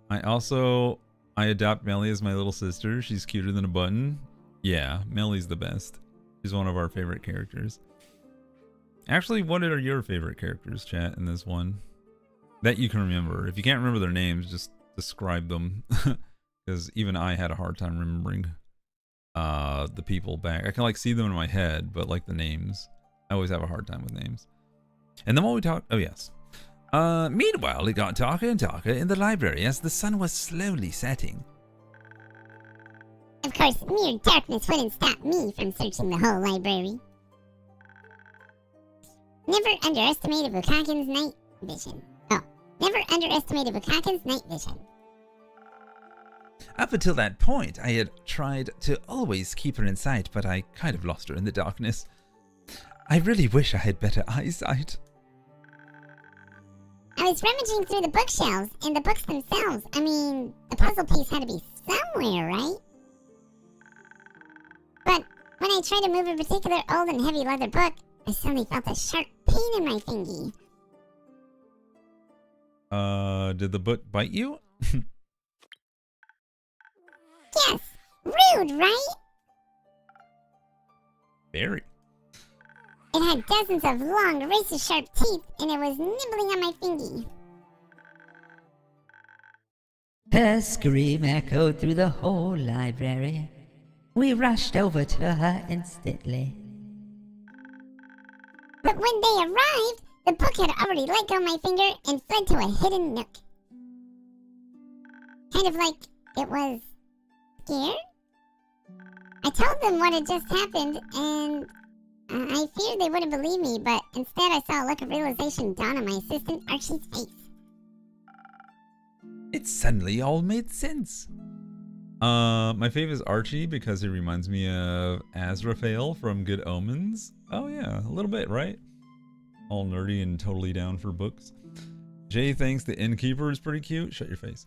I adopt Melly as my little sister. She's cuter than a button. Yeah, Melly's the best. She's one of our favorite characters. Actually, what are your favorite characters, chat, in this one? That you can remember. If you can't remember their names, just describe them. Because even I had a hard time remembering the people back. I can like see them in my head, but like the names, I always have a hard time with names. And then while we talk, oh yes. Meanwhile, it got darker and darker in the library as the sun was slowly setting. Of course, mere darkness wouldn't stop me from searching the whole library. Never underestimate a Bukakin's night vision. Oh, never underestimate a Bukakin's night vision. Up until that point, I had tried to always keep her in sight, but I kind of lost her in the darkness. I really wish I had better eyesight. I was rummaging through the bookshelves and the books themselves. I mean, the puzzle piece had to be somewhere, right? But when I tried to move a particular old and heavy leather book, I suddenly felt a sharp pain in my thingy. Did the book bite you? Yes! Rude, right? Very. It had dozens of long, razor-sharp teeth, and it was nibbling on my thingy. Her scream echoed through the whole library. We rushed over to her instantly. But when they arrived, the book had already let go my finger and fled to a hidden nook. kind of like it was scared. I told them what had just happened, and I feared they wouldn't believe me, but instead I saw a look of realization dawn on my assistant Archie's face. It suddenly all made sense. My fave is Archie because he reminds me of Azrael from Good Omens. Oh yeah, a little bit, right? All nerdy and totally down for books. Jay thinks the innkeeper is pretty cute. Shut your face.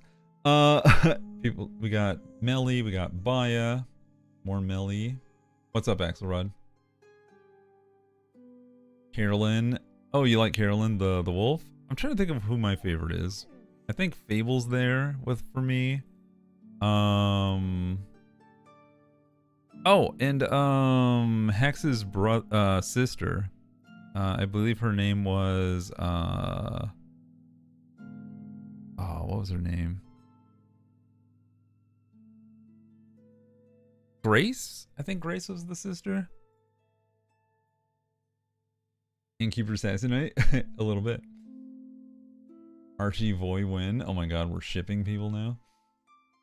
People, we got Melly, we got Baya, more Melly. What's up, Axelrod? Carolyn. Oh, you like Carolyn the wolf? I'm trying to think of who my favorite is. I think Fable's there for me. Oh, and Hex's sister. I believe her name was oh, what was her name? Grace? I think Grace was the sister. Innkeeper Assassinate? A little bit. Archie Voy win. Oh my god, we're shipping people now.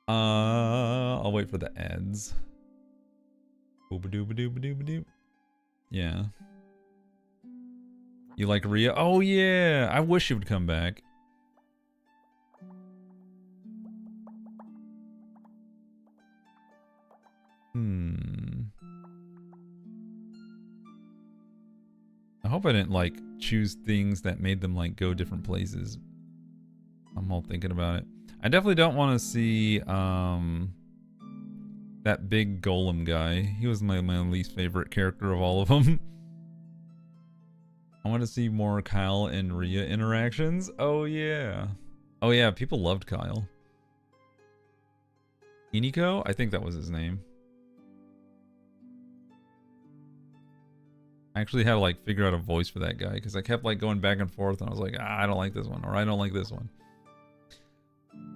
I'll wait for the ads. Ooba-dooba-dooba-dooba-doo. Yeah. You like Rhea? Oh yeah! I wish she would come back. I hope I didn't like choose things that made them like go different places. I'm all thinking about it. I definitely don't want to see that big golem guy. He was my least favorite character of all of them. I want to see more Kyle and Rhea interactions. Oh yeah. Oh yeah, people loved Kyle. Iniko? I think that was his name. I actually had to like figure out a voice for that guy because I kept like going back and forth and I was like, I don't like this one, or I don't like this one.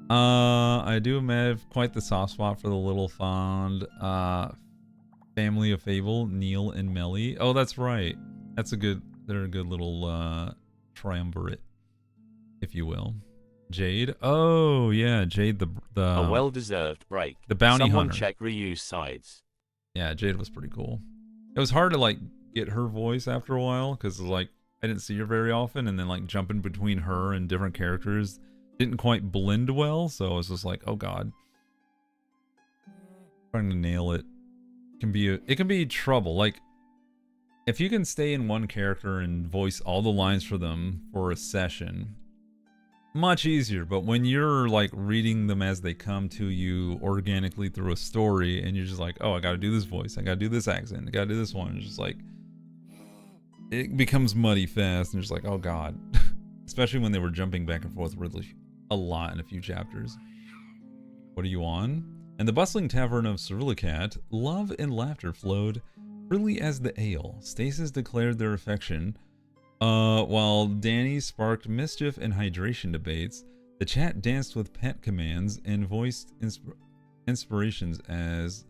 I do have quite the soft spot for the little fond family of Fable, Neil and Melly. Oh, that's right. They're a good little triumvirate, if you will. Jade. Oh yeah, Jade the a well-deserved break. The bounty Someone hunter. check reuse sides. Yeah, Jade was pretty cool. It was hard to like get her voice after a while because like I didn't see her very often, and then like jumping between her and different characters didn't quite blend well, so I was just like, oh god. Trying to nail it can be trouble. Like if you can stay in one character and voice all the lines for them for a session, much easier. But when you're like reading them as they come to you organically through a story, and you're just like, oh, I gotta do this voice, I gotta do this accent, I gotta do this one, it's just like it becomes muddy fast, and you're just like, oh god. Especially when they were jumping back and forth really a lot in a few chapters. What are you on? In the bustling tavern of Cerulikat, love and laughter flowed freely as the ale. Stasis declared their affection, while Danny sparked mischief and hydration debates. The chat danced with pet commands and voiced inspirations as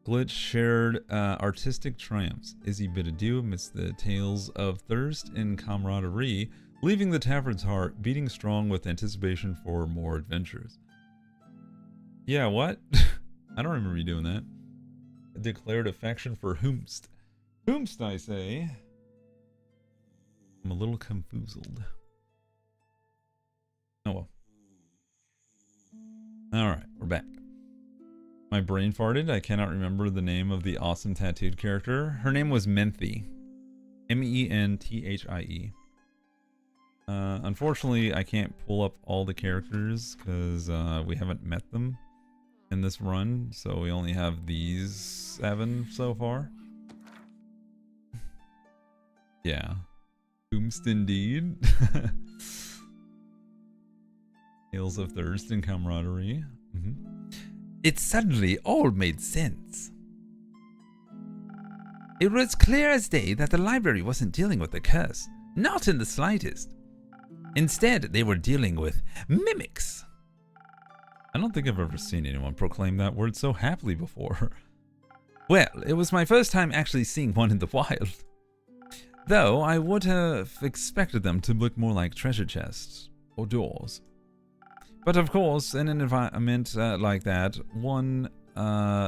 Glitch shared artistic triumphs. Izzy bid adieu amidst the tales of thirst and camaraderie, leaving the tavern's heart beating strong with anticipation for more adventures. Yeah, what? I don't remember you doing that. Declared affection for Whomst. Whomst, I say. I'm a little confoozled. Oh well. Alright, we're back. My brain farted. I cannot remember the name of the awesome tattooed character. Her name was Menthie. Menthie. Unfortunately, I can't pull up all the characters because we haven't met them in this run, so we only have these 7 so far. Yeah. Whomst indeed. Tales of thirst and camaraderie. It suddenly all made sense. It was clear as day that the library wasn't dealing with the curse. Not in the slightest. Instead, they were dealing with mimics. I don't think I've ever seen anyone proclaim that word so happily before. Well, it was my first time actually seeing one in the wild. Though I would have expected them to look more like treasure chests or doors. But of course, in an environment like that,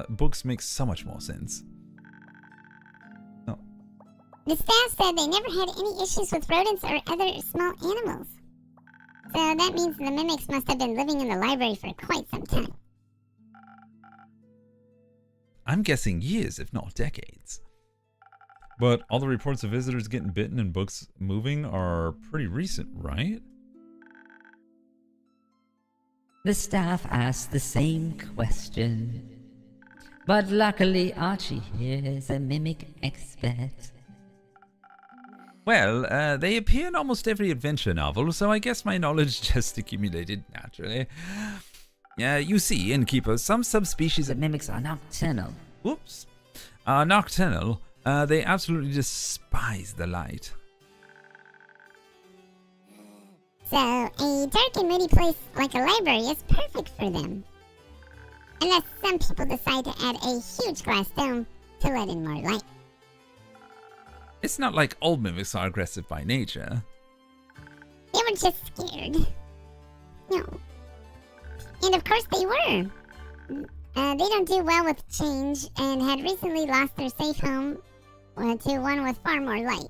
books make so much more sense. Oh. The staff said they never had any issues with rodents or other small animals. So that means the mimics must have been living in the library for quite some time. I'm guessing years, if not decades. But all the reports of visitors getting bitten and books moving are pretty recent, right? The staff asked the same question. But luckily, Archie here is a mimic expert. Well, they appear in almost every adventure novel, so I guess my knowledge just accumulated naturally. You see, Innkeeper, some subspecies The mimics are nocturnal. Whoops. Nocturnal. They absolutely despise the light. So a dark and moody place like a library is perfect for them. Unless some people decide to add a huge glass dome to let in more light. It's not like old mimics are aggressive by nature. They were just scared. No. And of course they were. They don't do well with change and had recently lost their safe home to one with far more light.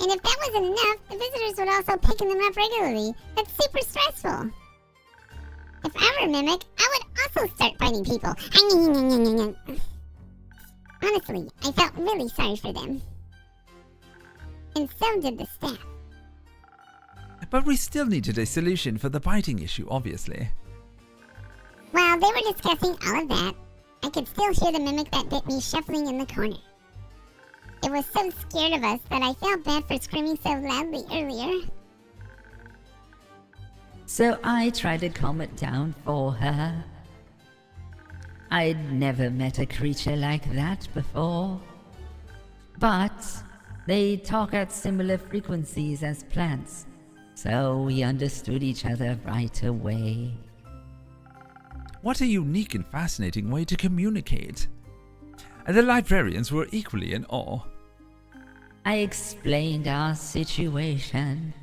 And if that wasn't enough, the visitors would also pick them up regularly. That's super stressful. If I were a mimic, I would also start fighting people. Honestly, I felt really sorry for them. And so did the staff. But we still needed a solution for the biting issue, obviously. While they were discussing all of that, I could still hear the mimic that bit me shuffling in the corner. It was so scared of us that I felt bad for screaming so loudly earlier. So I tried to calm it down for her. I'd never met a creature like that before. But they talk at similar frequencies as plants, so we understood each other right away. What a unique and fascinating way to communicate. The librarians were equally in awe. I explained our situation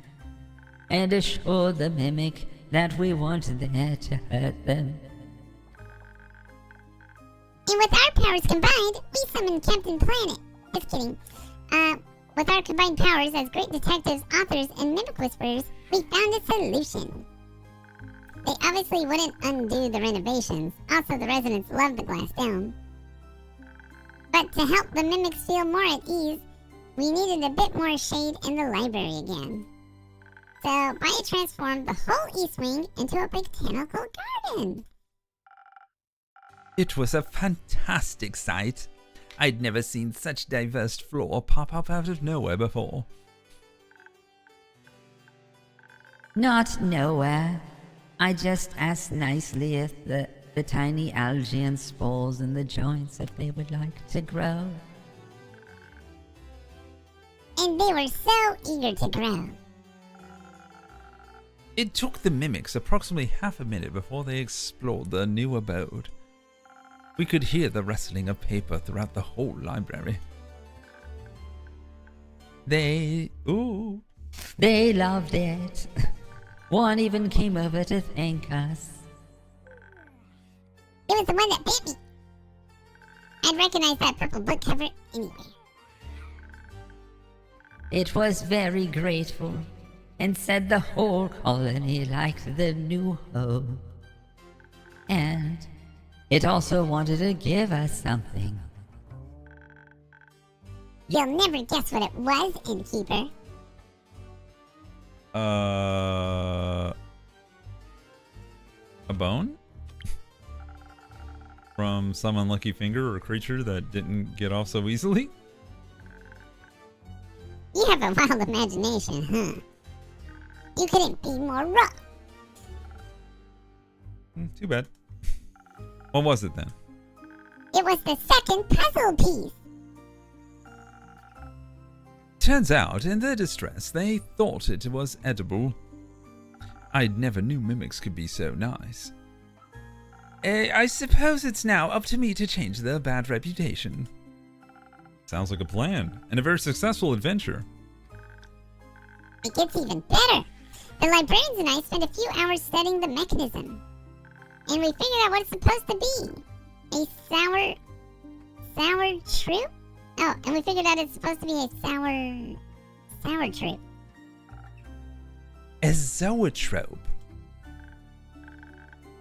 and assured the mimic that we weren't there to hurt them. And with our powers combined, we summoned Captain Planet. Just kidding. With our combined powers as great detectives, authors, and mimic whisperers, we found a solution. They obviously wouldn't undo the renovations. Also, the residents loved the glass dome. But to help the mimics feel more at ease, we needed a bit more shade in the library again. So, Maya transformed the whole east wing into a botanical garden. It was a fantastic sight. I'd never seen such diverse flora pop up out of nowhere before. Not nowhere. I just asked nicely if the tiny algae and spores in the joints that they would like to grow. And they were so eager to grow. It took the mimics approximately half a minute before they explored their new abode. We could hear the rustling of paper throughout the whole library. They loved it. One even came over to thank us. It was the one that bit me. I'd recognize that purple book cover anywhere. It was very grateful and said the whole colony liked the new home. And it also wanted to give us something. You'll never guess what it was, Innkeeper. A bone? From some unlucky finger or creature that didn't get off so easily? You have a wild imagination, huh? You couldn't be more wrong. Too bad. What was it then? It was the second puzzle piece. Turns out, in their distress, they thought it was edible. I never knew mimics could be so nice. I suppose it's now up to me to change their bad reputation. Sounds like a plan, and a very successful adventure. It gets even better. The librarians and I spent a few hours studying the mechanism. And we figured out what it's supposed to be. A sour troop? Oh, and we figured out it's supposed to be a sour troop. A zoetrope.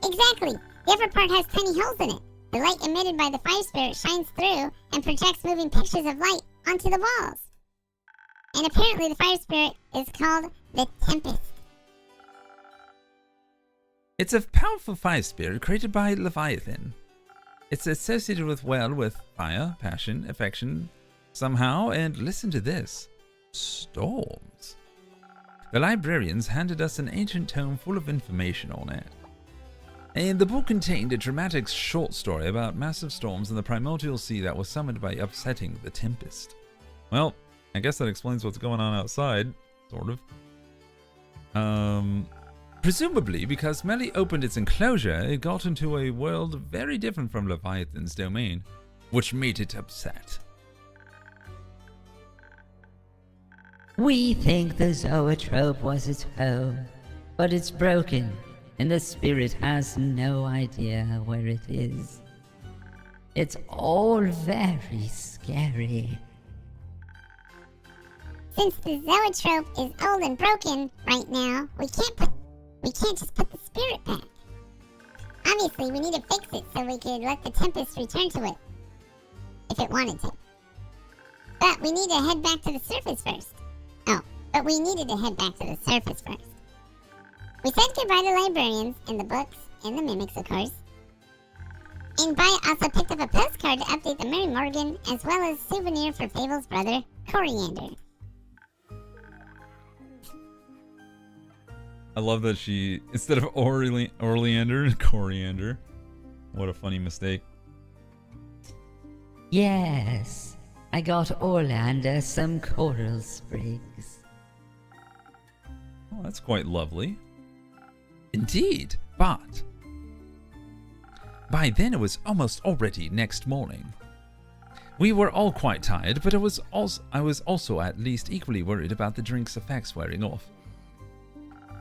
Exactly. The upper part has tiny holes in it. The light emitted by the fire spirit shines through and projects moving pictures of light onto the walls. And apparently the fire spirit is called the Tempest. It's a powerful fire spirit created by Leviathan. It's associated with fire, passion, affection, somehow, and listen to this, storms. The librarians handed us an ancient tome full of information on it. And the book contained a dramatic short story about massive storms in the primordial sea that was summoned by upsetting the Tempest. Well, I guess that explains what's going on outside, sort of. Presumably, because Melly opened its enclosure, it got into a world very different from Leviathan's domain, which made it upset. We think the zoetrope was its home, but it's broken, and the spirit has no idea where it is. It's all very scary. Since the zoetrope is old and broken right now, we can't just put the spirit back. Obviously, we need to fix it so we could let the Tempest return to it, if it wanted to. But we need to head back to the surface first. But we needed to head back to the surface first. We said goodbye to librarians and the books and the mimics, of course. And Bai also picked up a postcard to update the Mary Morgan, as well as a souvenir for Fable's brother, Coriander. I love that she, instead of Orleander, Coriander. What a funny mistake. Yes, I got Orlander some coral sprigs. Oh, that's quite lovely. Indeed, but by then it was almost already next morning. We were all quite tired, but I was also at least equally worried about the drink's effects wearing off.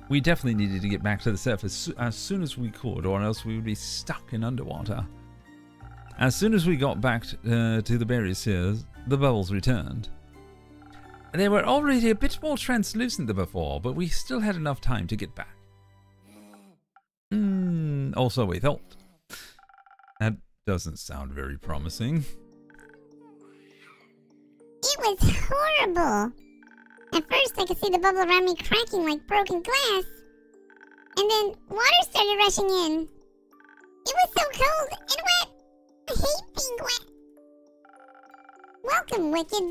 We definitely needed to get back to the surface as soon as we could, or else we would be stuck in underwater. As soon as we got back to the berry sears, the bubbles returned. They were already a bit more translucent than before, but we still had enough time to get back. Also we thought. That doesn't sound very promising. It was horrible. At first, I could see the bubble around me cracking like broken glass. And then water started rushing in. It was so cold and wet. I hate being wet. Welcome, Wicked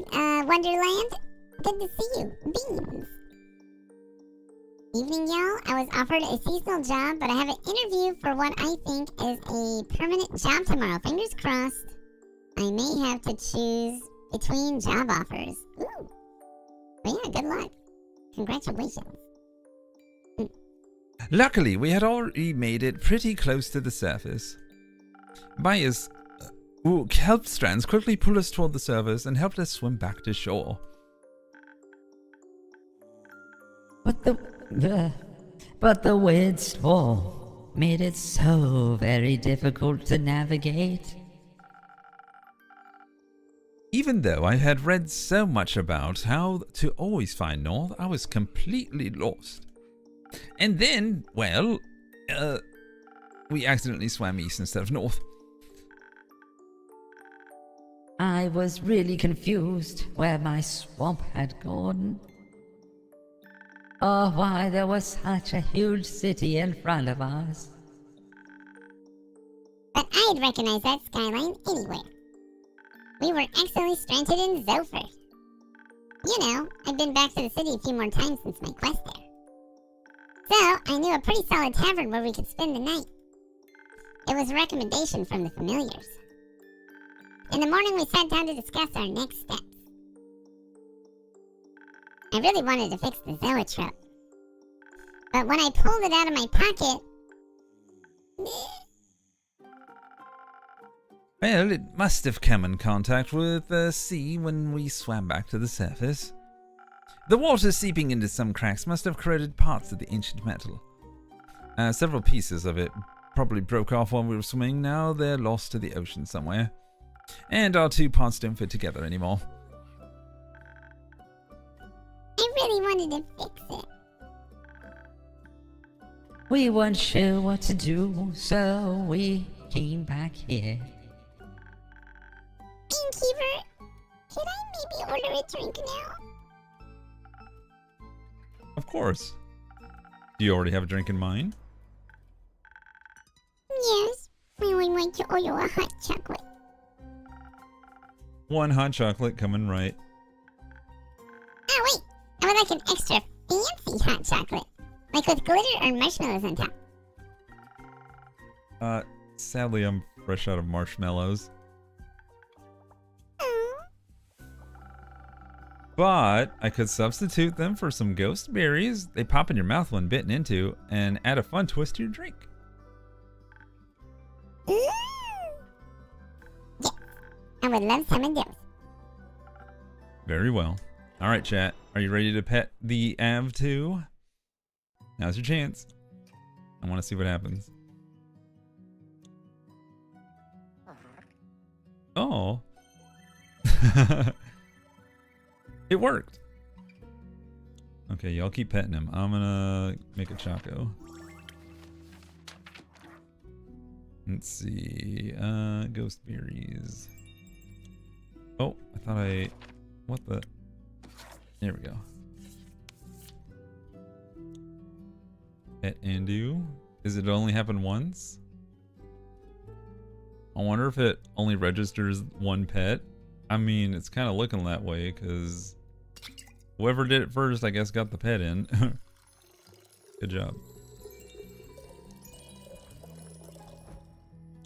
Wonderland. Good to see you. Beans. Evening, y'all. I was offered a seasonal job, but I have an interview for what I think is a permanent job tomorrow. Fingers crossed. I may have to choose between job offers. Ooh. But yeah, good luck. Congratulations. Luckily, we had already made it pretty close to the surface. Baya's kelp strands quickly pulled us toward the surface and helped us swim back to shore. But the weird storm made it so very difficult to navigate. Even though I had read so much about how to always find north, I was completely lost. And then, well, we accidentally swam east instead of north. I was really confused where my swamp had gone. Or why there was such a huge city in front of us. But I'd recognize that skyline anywhere. We were accidentally stranded in Zophyr. You know, I've been back to the city a few more times since my quest there. So, I knew a pretty solid tavern where we could spend the night. It was a recommendation from the familiars. In the morning, we sat down to discuss our next steps. I really wanted to fix the zoetrope. But when I pulled it out of my pocket... Well, it must have come in contact with the sea when we swam back to the surface. The water seeping into some cracks must have corroded parts of the ancient metal. Several pieces of it probably broke off while we were swimming. Now they're lost to the ocean somewhere. And our two parts don't fit together anymore. I really wanted to fix it. We weren't sure what to do, so we came back here. Innkeeper, could I maybe order a drink now? Of course. Do you already have a drink in mind? Yes, I would like to order a hot chocolate. One hot chocolate coming right. Oh wait, I would like an extra fancy hot chocolate. Like with glitter or marshmallows on top. Sadly, I'm fresh out of marshmallows. Oh, But I could substitute them for some ghost berries. They pop in your mouth when bitten into, and add a fun twist to your drink. ooh. Yes, I would love some of those. Very well. All right, chat. Are you ready to pet the Av2? Now's your chance. I want to see what happens. Oh. It worked. Okay, y'all keep petting him. I'm gonna make a Choco. Let's see. Ghost berries. Oh, I thought I... What the... There we go. Pet Andu. Does it only happen once? I wonder if it only registers one pet. I mean, it's kind of looking that way because whoever did it first, I guess, got the pet in. Good job.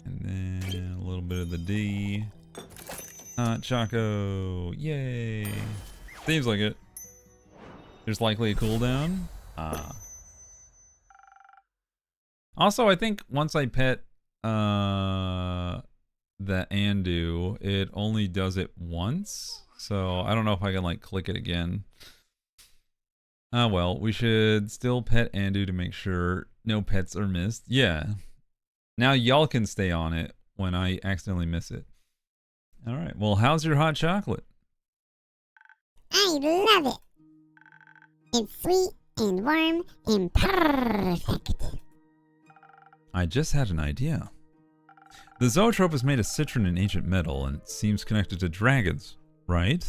And then a little bit of the D. Choco. Yay. Seems like it. There's likely a cooldown. Also, I think once I pet the Andu, it only does it once. So I don't know if I can like click it again. Well, we should still pet Andu to make sure no pets are missed. Yeah. Now y'all can stay on it when I accidentally miss it. All right. Well, how's your hot chocolate? I love it. It's sweet and warm and perfect. I just had an idea. The zoetrope is made of citron and ancient metal, and it seems connected to dragons, right?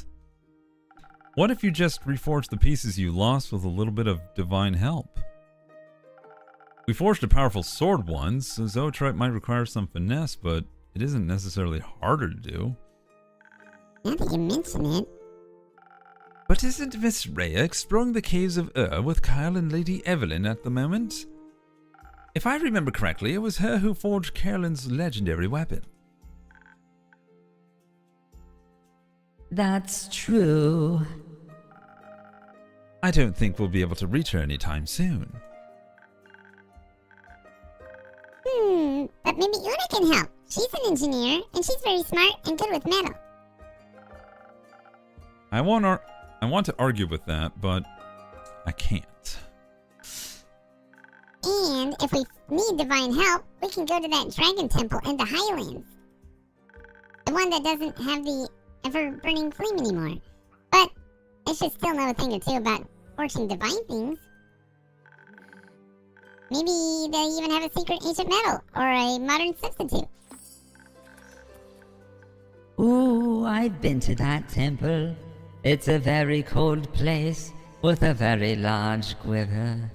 What if you just reforged the pieces you lost with a little bit of divine help? We forged a powerful sword once, so zoetrope might require some finesse, but it isn't necessarily harder to do. Now that you mention it. But isn't Miss Rhea exploring the caves of with Kyle and Lady Evelyn at the moment? If I remember correctly, it was her who forged Carolyn's legendary weapon. That's true. I don't think we'll be able to reach her anytime soon. But maybe Una can help. She's an engineer, and she's very smart and good with metal. I want to argue with that, but I can't. And if we need divine help, we can go to that dragon temple in the Highlands. The one that doesn't have the ever-burning flame anymore. But I should still know a thing or two about forging divine things. Maybe they even have a secret ancient metal, or a modern substitute. Ooh, I've been to that temple. It's a very cold place with a very large quiver.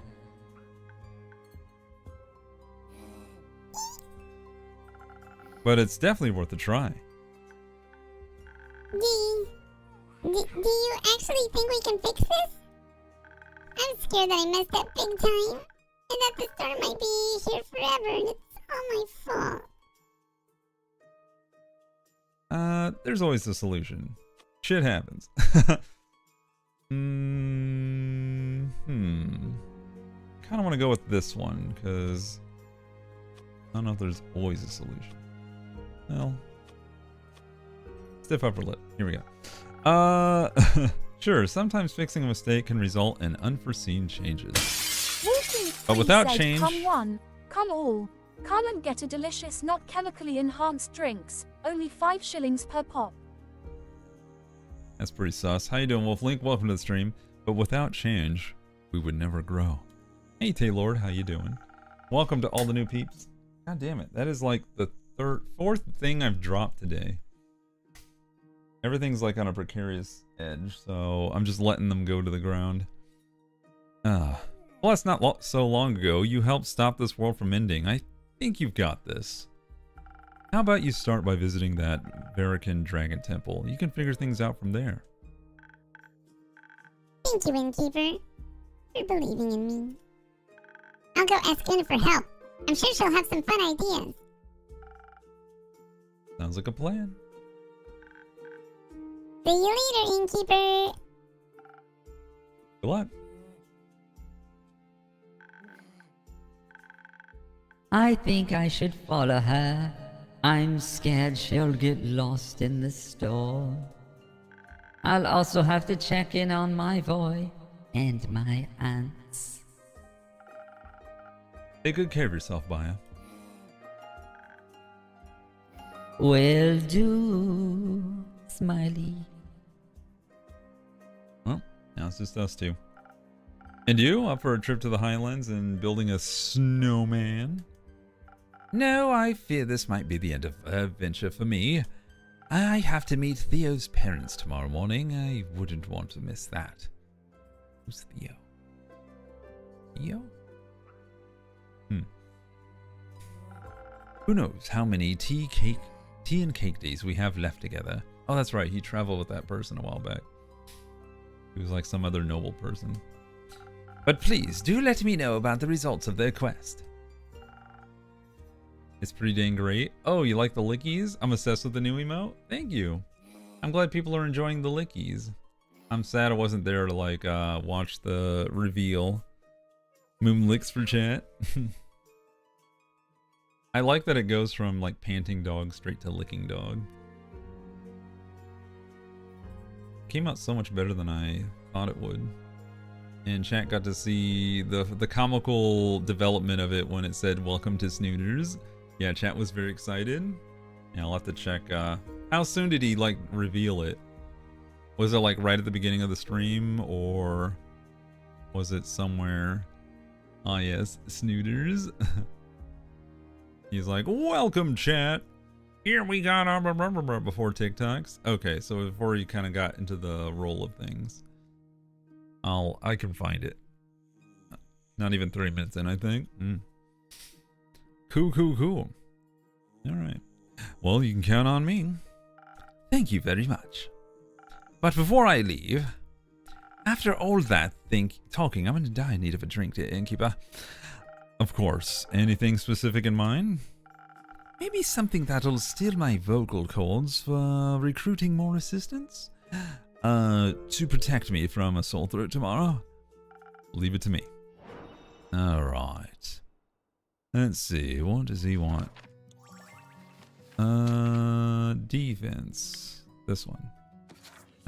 But it's definitely worth a try. Do you actually think we can fix this? I'm scared that I messed up big time, and that the storm might be here forever, and it's all my fault. There's always a solution. Shit happens. Kind of want to go with this one, because I don't know if there's always a solution. Well, stiff upper lip. Here we go. Sure, sometimes fixing a mistake can result in unforeseen changes. Walking But Free without said, change- Come one, come all. Come and get a delicious, not chemically enhanced drinks. Only 5 shillings per pop. That's pretty sus. How you doing, Wolf Link? Welcome to the stream. But without change, we would never grow. Hey, Taylord, how you doing? Welcome to all the new peeps. God damn it, that is like the fourth thing I've dropped today. Everything's like on a precarious edge, so I'm just letting them go to the ground. Well, that's not so long ago. You helped stop this world from ending. I think you've got this. How about you start by visiting that Verican Dragon Temple? You can figure things out from there. Thank you, Innkeeper, for believing in me. I'll go ask Una for help. I'm sure she'll have some fun ideas. Sounds like a plan. See you later, Innkeeper. Good luck. I think I should follow her. I'm scared she'll get lost in the store. I'll also have to check in on my boy and my aunts. Take good care of yourself, Baya. Will do, Smiley. Well, now it's just us two. And you, up for a trip to the Highlands and building a snowman? No, I fear this might be the end of adventure for me. I have to meet Theo's parents tomorrow morning. I wouldn't want to miss that. Who's Theo? Theo? Who knows how many tea and cake days we have left together. Oh, that's right. He traveled with that person a while back. He was like some other noble person. But please, do let me know about the results of their quest. It's pretty dang great. Oh, you like the lickies? I'm obsessed with the new emote. Thank you. I'm glad people are enjoying the lickies. I'm sad I wasn't there to like watch the reveal. Moon licks for chat. I like that it goes from like panting dog straight to licking dog. Came out so much better than I thought it would. And chat got to see the comical development of it when it said welcome to Snooters. Yeah, chat was very excited. Yeah, I'll have to check how soon did he like reveal it? Was it like right at the beginning of the stream, or was it somewhere? Ah yes, Snooters. He's like, welcome chat. Here we got before TikToks. Okay, so before he kind of got into the role of things. I can find it. Not even 3 minutes in, I think. Cool. Alright. Well, you can count on me. Thank you very much. But before I leave, after all that talking, I'm gonna die in need of a drink, to Innkeeper. Of course. Anything specific in mind? Maybe something that'll still my vocal cords for recruiting more assistants? To protect me from a sore throat tomorrow? Leave it to me. Alright. Let's see, what does he want? Defense. This one.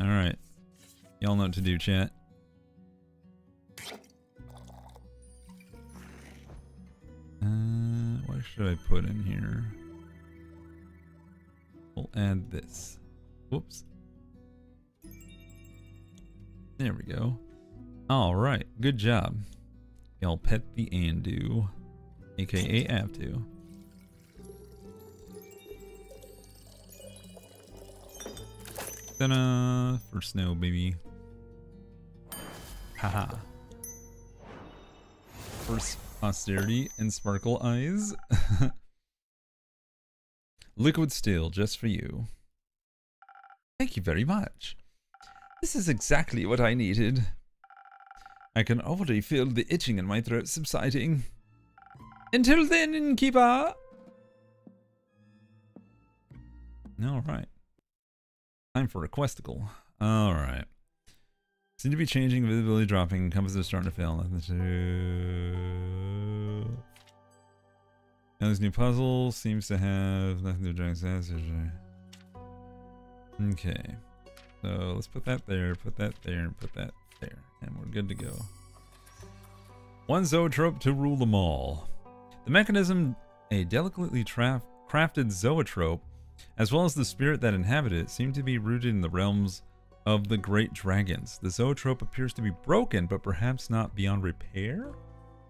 Alright. Y'all know what to do, chat. What should I put in here? We'll add this. Whoops. There we go. Alright, good job. Y'all pet the Andu, aka Avtu. Ta-da! For snow, baby. Haha. First posterity and sparkle eyes. Liquid steel, just for you. Thank you very much. This is exactly what I needed. I can already feel the itching in my throat subsiding. Until then, Innkeeper! Alright. Time for a questicle. Alright. Seem to be changing, visibility dropping, compasses are starting to fail. Nothing to... Now this new puzzle seems to have nothing to do with. Okay. So let's put that there, and put that there, and we're good to go. One zoetrope to rule them all. The mechanism, a delicately crafted zoetrope, as well as the spirit that inhabit it, seem to be rooted in the realms of the great dragons. The zoetrope appears to be broken, but perhaps not beyond repair?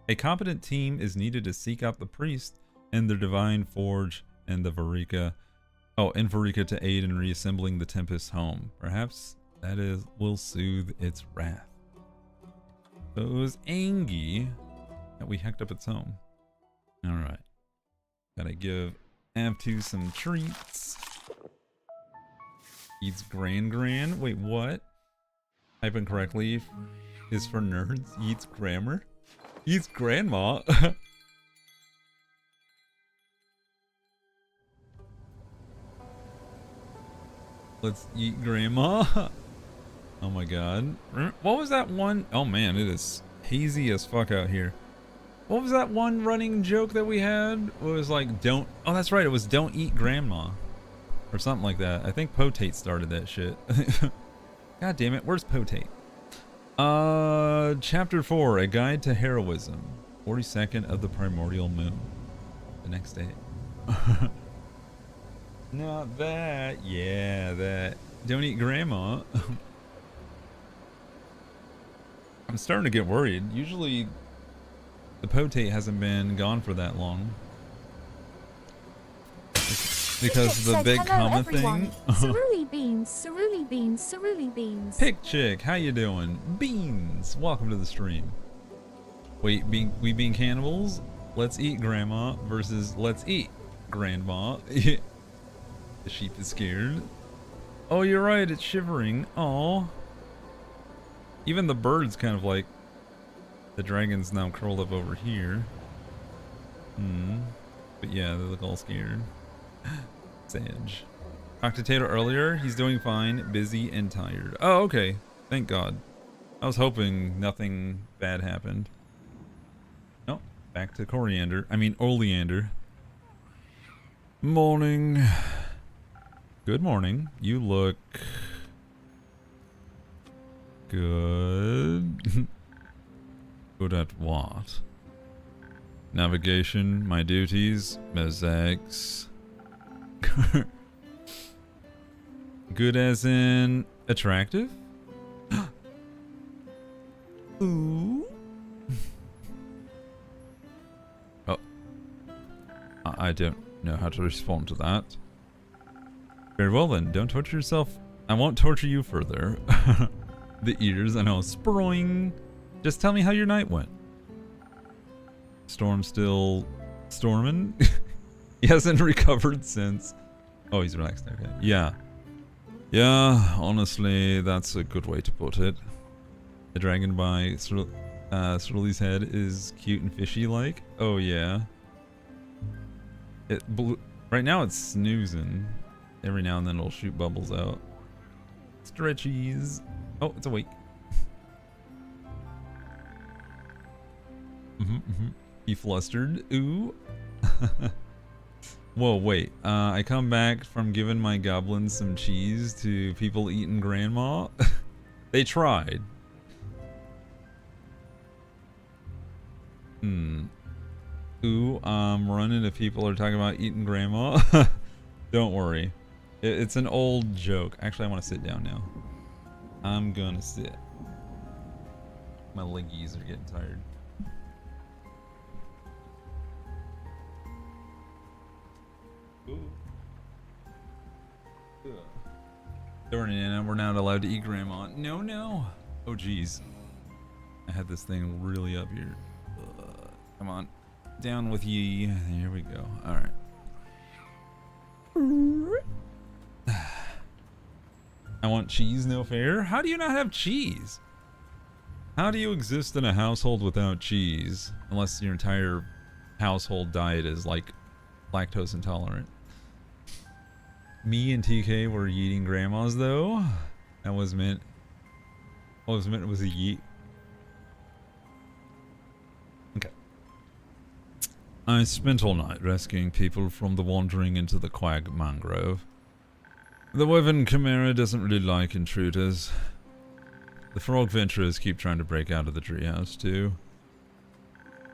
A competent team is needed to seek out the priest and the divine forge and the Varika. Oh, and Varika to aid in reassembling the Tempest home. Perhaps that will soothe its wrath. So it was Angie that we hacked up its home. Alright. Gotta give Avtu some treats. Eats Gran. Wait, what? Type incorrectly is for nerds. Eats grammar. Eats grandma. Let's eat grandma. Oh my god. What was that one? Oh man, it is hazy as fuck out here. What was that one running joke that we had? It was like, don't... Oh, that's right. It was don't eat grandma. Or something like that. I think Potate started that shit. God damn it. Where's Potate? Chapter 4. A Guide to Heroism. 42nd of the Primordial Moon. The next day. Not that. Yeah, that. Don't eat grandma. I'm starting to get worried. Usually the Potate hasn't been gone for that long. Because the big comma thing. Ceruli beans, ceruli beans, ceruli beans. Pick chick, how you doing? Beans, welcome to the stream. Wait, we being cannibals? Let's eat grandma versus let's eat grandma. The sheep is scared. Oh, you're right, it's shivering. Oh. Even the bird's kind of like, the dragon's now curled up over here. But yeah, they look all scared. Sage. Talked to Tato earlier. He's doing fine, busy and tired. Oh, okay. Thank God. I was hoping nothing bad happened. Nope. Back to Coriander. I mean, Oleander. Morning. Good morning. You look good. Good at what? Navigation, my duties, mosaics. Good as in attractive? Ooh. Oh. I don't know how to respond to that. Very well then, don't torture yourself. I won't torture you further. The ears, I know. Sproing. Just tell me how your night went. Storm still storming? He hasn't recovered since. Oh, he's relaxed. Okay. Yeah. Yeah, honestly, that's a good way to put it. The dragon by Ceruli's head is cute and fishy-like. Oh, yeah. Right now it's snoozing. Every now and then it'll shoot bubbles out. Stretchies. Oh, it's awake. He flustered. Ooh. Whoa, wait. I come back from giving my goblins some cheese to people eating grandma. They tried. Ooh, I'm running if people are talking about eating grandma. Don't worry. It's an old joke. Actually, I want to sit down now. I'm gonna sit. My leggies are getting tired. Darn it, Anna, we're not allowed to eat grandma. No, no. Oh, jeez. I had this thing really up here. Come on. Down with ye. There we go. Alright. I want cheese, no fair? How do you not have cheese? How do you exist in a household without cheese? Unless your entire household diet is like lactose intolerant. Me and TK were eating grandmas though. That was meant. What was meant was a yeet. Okay. I spent all night rescuing people from the wandering into the quag mangrove. The Wyvern Chimera doesn't really like intruders. The frog venturers keep trying to break out of the treehouse too.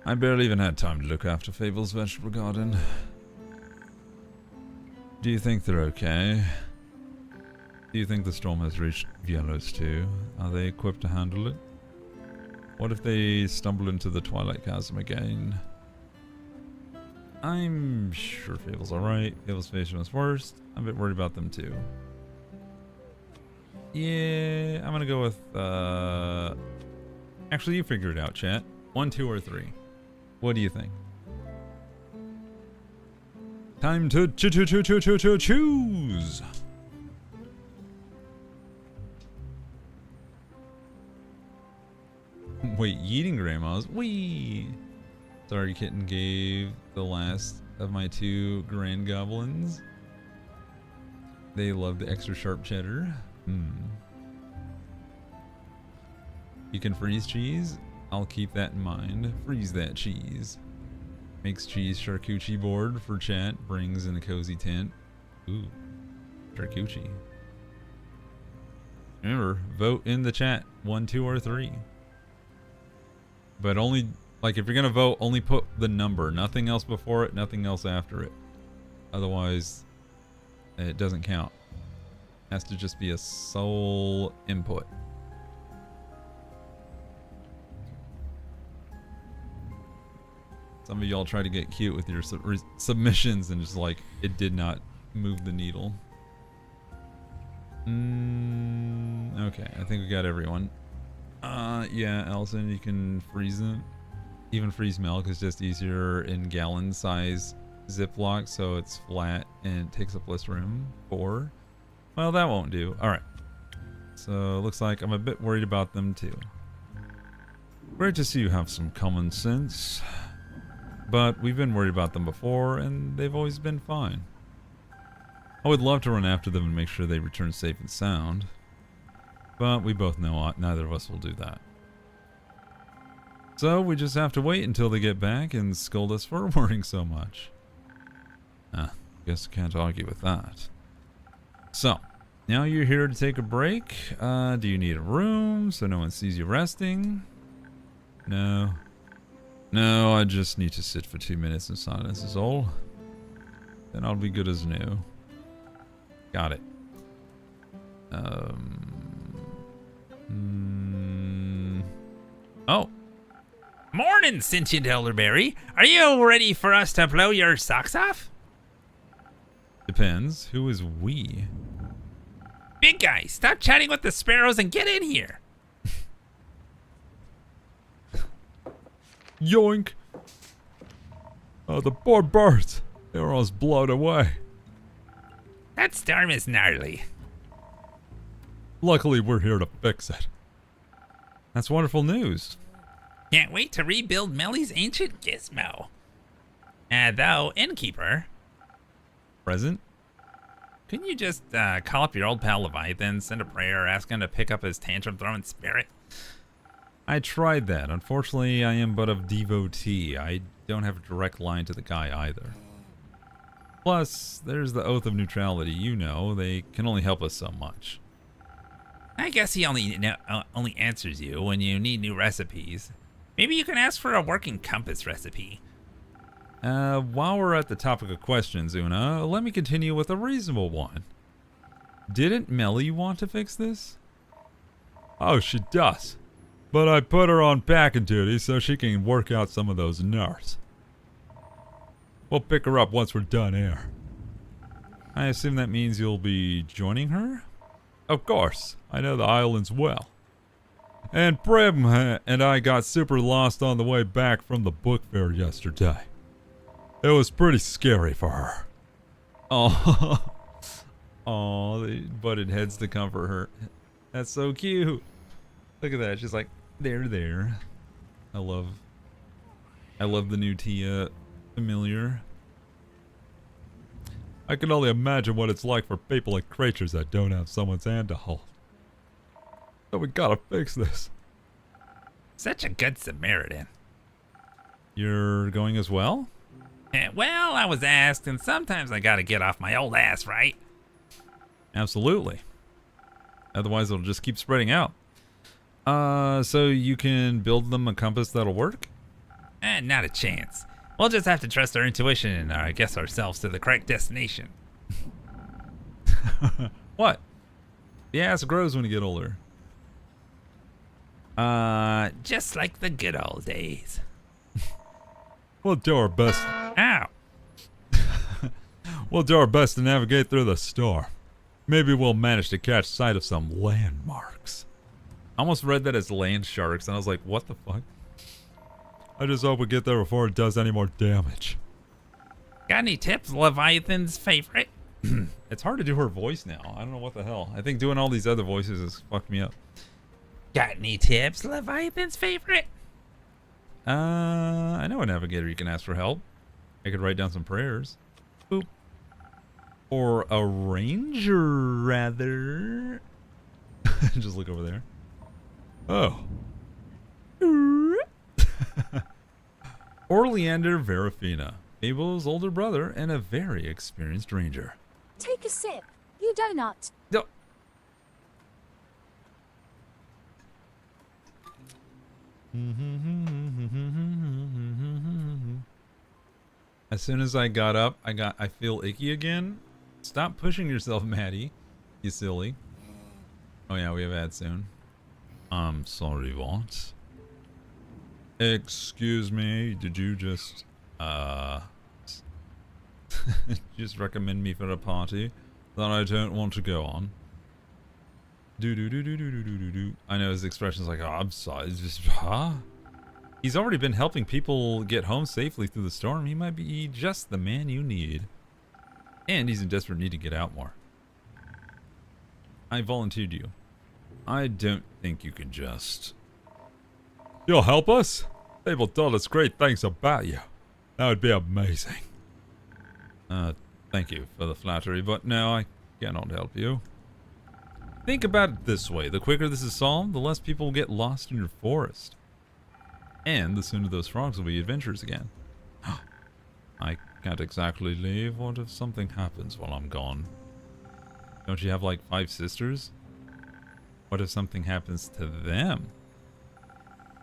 I barely even had time to look after Fable's vegetable garden. Do you think they're okay? Do you think the storm has reached Vielos too? Are they equipped to handle it? What if they stumble into the Twilight Chasm again? I'm sure Fable's alright. Fable's facing us worst. I'm a bit worried about them too. Yeah, I'm gonna go with, actually, you figure it out, chat. 1, 2, or 3. What do you think? Time to choose! Wait, eating grandmas? Wee! Sorry, Kitten gave the last of my 2 grand goblins. They love the extra sharp cheddar. You can freeze cheese? I'll keep that in mind. Freeze that cheese. Makes cheese charcuterie board for chat. Brings in a cozy tent. Ooh. Charcuterie. Remember, vote in the chat. 1, 2, or 3. But only, like, if you're gonna vote, only put the number. Nothing else before it, nothing else after it. Otherwise, it doesn't count. Has to just be a sole input. Some of y'all try to get cute with your submissions and just like, it did not move the needle. Okay, I think we got everyone. Yeah, Allison, you can freeze them. Even freeze milk is just easier in gallon size Ziploc, so it's flat and it takes up less room. 4. Well, that won't do. Alright. So, looks like I'm a bit worried about them too. Great to see you have some common sense. But we've been worried about them before, and they've always been fine. I would love to run after them and make sure they return safe and sound. But we both know neither of us will do that. So we just have to wait until they get back and scold us for worrying so much. Guess I can't argue with that. So, now you're here to take a break. Do you need a room so no one sees you resting? No. No, I just need to sit for 2 minutes in silence is all. Then I'll be good as new. Got it. Oh. Morning, sentient elderberry. Are you ready for us to blow your socks off? Depends. Who is we? Big guy, stop chatting with the sparrows and get in here. Yoink! The poor birds. They were almost blown away. That storm is gnarly. Luckily, we're here to fix it. That's wonderful news. Can't wait to rebuild Melly's ancient gizmo. Though, innkeeper. Present? Couldn't you just call up your old pal Leviathan, send a prayer, ask him to pick up his tantrum-throwing spirit? I tried that. Unfortunately, I am but of devotee. I don't have a direct line to the guy either. Plus, there's the Oath of Neutrality. You know, they can only help us so much. I guess he only answers you when you need new recipes. Maybe you can ask for a working compass recipe. While we're at the topic of questions, Una, let me continue with a reasonable one. Didn't Melly want to fix this? Oh, she does. But I put her on packing duty so she can work out some of those nerves. We'll pick her up once we're done here. I assume that means you'll be joining her? Of course. I know the islands well. And Prim and I got super lost on the way back from the book fair yesterday. It was pretty scary for her. Oh, they butted heads to comfort her. That's so cute. Look at that. She's like, there. I love the new Tia familiar. I can only imagine what it's like for people like creatures that don't have someone's hand to hold. So we gotta fix this. Such a good Samaritan. You're going as well? Well, I was asked, and sometimes I gotta get off my old ass, right? Absolutely. Otherwise, it'll just keep spreading out. So you can build them a compass that'll work? Not a chance. We'll just have to trust our intuition and guess ourselves to the correct destination. What? The ass grows when you get older. Just like the good old days. We'll do our best. Ow! We'll do our best to navigate through the storm. Maybe we'll manage to catch sight of some landmarks. I almost read that as land sharks, and I was like, what the fuck? I just hope we get there before it does any more damage. Got any tips, Leviathan's favorite? It's hard to do her voice now. I don't know what the hell. I think doing all these other voices has fucked me up. Got any tips, Leviathan's favorite? I know a navigator you can ask for help. I could write down some prayers. Boop. Or a ranger, rather. Just look over there. Oh. Orleander Verafina, Abel's older brother and a very experienced ranger. Take a sip. You donut. No. As soon as I got up, I feel icky again. Stop pushing yourself, Maddie. You silly. Oh yeah, we have ads soon. I'm sorry, what? Excuse me, did you just just recommend me for a party that I don't want to go on? I know his expression's like, oh, I'm sorry, it's just, huh? He's already been helping people get home safely through the storm. He might be just the man you need. And he's in desperate need to get out more. I volunteered you. I don't think you can just... You'll help us? People told us great things about you. That would be amazing. Thank you for the flattery, but no, I cannot help you. Think about it this way. The quicker this is solved, the less people will get lost in your forest. And the sooner those frogs will be adventurers again. I can't exactly leave. What if something happens while I'm gone? Don't you have like 5 sisters? What if something happens to them?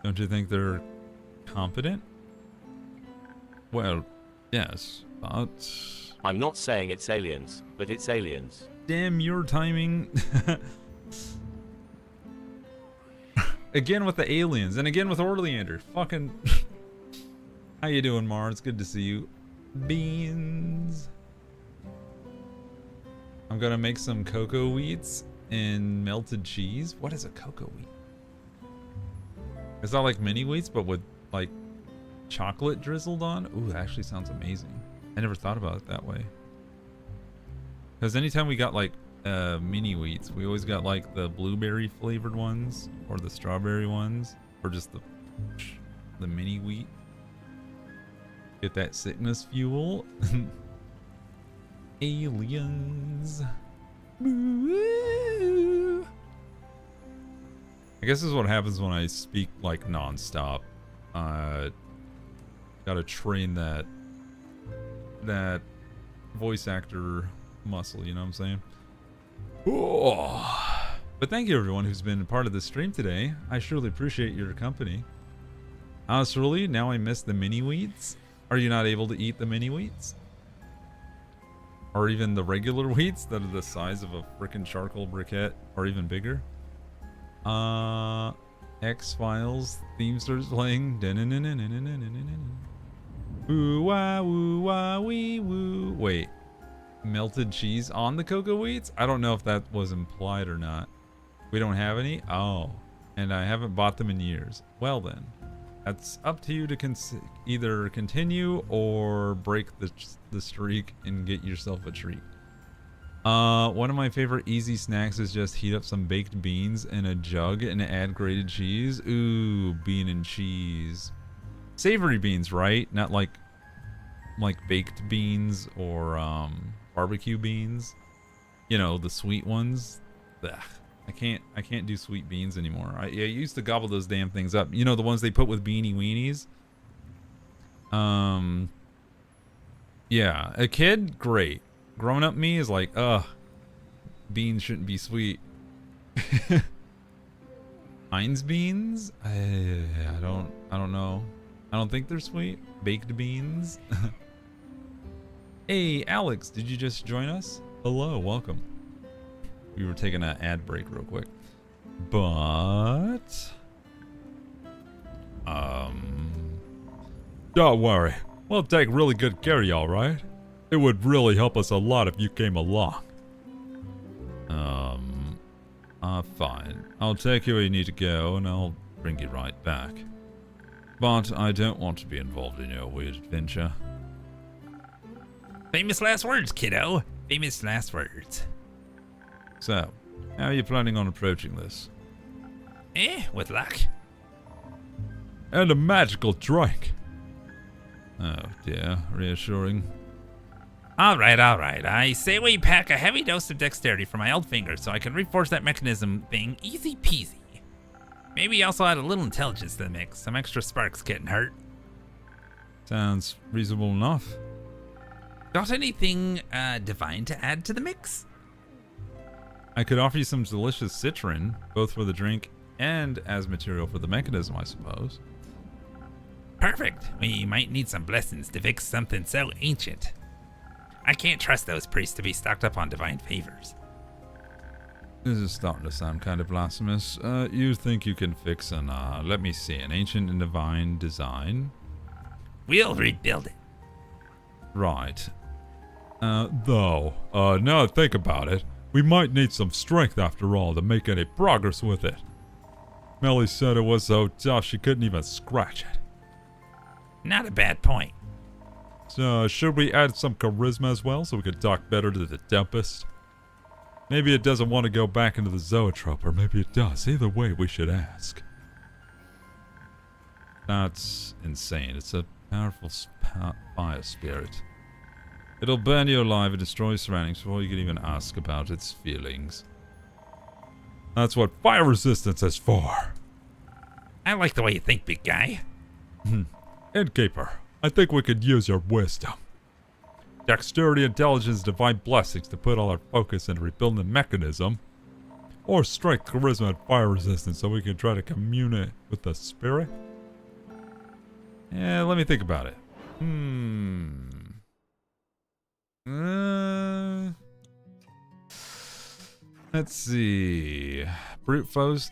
Don't you think they're competent? Well, yes, but... I'm not saying it's aliens, but it's aliens. Damn your timing. Again with the aliens, and again with Orleander. Fucking... How you doing, Mars? Good to see you. Beans. I'm gonna make some cocoa wheats and melted cheese. What is a cocoa wheat? It's not like mini wheats, but with like chocolate drizzled on. Ooh, that actually sounds amazing. I never thought about it that way. Because anytime we got like mini wheats, we always got like the blueberry flavored ones or the strawberry ones, or just the mini wheat. Get that sickness fuel. Aliens. Woo. I guess this is what happens when I speak like non-stop. Gotta train that voice actor muscle, you know what I'm saying? Oh. But thank you everyone who's been part of the stream today. I surely appreciate your company. Cerulikat, now I miss the mini wheats. Are you not able to eat the mini wheats? Or even the regular wheats that are the size of a frickin' charcoal briquette or even bigger? X-Files theme starts playing. Woo wah woo wah wee woo. Wait. Melted cheese on the cocoa wheats? I don't know if that was implied or not. We don't have any? Oh. And I haven't bought them in years. Well then. That's up to you to either continue or break the streak and get yourself a treat. One of my favorite easy snacks is just heat up some baked beans in a jug and add grated cheese. Ooh, bean and cheese. Savory beans, right? Not like baked beans or barbecue beans. You know, the sweet ones. Ugh. I can't do sweet beans anymore. I used to gobble those damn things up. You know, the ones they put with beanie weenies? Yeah, a kid, great. Grown up me is like, ugh. beans shouldn't be sweet. Heinz beans? I don't know. I don't think they're sweet. Baked beans. Hey, Alex, did you just join us? Hello, welcome. We were taking an ad break real quick. But don't worry. We'll take really good care of y'all, right? It would really help us a lot if you came along. Fine. I'll take you where you need to go, and I'll bring you right back. But I don't want to be involved in your weird adventure. Famous last words, kiddo. Famous last words. So, how are you planning on approaching this? With luck. And a magical drink. Oh dear, reassuring. Alright. I say we pack a heavy dose of dexterity for my old fingers so I can reforge that mechanism thing easy peasy. Maybe also add a little intelligence to the mix. Some extra sparks getting hurt. Sounds reasonable enough. Got anything divine to add to the mix? I could offer you some delicious citron, both for the drink and as material for the mechanism, I suppose. Perfect. We might need some blessings to fix something so ancient. I can't trust those priests to be stocked up on divine favors. This is starting to sound kind of blasphemous. You think you can fix an, let me see, an ancient and divine design? We'll rebuild it. Right. Though, now that I think about it, we might need some strength after all to make any progress with it. Melly said it was so tough she couldn't even scratch it. Not a bad point. So, should we add some charisma as well so we could talk better to the Tempest? Maybe it doesn't want to go back into the Zoetrope, or maybe it does. Either way, we should ask. That's insane. It's a powerful fire spirit. It'll burn you alive and destroy surroundings before you can even ask about its feelings. That's what fire resistance is for. I like the way you think, big guy. Innkeeper, I think we could use your wisdom. Dexterity, intelligence, divine blessings to put all our focus into rebuilding the mechanism. Or strength, charisma, and fire resistance so we can try to communicate with the spirit. Yeah, let me think about it. Let's see. Brute force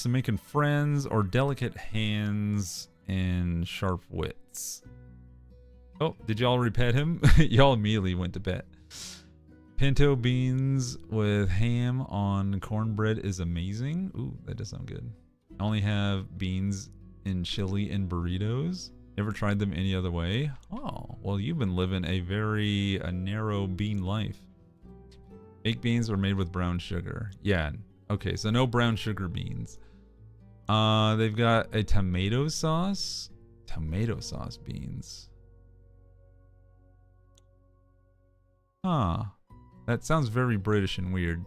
and making friends, or delicate hands and sharp wits. Oh, did y'all repet him? Y'all immediately went to bed. Pinto beans with ham on cornbread is amazing. Ooh, that does sound good. I only have beans in chili and burritos. Never tried them any other way. Oh, well, you've been living a very narrow bean life. Baked beans are made with brown sugar. Yeah, okay, so no brown sugar beans. They've got a tomato sauce. Tomato sauce beans. Huh. That sounds very British and weird.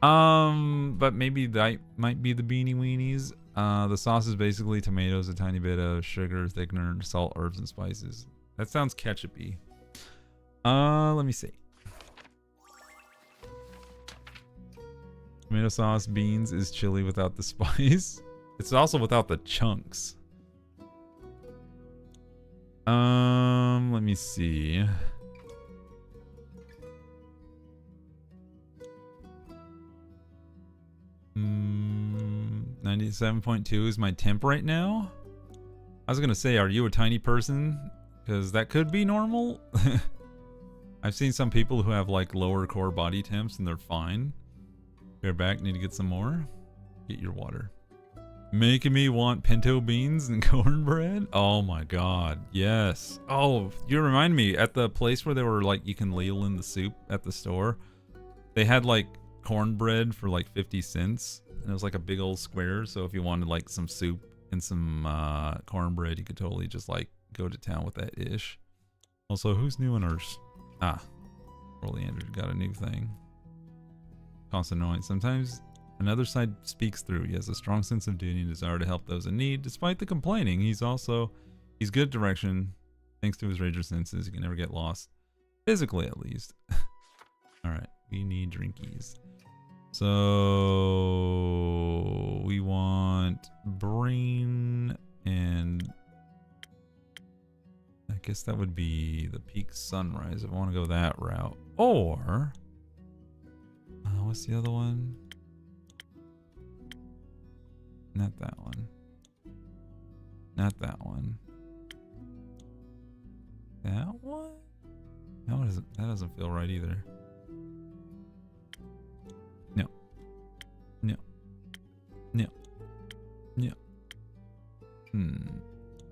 But maybe that might be the beanie weenies. The sauce is basically tomatoes, a tiny bit of sugar, thickener, salt, herbs, and spices. That sounds ketchup-y. Let me see. Tomato sauce beans is chili without the spice. It's also without the chunks. Let me see. Hmm, 97.2 is my temp right now. I was gonna say, are you a tiny person? Because that could be normal. I've seen some people who have like lower core body temps and they're fine. Bear back, need to get some more. Get your water. Making me want pinto beans and cornbread? Oh my god, yes. Oh, you remind me, at the place where they were like, you can ladle in the soup at the store, they had like cornbread for like 50 cents. And it was like a big old square, so if you wanted like some soup and some cornbread, you could totally just like go to town with that ish. Also, who's new in ours? Oleander got a new thing. Constant annoyance. Sometimes another side speaks through. He has a strong sense of duty and desire to help those in need. Despite the complaining, he's good direction. Thanks to his rager senses, he can never get lost. Physically, at least. Alright, we need drinkies. So we want brain, and I guess that would be the peak sunrise if I want to go that route. Or what's the other one? Not that one. Not that one. That one? No, that doesn't feel right either. No. No. No. No.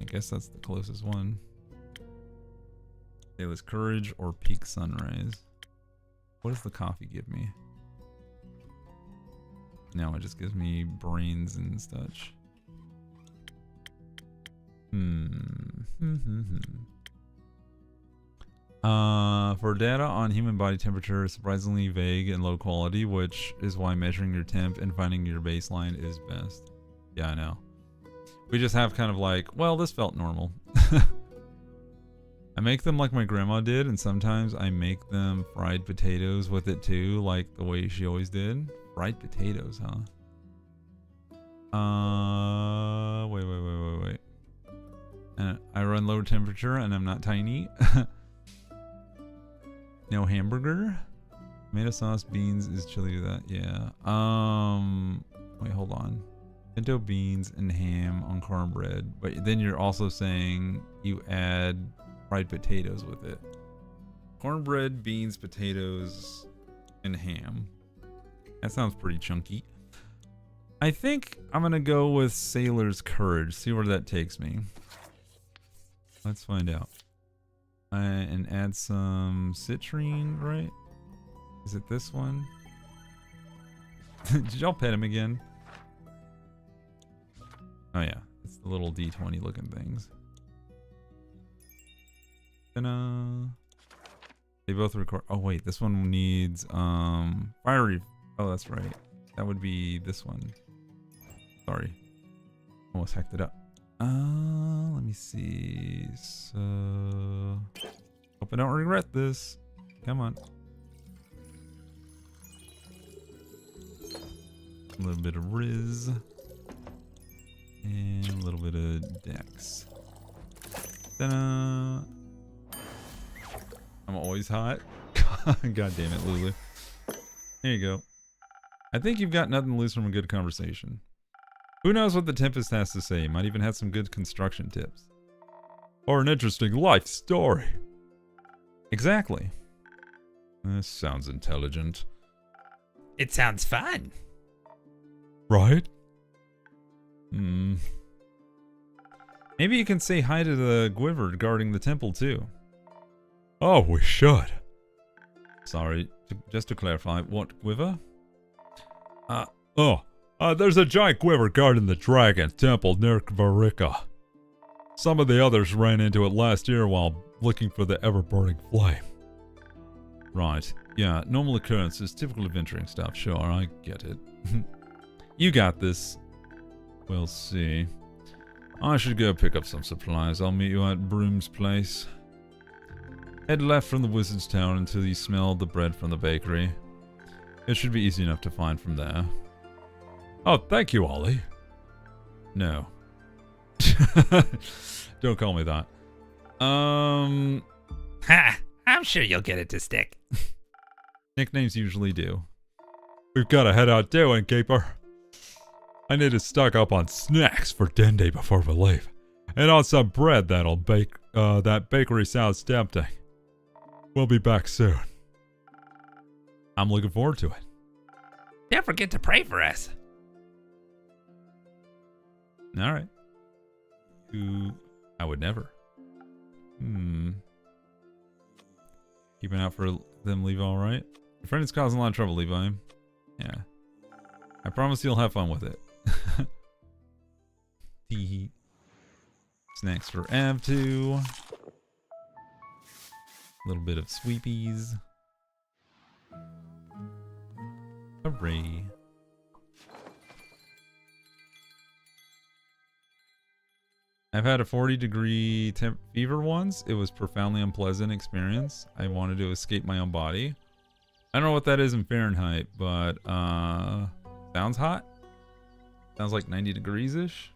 I guess that's the closest one. Sailor's Courage or Peak Sunrise. What does the coffee give me? No, it just gives me brains and such. For data on human body temperature is surprisingly vague and low quality, which is why measuring your temp and finding your baseline is best. Yeah, I know. We just have kind of like, well, this felt normal. I make them like my grandma did, and sometimes I make them fried potatoes with it too, like the way she always did. Fried potatoes, huh? Wait. I run low temperature and I'm not tiny. No hamburger? Tomato sauce, beans, is chili to that? Yeah. Wait, hold on. Pinto beans and ham on cornbread. But then you're also saying you add fried potatoes with it. Cornbread, beans, potatoes, and ham. That sounds pretty chunky. I think I'm gonna go with Sailor's Courage. See where that takes me. Let's find out. And add some citrine, right? Is it this one? Did y'all pet him again? Oh yeah, it's the little D20 looking things. They both record. Oh wait, this one needs fiery. Oh, that's right. That would be this one. Sorry, almost hacked it up. Let me see. So, hope I don't regret this. Come on. A little bit of Riz. And a little bit of Dex. Ta-da! I'm always hot. God damn it, Lulu. There you go. I think you've got nothing to lose from a good conversation. Who knows what the Tempest has to say? Might even have some good construction tips. Or an interesting life story. Exactly. This sounds intelligent. It sounds fun. Right? Maybe you can say hi to the Gwyver guarding the temple too. Oh, we should. Sorry, just to clarify, what Gwyver? There's a giant Gwyver guarding the Dragon Temple near Varika. Some of the others ran into it last year while looking for the ever-burning flame. Right, yeah, normal occurrences, typical adventuring stuff, sure, I get it. You got this. We'll see. I should go pick up some supplies. I'll meet you at Broom's place. Head left from the Wizard's Town until you smell the bread from the bakery. It should be easy enough to find from there. Oh, thank you, Ollie. No. Don't call me that. Ha! I'm sure you'll get it to stick. Nicknames usually do. We've got to head out too, Innkeeper. I need to stock up on snacks for Dende before we leave. And on some bread that'll bake, that bakery sounds tempting. We'll be back soon. I'm looking forward to it. Don't forget to pray for us. Alright. I would never. Keeping out for them, Levi, alright? Your friend is causing a lot of trouble, Levi. Yeah. I promise you'll have fun with it. Tee. Snacks for Av too. A little bit of sweepies. Hooray. I've had a 40-degree fever once. It was profoundly unpleasant experience. I wanted to escape my own body. I don't know what that is in Fahrenheit, but sounds hot. Sounds like 90 degrees-ish.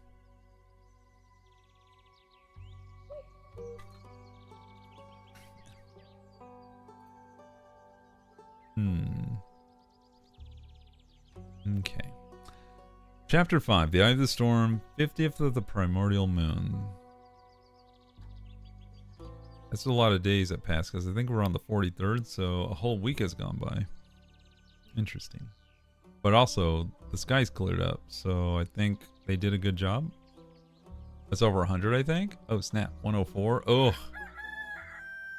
Okay. Chapter 5, The Eye of the Storm, 50th of the Primordial Moon. That's a lot of days that passed, because I think we're on the 43rd, so a whole week has gone by. Interesting. But also, the sky's cleared up, so I think they did a good job. That's over 100, I think. Oh, snap. 104. Oh.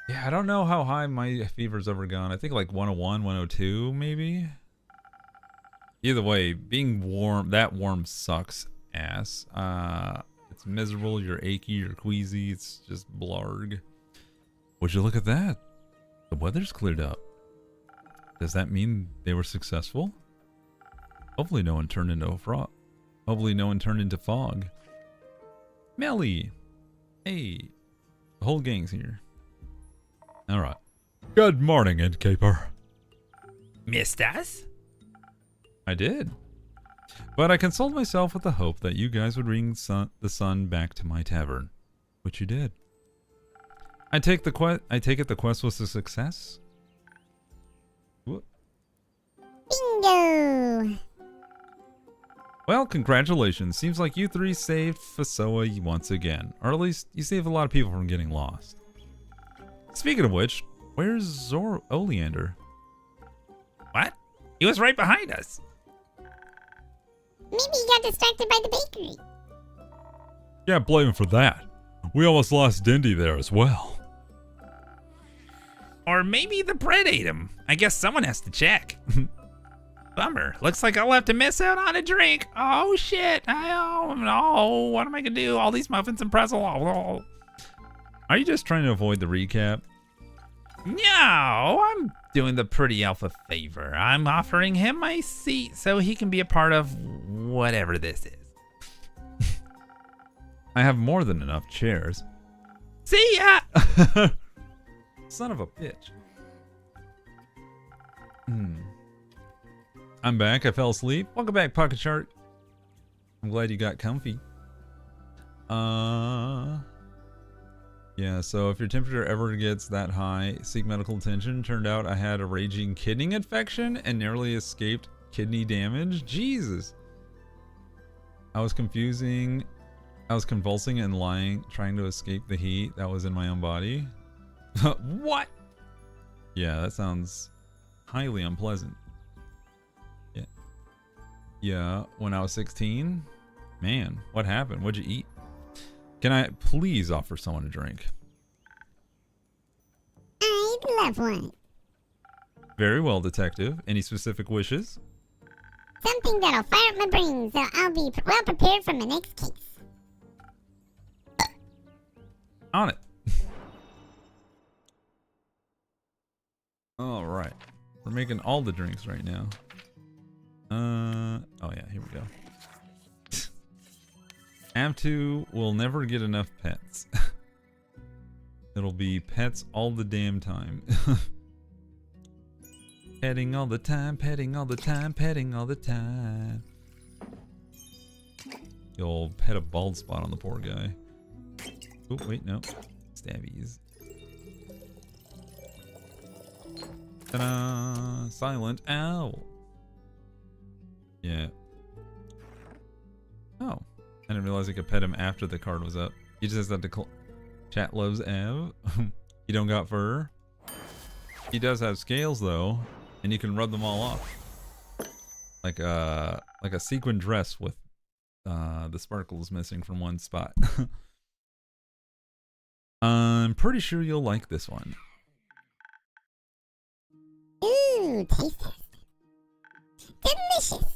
Yeah, I don't know how high my fever's ever gone. I think like 101, 102, maybe? Either way, being warm, that warm sucks ass. It's miserable, you're achy, you're queasy, it's just blarg. Would you look at that? The weather's cleared up. Does that mean they were successful? Hopefully no one turned into a frog. Hopefully no one turned into fog. Melly! Hey! The whole gang's here. Alright. Good morning, innkeeper. Missed us? I did. But I consoled myself with the hope that you guys would bring the sun back to my tavern. Which you did. I take it the quest was a success? Whoop. Bingo! Well, congratulations. Seems like you three saved Fasoa once again. Or at least, you saved a lot of people from getting lost. Speaking of which, where's Oleander? What? He was right behind us. Maybe he got distracted by the bakery. Can't blame him for that. We almost lost Dindy there as well. Or maybe the bread ate him. I guess someone has to check. Bummer. Looks like I'll have to miss out on a drink. Oh shit. Oh no. What am I gonna do? All these muffins and pretzel. Oh. Are you just trying to avoid the recap? No, I'm doing the pretty elf a favor. I'm offering him my seat so he can be a part of whatever this is. I have more than enough chairs. See ya! Son of a bitch. I'm back. I fell asleep. Welcome back, Pocket Shark. I'm glad you got comfy. Yeah, so if your temperature ever gets that high, seek medical attention. Turned out I had a raging kidney infection and narrowly escaped kidney damage. Jesus. I was convulsing and lying, trying to escape the heat that was in my own body. What? Yeah, that sounds highly unpleasant. Yeah. Yeah, when I was 16? Man, what happened? What'd you eat? Can I please offer someone a drink? I'd love one. Very well, detective. Any specific wishes? Something that'll fire up my brain so I'll be well prepared for my next case. On it. All right. We're making all the drinks right now. Oh yeah, here we go. Amtu will never get enough pets. It'll be pets all the damn time. Petting all the time, petting all the time, petting all the time. You'll pet a bald spot on the poor guy. Oh, wait, no. Stabbies. Ta-da! Silent owl. Yeah. Oh. I didn't realize I could pet him after the card was up. He just has to chat loves Ev. He don't got fur. He does have scales though, and you can rub them all off. Like a sequin dress with the sparkles missing from one spot. I'm pretty sure you'll like this one. Ooh, taste test. Delicious.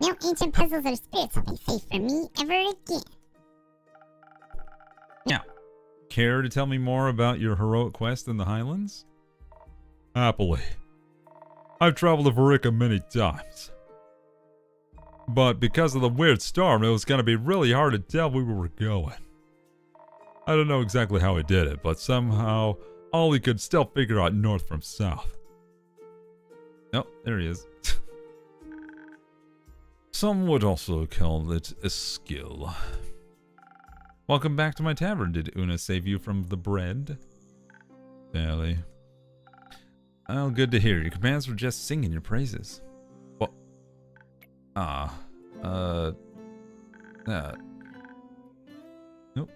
No ancient puzzles or spirits will be safe for me ever again. Now, care to tell me more about your heroic quest in the Highlands? Happily. I've traveled to Verika many times. But because of the weird storm, it was going to be really hard to tell where we were going. I don't know exactly how he did it, but somehow Ollie could still figure out north from south. Oh, there he is. Some would also call it a skill. Welcome back to my tavern. Did Una save you from the bread? Barely. Oh, good to hear. Your commands were just singing your praises. What? Nope.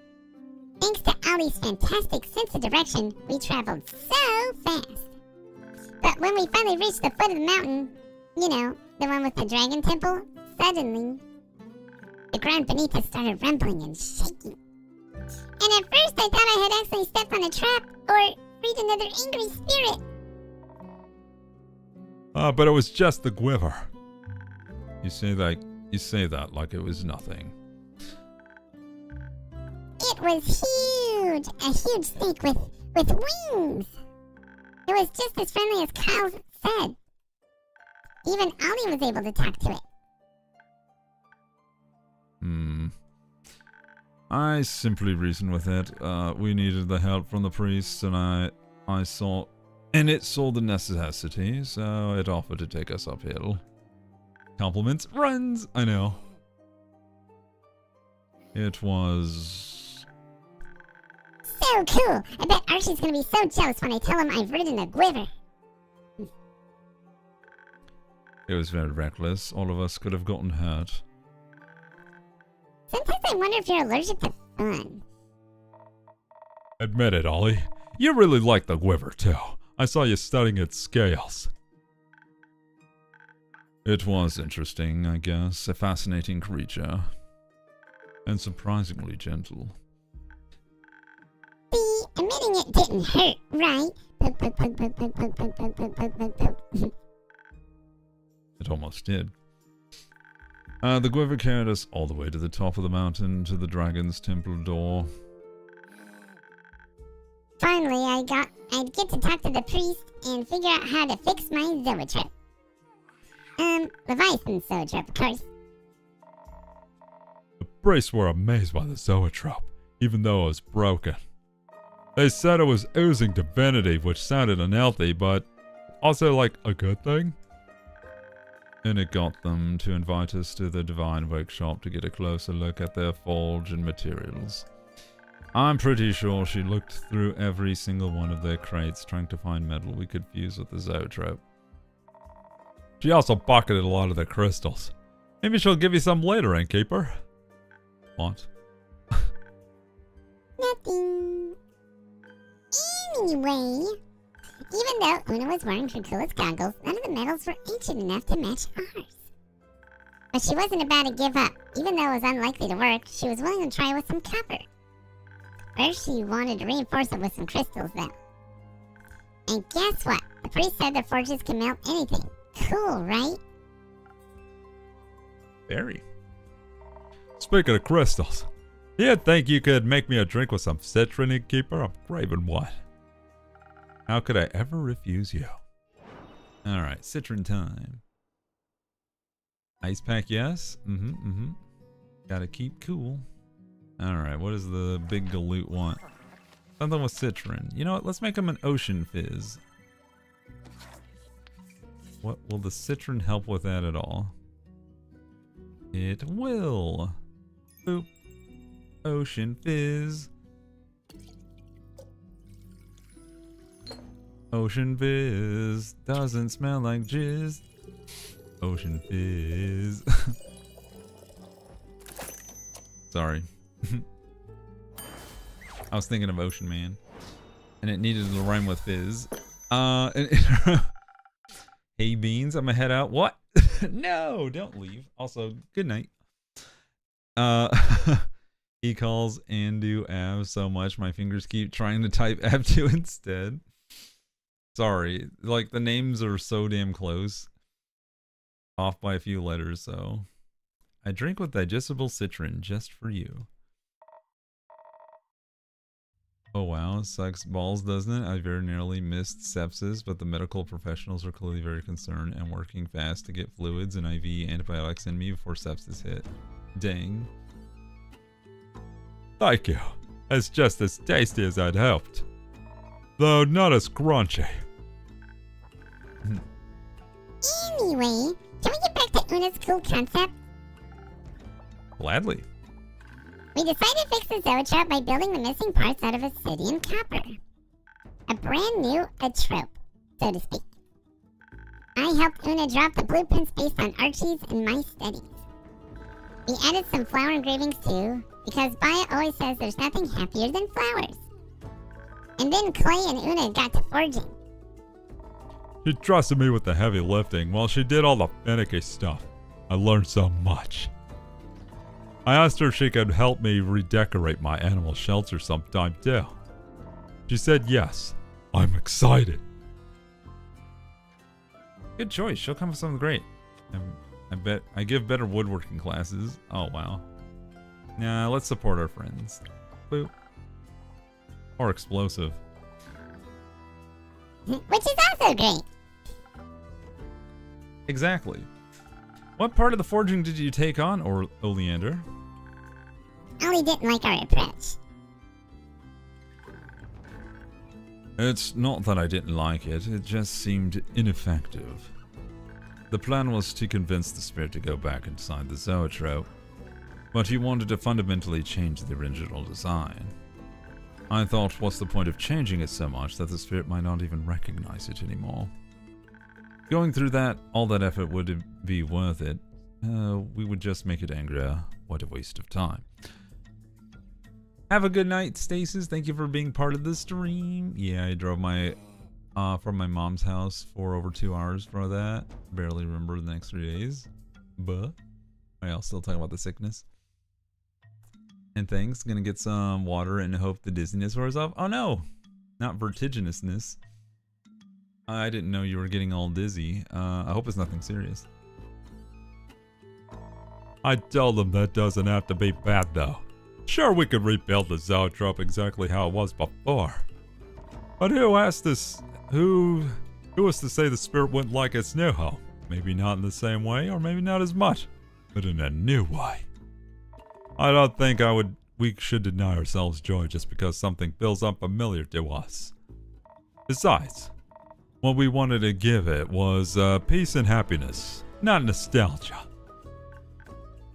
Thanks to Ollie's fantastic sense of direction, we traveled so fast. But when we finally reached the foot of the mountain, you know, the one with the dragon temple, suddenly, the ground beneath us started rumbling and shaking. And at first I thought I had accidentally stepped on a trap or freed another angry spirit. But it was just the quiver. You say that like it was nothing. It was huge! A huge snake with wings! It was just as friendly as Kyle said. Even Ollie was able to talk to it. I simply reasoned with it. We needed the help from the priests, and it saw the necessity, so it offered to take us uphill. Compliments, runs, I know. It was... So cool! I bet Archie's gonna be so jealous when I tell him I've ridden a quiver. It was very reckless. All of us could have gotten hurt. Sometimes I wonder if you're allergic to fun. Admit it, Ollie. You really like the quiver, too. I saw you studying its scales. It was interesting, I guess. A fascinating creature. And surprisingly gentle. See, admitting it didn't hurt, right? It almost did. The quiver carried us all the way to the top of the mountain, to the dragon's temple door. Finally, I'd get to talk to the priest and figure out how to fix my zoetrope. Leviathan's zoetrope, of course. The priests were amazed by the zoetrope, even though it was broken. They said it was oozing divinity, which sounded unhealthy, but also like a good thing. And it got them to invite us to the Divine Workshop to get a closer look at their forge and materials. I'm pretty sure she looked through every single one of their crates trying to find metal we could fuse with the zoetrope. She also pocketed a lot of the crystals. Maybe she'll give you some later, Innkeeper. What? Nothing. Anyway, even though Una was wearing her coolest goggles, none of the metals were ancient enough to match ours. But she wasn't about to give up. Even though it was unlikely to work, she was willing to try with some copper. First, she wanted to reinforce it with some crystals, though. And guess what? The priest said the forges can melt anything. Cool, right? Very. Speaking of crystals, you'd think you could make me a drink with some citron, Innkeeper? I'm craving one. How could I ever refuse you? Alright, citron time. Ice pack, yes. Gotta keep cool. Alright, what does the big galoot want? Something with citron. You know what? Let's make him an ocean fizz. What will the citron help with that at all? It will. Boop. Ocean fizz. Ocean fizz doesn't smell like jizz. Ocean fizz. Sorry. I was thinking of Ocean Man, and it needed to rhyme with fizz. Hey Beans, I'm gonna head out. What? No, don't leave. Also, good night. He calls Andu Av so much my fingers keep trying to type Abdu instead. Sorry, like the names are so damn close. Off by a few letters, so. I drink with digestible citron just for you. Oh wow, sucks balls, doesn't it? I very nearly missed sepsis, but the medical professionals are clearly very concerned and working fast to get fluids and IV antibiotics in me before sepsis hit. Dang. Thank you. It's just as tasty as I'd hoped. Though not as crunchy. Anyway, can we get back to Una's cool concept? Gladly. We decided to fix the zoetrope by building the missing parts out of obsidian copper. A brand new trope, so to speak. I helped Una drop the blueprints based on Archie's and my studies. We added some flower engravings too, because Baya always says there's nothing happier than flowers. And then Clay and Una got to forging. She trusted me with the heavy lifting while she did all the finicky stuff. I learned so much. I asked her if she could help me redecorate my animal shelter sometime too. She said yes. I'm excited. Good choice. She'll come with something great. I bet I give better woodworking classes. Oh wow. Nah, let's support our friends. Boop. Or explosive. Which is also great. Exactly. What part of the forging did you take on, Oleander? Ollie didn't like our approach. It's not that I didn't like it, it just seemed ineffective. The plan was to convince the spirit to go back inside the zoetrope, but he wanted to fundamentally change the original design. I thought, what's the point of changing it so much that the spirit might not even recognize it anymore? Going through all that effort would be worth it. We would just make it angrier. What a waste of time. Have a good night, Stasis. Thank you for being part of the stream. Yeah, I drove from my mom's house for over 2 hours for that. Barely remember the next 3 days. But I'll still talk about the sickness. And thanks. Gonna get some water and hope the dizziness wears off. Oh no! Not vertiginousness. I didn't know you were getting all dizzy. I hope it's nothing serious. I tell them that doesn't have to be bad though. Sure, we could rebuild the zoetrope exactly how it was before. But who asked this? Who was to say the spirit wouldn't like its new home? Maybe not in the same way, or maybe not as much, but in a new way. I don't think we should deny ourselves joy just because something feels unfamiliar to us. Besides, what we wanted to give it was peace and happiness, not nostalgia.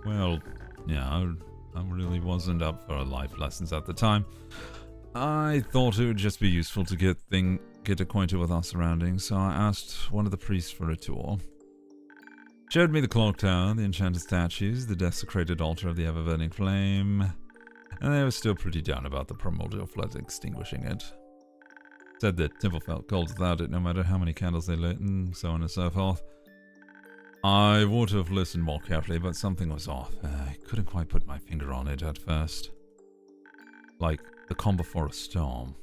Well, yeah, I really wasn't up for life lessons at the time. I thought it would just be useful to get acquainted with our surroundings, so I asked one of the priests for a tour. Showed me the clock tower, the enchanted statues, the desecrated altar of the ever-burning flame, and they were still pretty down about the primordial flood extinguishing it. Said the temple felt cold without it, no matter how many candles they lit, and so on and so forth. I would have listened more carefully, but something was off. I couldn't quite put my finger on it at first. Like the calm before a storm,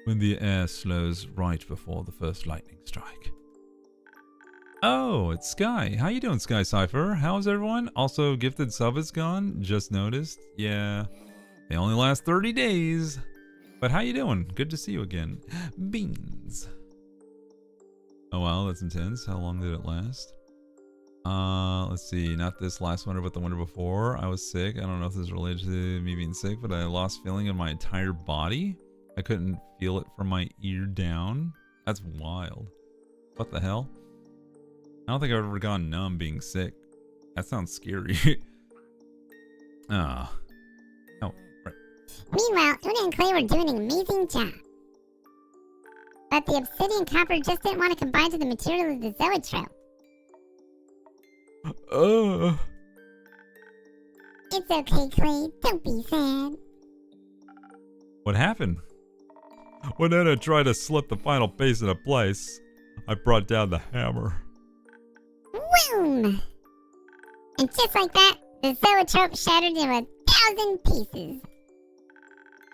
when the air slows right before the first lightning strike. Oh, it's Sky. How you doing, Sky Cypher? How's everyone? Also, Gifted Sub is gone. Just noticed. Yeah, they only last 30 days. But how you doing? Good to see you again. Beans. Oh wow, that's intense. How long did it last? Let's see. Not this last winter, but the winter before. I was sick. I don't know if this is related to me being sick, but I lost feeling in my entire body. I couldn't feel it from my ear down. That's wild. What the hell? I don't think I've ever gone numb being sick. That sounds scary. Oh, right. Meanwhile, Una and Clay were doing an amazing job. But the obsidian copper just didn't want to combine to the material of the zoetrope. It's okay, Clay. Don't be sad. What happened? When Anna tried to slip the final piece into place, I brought down the hammer. Boom! And just like that, the zoetrope shattered into 1,000 pieces.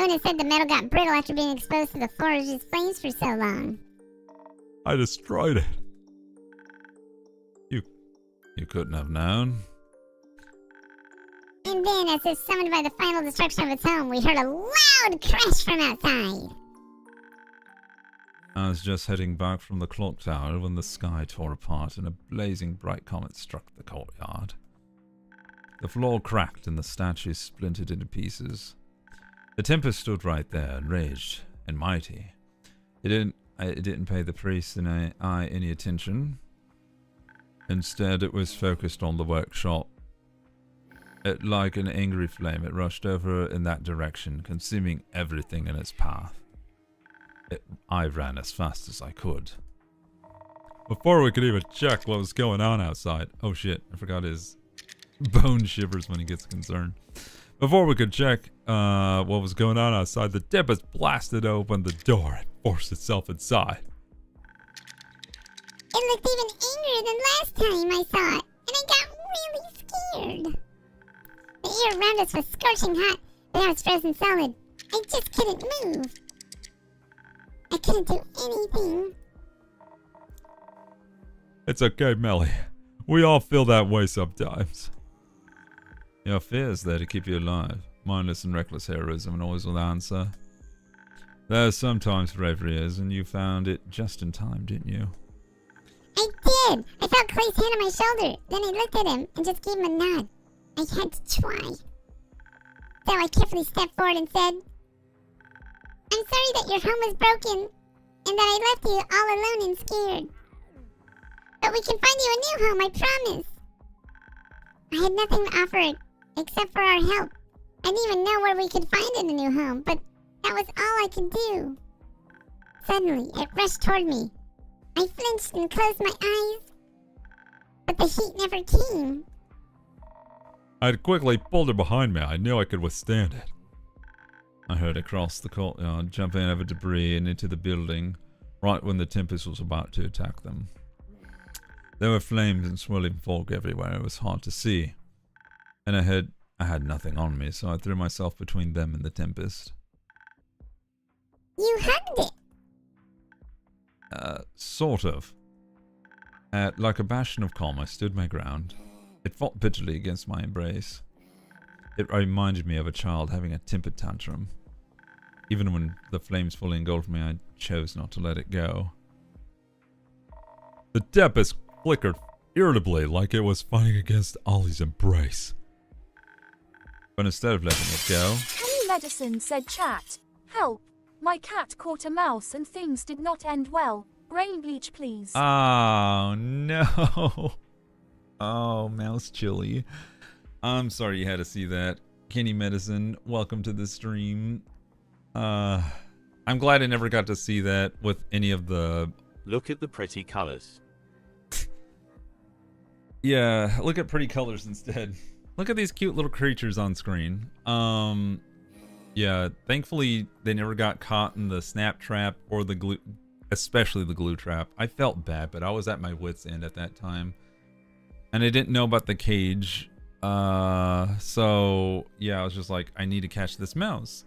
Una said the metal got brittle after being exposed to the forge's flames for so long. I destroyed it. You couldn't have known. And then, as if summoned by the final destruction of its home, we heard a loud crash from outside. I was just heading back from the clock tower when the sky tore apart and a blazing bright comet struck the courtyard. The floor cracked and the statues splintered into pieces. The tempest stood right there, enraged and mighty. It didn't pay the priest and I any attention. Instead, it was focused on the workshop. Like an angry flame, it rushed over in that direction, consuming everything in its path. I ran as fast as I could. Before we could even check what was going on outside. Oh shit, I forgot his bone shivers when he gets concerned. Before we could check what was going on outside, the Tempest blasted open the door and forced itself inside. It looked even angrier than last time I saw it, and I got really scared. The air around us was scorching hot, but I was frozen solid. I just couldn't move. I couldn't do anything. It's okay, Melly. We all feel that way sometimes. Your fear is there to keep you alive. Mindless and reckless heroism and always with answer. There's sometimes bravery is, and you found it just in time, didn't you? I did! I felt Clay's hand on my shoulder. Then I looked at him and just gave him a nod. I had to try. So I carefully stepped forward and said, I'm sorry that your home was broken and that I left you all alone and scared. But we can find you a new home, I promise. I had nothing to offer it except for our help. I didn't even know where we could find it a new home, but that was all I could do. Suddenly, it rushed toward me. I flinched and closed my eyes, but the heat never came. I quickly pulled her behind me. I knew I could withstand it. I heard it cross the courtyard, jumping over debris and into the building, right when the Tempest was about to attack them. There were flames and swirling fog everywhere. It was hard to see. And I had nothing on me, so I threw myself between them and the Tempest. You hugged it. Sort of. Like a bastion of calm, I stood my ground. It fought bitterly against my embrace. It reminded me of a child having a temper tantrum. Even when the flames fully engulfed me, I chose not to let it go. The Tempest flickered irritably like it was fighting against Ollie's embrace. But instead of letting it go... Kenny Medicine said chat. Help. My cat caught a mouse and things did not end well. Brain bleach, please. Oh, no. Oh, mouse chili. I'm sorry you had to see that. Kenny Medicine, welcome to the stream. I'm glad I never got to see that with any of the... Look at the pretty colors. Yeah, look at pretty colors instead. Look at these cute little creatures on screen. Yeah, thankfully they never got caught in the snap trap or the glue, especially the glue trap. I felt bad, but I was at my wit's end at that time. And I didn't know about the cage. So yeah, I was just like, I need to catch this mouse.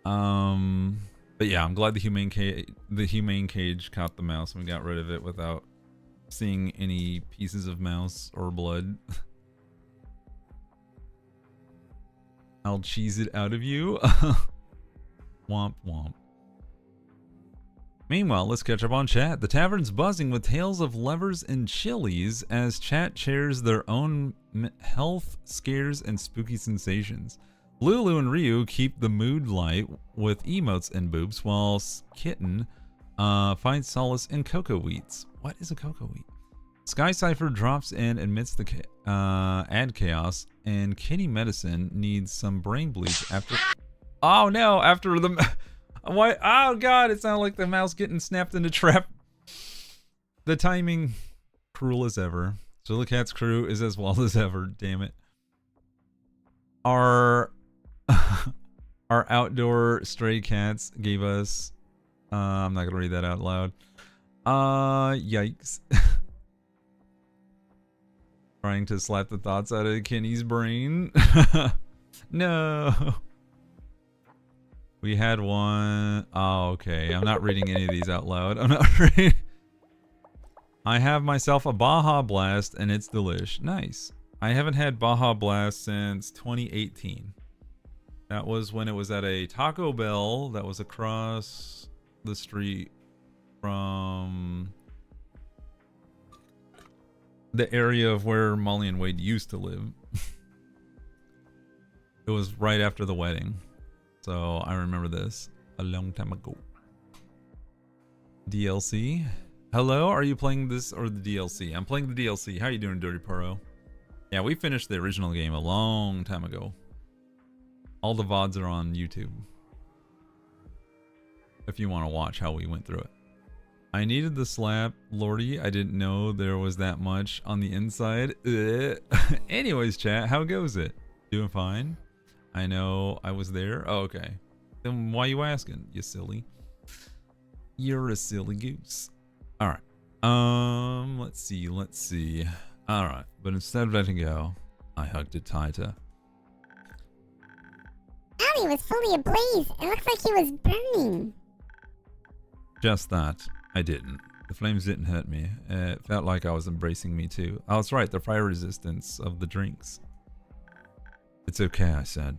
But yeah, I'm glad the humane cage caught the mouse and we got rid of it without seeing any pieces of mouse or blood. I'll cheese it out of you. Womp womp. Meanwhile, let's catch up on chat. The tavern's buzzing with tales of lovers and chilies as chat shares their own health scares and spooky sensations. Lulu and Ryu keep the mood light with emotes and boobs, while Kitten finds solace in cocoa wheats. What is a cocoa wheat? Sky Cypher drops in amidst the ad chaos, and Kitty Medicine needs some brain bleach after... Oh no, after the... What? Oh god, it sounded like the mouse getting snapped in a trap. The timing, cruel as ever. Cerulikat's crew is as well as ever, damn it. Our outdoor stray cats gave us... I'm not gonna read that out loud. Yikes. Trying to slap the thoughts out of Kenny's brain. No. We had one. Oh, okay. I'm not reading any of these out loud. I'm not reading. I have myself a Baja Blast and it's delish. Nice. I haven't had Baja Blast since 2018. That was when it was at a Taco Bell that was across the street from the area of where Molly and Wade used to live. It was right after the wedding. So I remember this a long time ago. DLC. Hello, are you playing this or the DLC? I'm playing the DLC. How you doing, Dirty Puro? Yeah, we finished the original game a long time ago. All the VODs are on YouTube. If you want to watch how we went through it. I needed the slap, Lordy. I didn't know there was that much on the inside. Anyways, chat, how goes it? Doing fine? I know I was there. Oh, okay. Then why you asking, you silly? You're a silly goose. Alright. Let's see. Alright, but instead of letting go, I hugged it tighter. Ollie was fully ablaze. It looks like he was burning. Just that. I didn't. The flames didn't hurt me. It felt like I was embracing me too. Oh, that's right, the fire resistance of the drinks. It's okay, I said.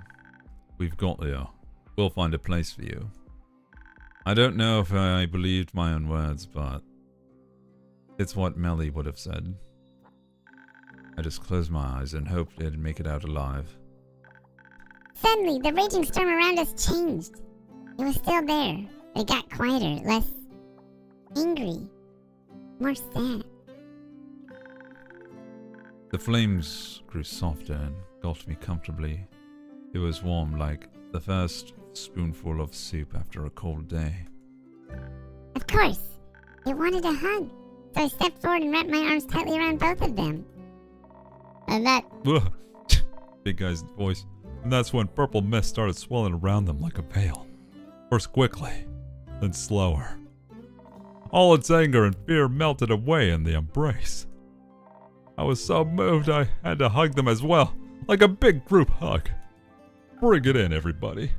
We've got you. We'll find a place for you. I don't know if I believed my own words, but it's what Melly would have said. I just closed my eyes and hoped I'd make it out alive. Suddenly, the raging storm around us changed. It was still there, but it got quieter, less angry, more sad. The flames grew softer and engulfed me comfortably. It was warm like the first spoonful of soup after a cold day. Of course, it wanted a hug, so I stepped forward and wrapped my arms tightly around both of them. And that... Big guy's voice. And that's when purple mist started swelling around them like a veil. First quickly, then slower. All its anger and fear melted away in the embrace. I was so moved I had to hug them as well, like a big group hug. Bring it in, everybody.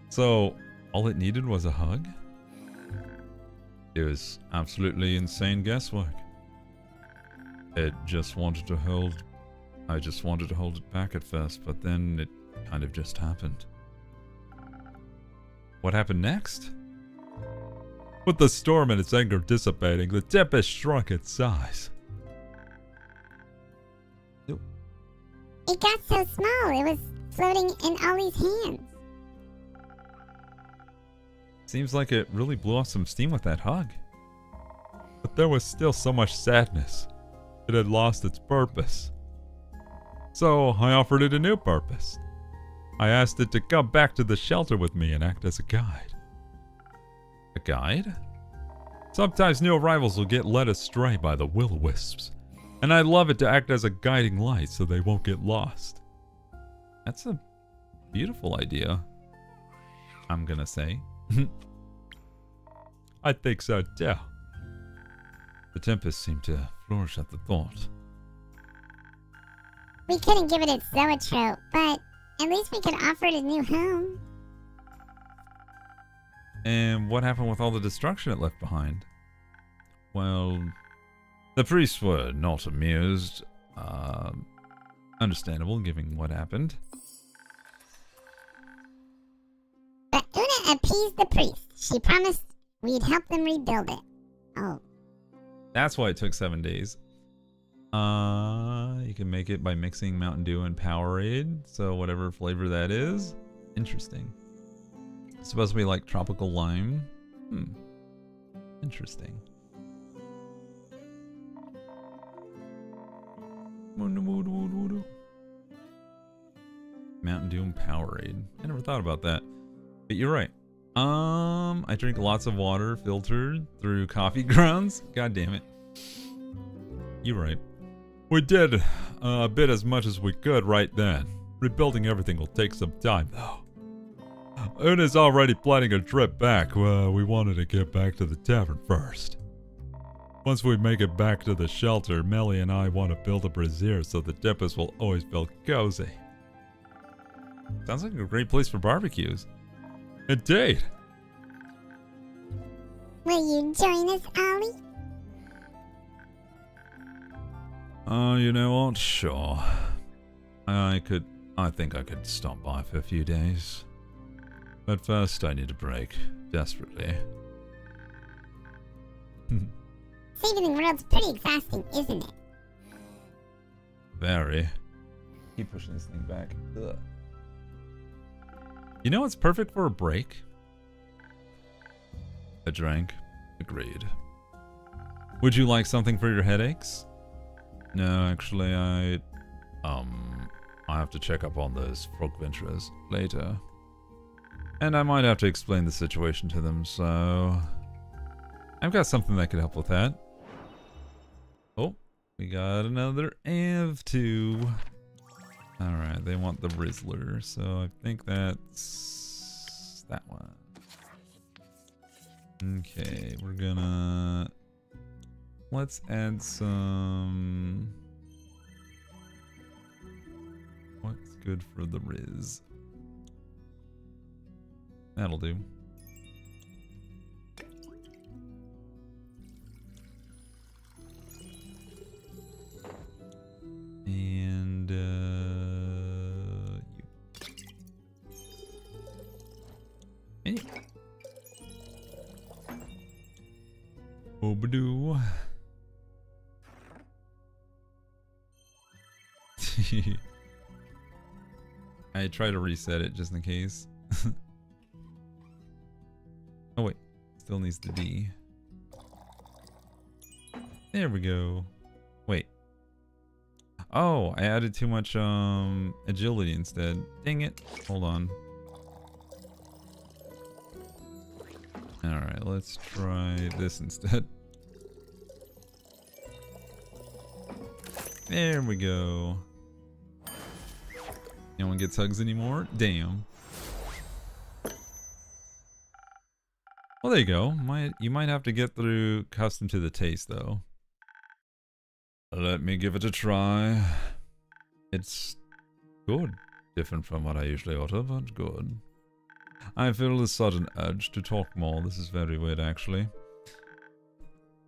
So, all it needed was a hug? It was absolutely insane guesswork. I just wanted to hold it back at first, but then it kind of just happened. What happened next? With the storm and its anger dissipating, the tempest shrunk in size. It got so small, it was floating in Ollie's hands. Seems like it really blew off some steam with that hug. But there was still so much sadness. It had lost its purpose. So I offered it a new purpose. I asked it to come back to the shelter with me and act as a guide. A guide? Sometimes new arrivals will get led astray by the will-o-wisps, and I'd love it to act as a guiding light so they won't get lost. That's a beautiful idea, I'm gonna say. I think so too. The tempest seemed to flourish at the thought. We couldn't give it its zoetrope, but at least we could offer it a new home. And what happened with all the destruction it left behind? Well, the priests were not amused. Understandable, given what happened. But Una appeased the priest. She promised we'd help them rebuild it. Oh. That's why it took 7 days. You can make it by mixing Mountain Dew and Powerade, so whatever flavor that is. Interesting. It's supposed to be like tropical lime. Interesting. Mountain Dew and Powerade. I never thought about that. But you're right. I drink lots of water filtered through coffee grounds. God damn it. You're right. We did a bit as much as we could right then. Rebuilding everything will take some time though. Una's already planning a trip back. We wanted to get back to the tavern first. Once we make it back to the shelter, Melly and I want to build a brazier so the tempest will always feel cozy. Sounds like a great place for barbecues. Indeed. Will you join us, Ollie? You know what? Sure. I think I could stop by for a few days. But first I need a break. Desperately. Saving the world's pretty exhausting, isn't it? Very. Keep pushing this thing back. Ugh. You know what's perfect for a break? A drink. Agreed. Would you like something for your headaches? No, actually, I have to check up on those frog venturers later. And I might have to explain the situation to them, so I've got something that could help with that. Oh, we got another AV2. Alright, they want the Rizzler, so I think that's that one. Okay, we're gonna... Let's add some... What's good for the Riz? That'll do. And, you. Obadoo. I try to reset it just in case. Oh wait, still needs the D. There we go. Wait. Oh, I added too much agility instead. Dang it. Hold on. Alright, let's try this instead. There we go. No one gets hugs anymore? Damn. Well, there you go. You might have to get through accustomed to the taste, though. Let me give it a try. It's good. Different from what I usually order, but good. I feel a sudden urge to talk more. This is very weird, actually.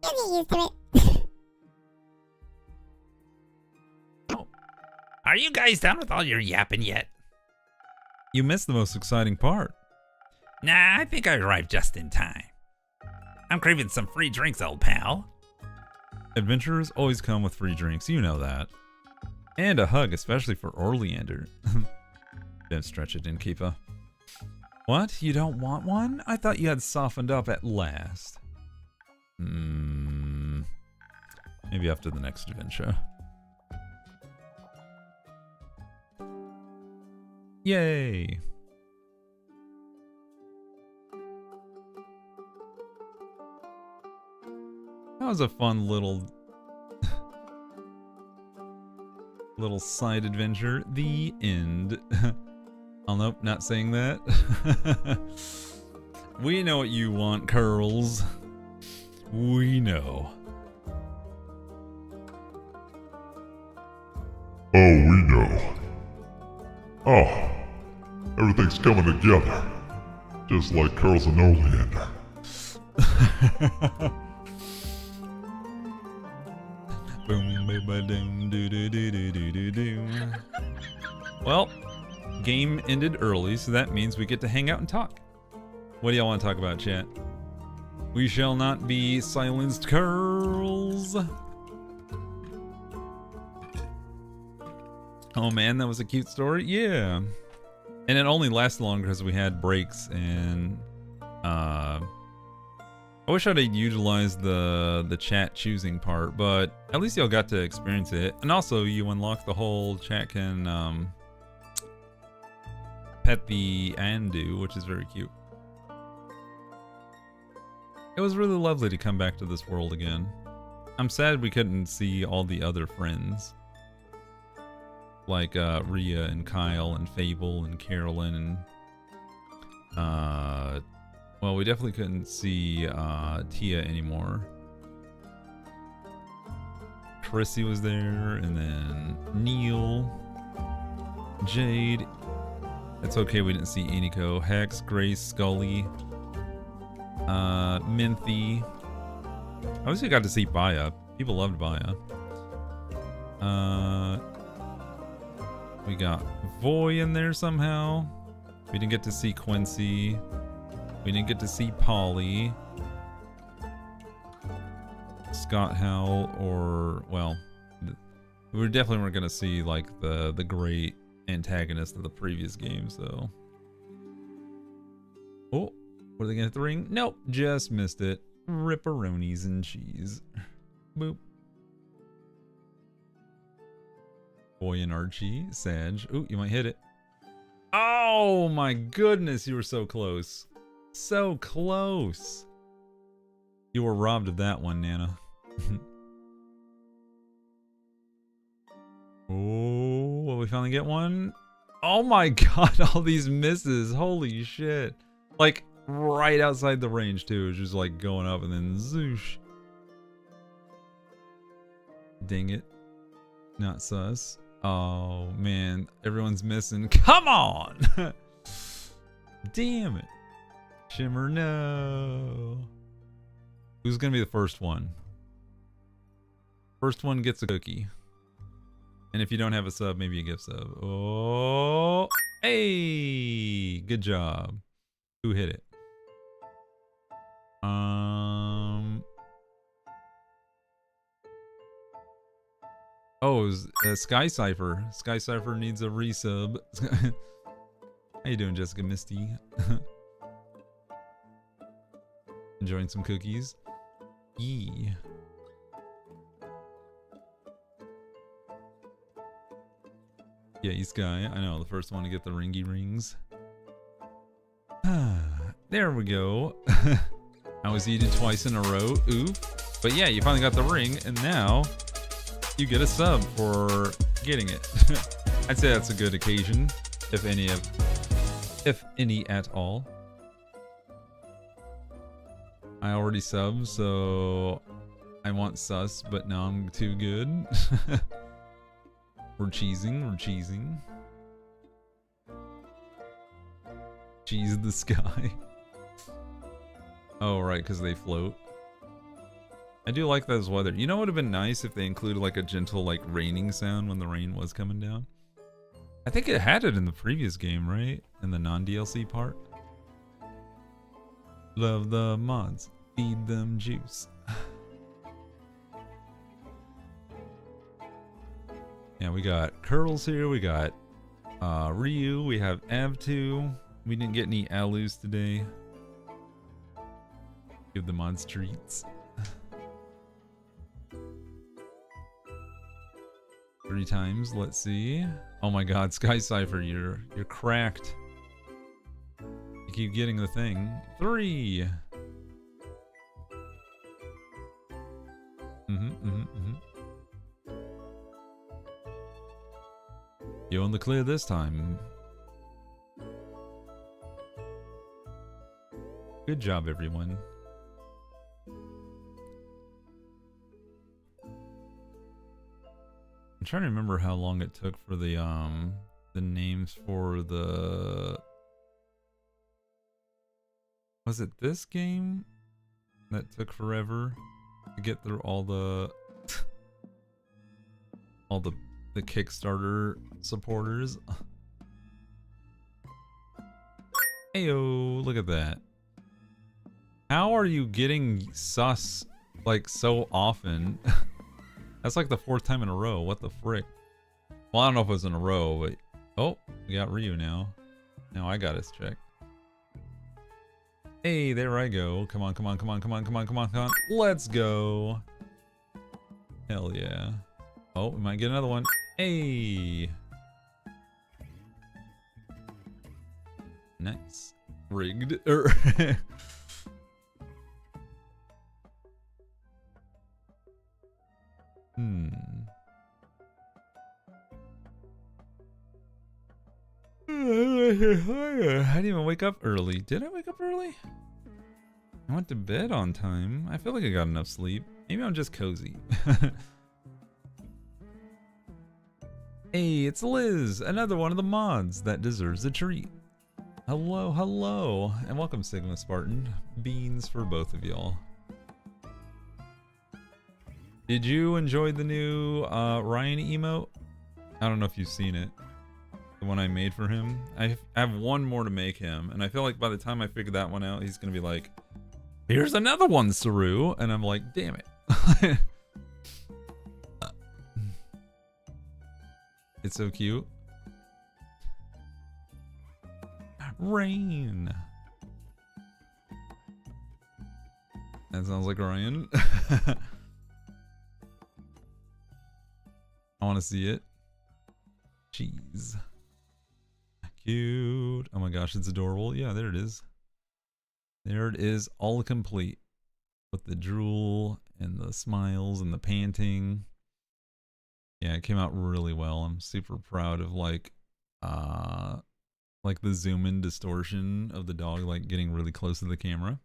You'll get used to it. Oh. Are you guys done with all your yapping yet? You missed the most exciting part. Nah, I think I arrived just in time. I'm craving some free drinks, old pal. Adventurers always come with free drinks, you know that. And a hug, especially for Orleander. Don't stretch it, innkeeper. What? You don't want one? I thought you had softened up at last. Maybe after the next adventure. Yay! That was a fun little little side adventure. The end. Oh nope, not saying that. We know what you want, Curls. We know. Oh, we know. Oh, everything's coming together. Just like Curls and Oleander. Boom, ba doom, doo doo doo doo doo doo doo. Well, game ended early, so that means we get to hang out and talk. What do y'all want to talk about, chat? We shall not be silenced, Curls. Oh man, that was a cute story. Yeah, and it only lasted longer because we had breaks and I wish I'd utilized the chat choosing part, but at least y'all got to experience it. And also, you unlock the whole chat can pet the Andu, which is very cute. It was really lovely to come back to this world again. I'm sad we couldn't see all the other friends. Like Rhea and Kyle and Fable and Carolyn and well, we definitely couldn't see Tia anymore. Chrissy was there, and then Neil, Jade. It's okay we didn't see Iniko, Hex, Grace, Scully, Minthy. I also got to see Baya. People loved Baya. We got Voy in there somehow. We didn't get to see Quincy. We didn't get to see Polly, Scott Howell, or, well, we definitely weren't going to see, like, the great antagonist of the previous games, though. Oh, were they going to hit the ring? Nope, just missed it. Ripperonis and cheese. Boop. Boy and Archie, Sag. Ooh, you might hit it. Oh my goodness, you were so close. So close. You were robbed of that one, Nana. Oh, will we finally get one? Oh my god, all these misses. Holy shit. Like, right outside the range, too. It's just like going up and then zoosh. Dang it. Not sus. Oh, man. Everyone's missing. Come on! Damn it. Shimmer, no. Who's gonna be the first one? First one gets a cookie. And if you don't have a sub, maybe a gift sub. Oh, hey, good job. Who hit it? Oh, it was Sky Cipher. Sky Cipher needs a resub. How you doing, Jessica Misty? Enjoying some cookies? Yee. Yeah, East Guy. I know, the first one to get the ringy rings. There we go. I was eaten twice in a row. Oof. But yeah, you finally got the ring, and now you get a sub for getting it. I'd say that's a good occasion, if any at all. I already subbed, so I want sus, but now I'm too good. We're cheesing. Cheese the sky. Oh, right, because they float. I do like that as weather. You know what would have been nice if they included like a gentle like raining sound when the rain was coming down? I think it had it in the previous game, right? In the non-DLC part. Love the mods. Feed them juice. Yeah, we got Curls here. We got Ryu. We have Av2. We didn't get any Alus today. Give the mods treats. 3 times. Let's see. Oh my god, Sky Cipher, you're cracked. You keep getting the thing. 3. You on the clear this time. Good job, everyone. I'm trying to remember how long it took for the names for the... Was it this game that took forever to get through all the the Kickstarter supporters? Ayo, look at that. How are you getting sus like so often? That's like the 4th time in a row. What the frick? Well, I don't know if it was in a row, but... Oh, we got Ryu now. Now I got his check. Hey, there I go. Come on, come on, come on, come on, come on, come on, come on. Let's go. Hell yeah. Oh, we might get another one. Hey. Nice. Rigged. I didn't even wake up early. Did I wake up early? I went to bed on time. I feel like I got enough sleep. Maybe I'm just cozy. Hey, it's Liz, another one of the mods that deserves a treat. Hello, hello, and welcome Sigma Spartan. Beans for both of y'all. Did you enjoy the new Ryan emote? I don't know if you've seen it. The one I made for him. I have one more to make him, and I feel like by the time I figure that one out, he's gonna be like, here's another one, Saru, and I'm like, damn it. It's so cute. Rain. That sounds like Ryan. I want to see it. Jeez. Cute. Oh my gosh, it's adorable. Yeah, there it is. There it is, all complete. With the drool and the smiles and the panting. Yeah, it came out really well. I'm super proud of like the zoom in distortion of the dog, like getting really close to the camera.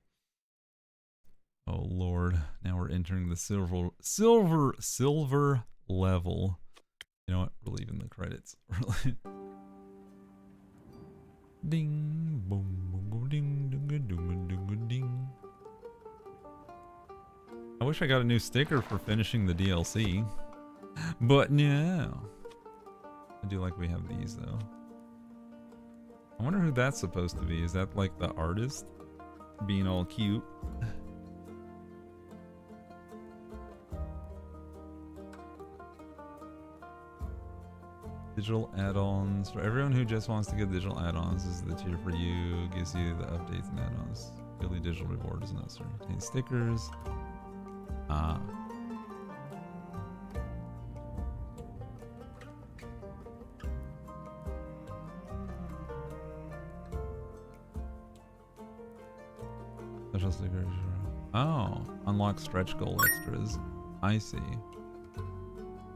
Oh Lord, now we're entering the silver level. You know what? We're leaving the credits. Ding, boom, boom, boom, ding, ding, ding, ding, ding, ding. I wish I got a new sticker for finishing the DLC, but no. I do like we have these though. I wonder who that's supposed to be. Is that like the artist being all cute? Digital add-ons. For everyone who just wants to get digital add-ons, this is the tier for you. Gives you the updates and add-ons. Daily digital reward is necessary. Contains stickers. Special stickers. Oh, unlock stretch goal extras. I see.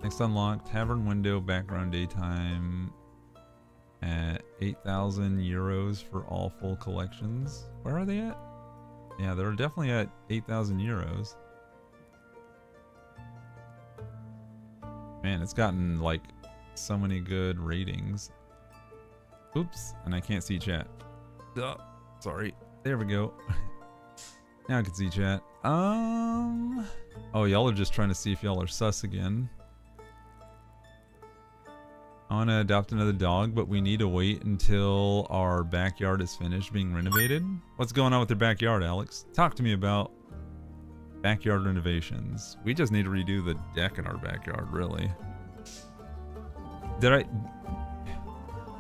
Next unlock, Tavern window, background daytime at 8,000 euros for all full collections. Where are they at? Yeah, they're definitely at 8,000 euros. Man, it's gotten like so many good ratings. Oops, and I can't see chat. Oh, sorry. There we go. Now I can see chat. Oh, y'all are just trying to see if y'all are sus again. I want to adopt another dog, but we need to wait until our backyard is finished being renovated. What's going on with your backyard, Alex? Talk to me about backyard renovations. We just need to redo the deck in our backyard, really. Did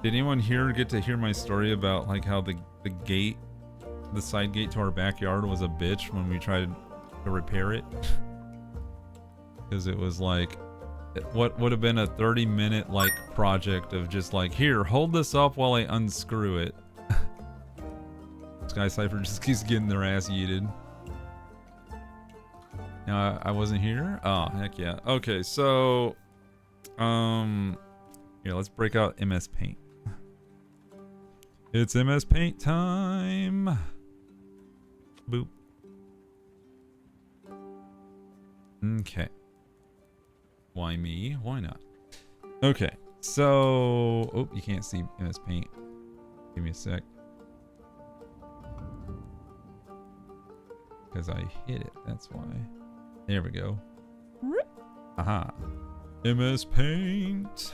anyone here get to hear my story about like how the gate, the side gate to our backyard was a bitch when we tried to repair it? Because it was like what would have been a 30-minute like project of just like, here, hold this up while I unscrew it. Sky Cypher just keeps getting their ass yeeted. Now I wasn't here. Oh heck yeah. Okay, so here, let's break out MS Paint. It's MS Paint time. Boop. Okay. Why me? Why not? Okay, so... Oh, you can't see MS Paint. Give me a sec. Because I hit it, that's why. There we go. Aha. MS Paint.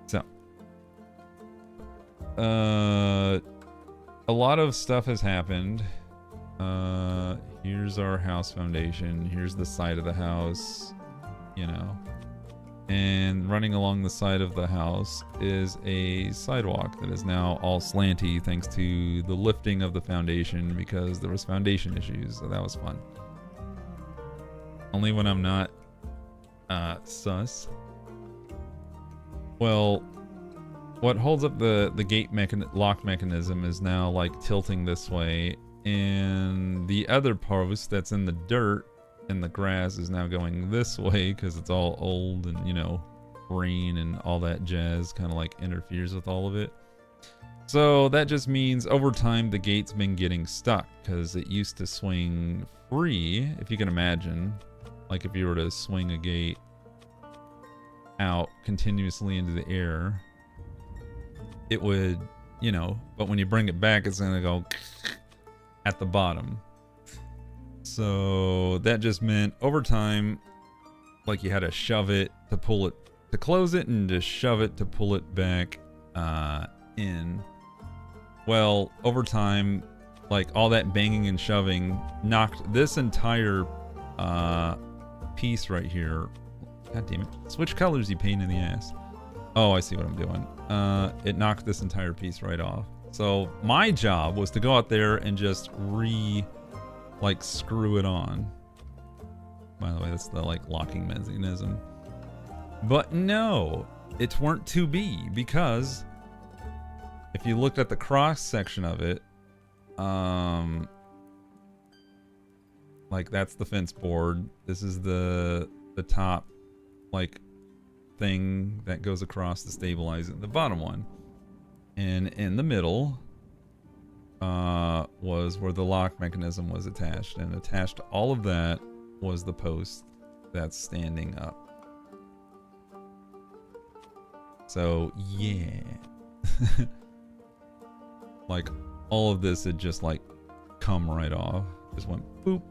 So. A lot of stuff has happened. Here's our house foundation. Here's the side of the house, you know. And running along the side of the house is a sidewalk that is now all slanty thanks to the lifting of the foundation because there was foundation issues, so that was fun. Only when I'm not sus. Well, what holds up the gate lock mechanism is now like tilting this way, and the other post that's in the dirt and the grass is now going this way because it's all old and, you know, rain and all that jazz kind of like interferes with all of it. So that just means over time the gate's been getting stuck because it used to swing free, if you can imagine. Like if you were to swing a gate out continuously into the air, it would, you know, but when you bring it back, it's gonna go at the bottom. So that just meant over time, like you had to shove it to pull it, to close it, and to shove it to pull it back in. Well, over time, like all that banging and shoving knocked this entire piece right here. God damn it. Switch colors, you pain in the ass. Oh, I see what I'm doing. It knocked this entire piece right off. So my job was to go out there and just screw it on. By the way, that's the like locking mechanism. But no, it weren't to be, because if you looked at the cross section of it, like that's the fence board. This is the top, like, thing that goes across to stabilize it, the bottom one. And in the middle was where the lock mechanism was attached, and attached to all of that was the post that's standing up. So yeah. Like, all of this had just like come right off. Just went boop.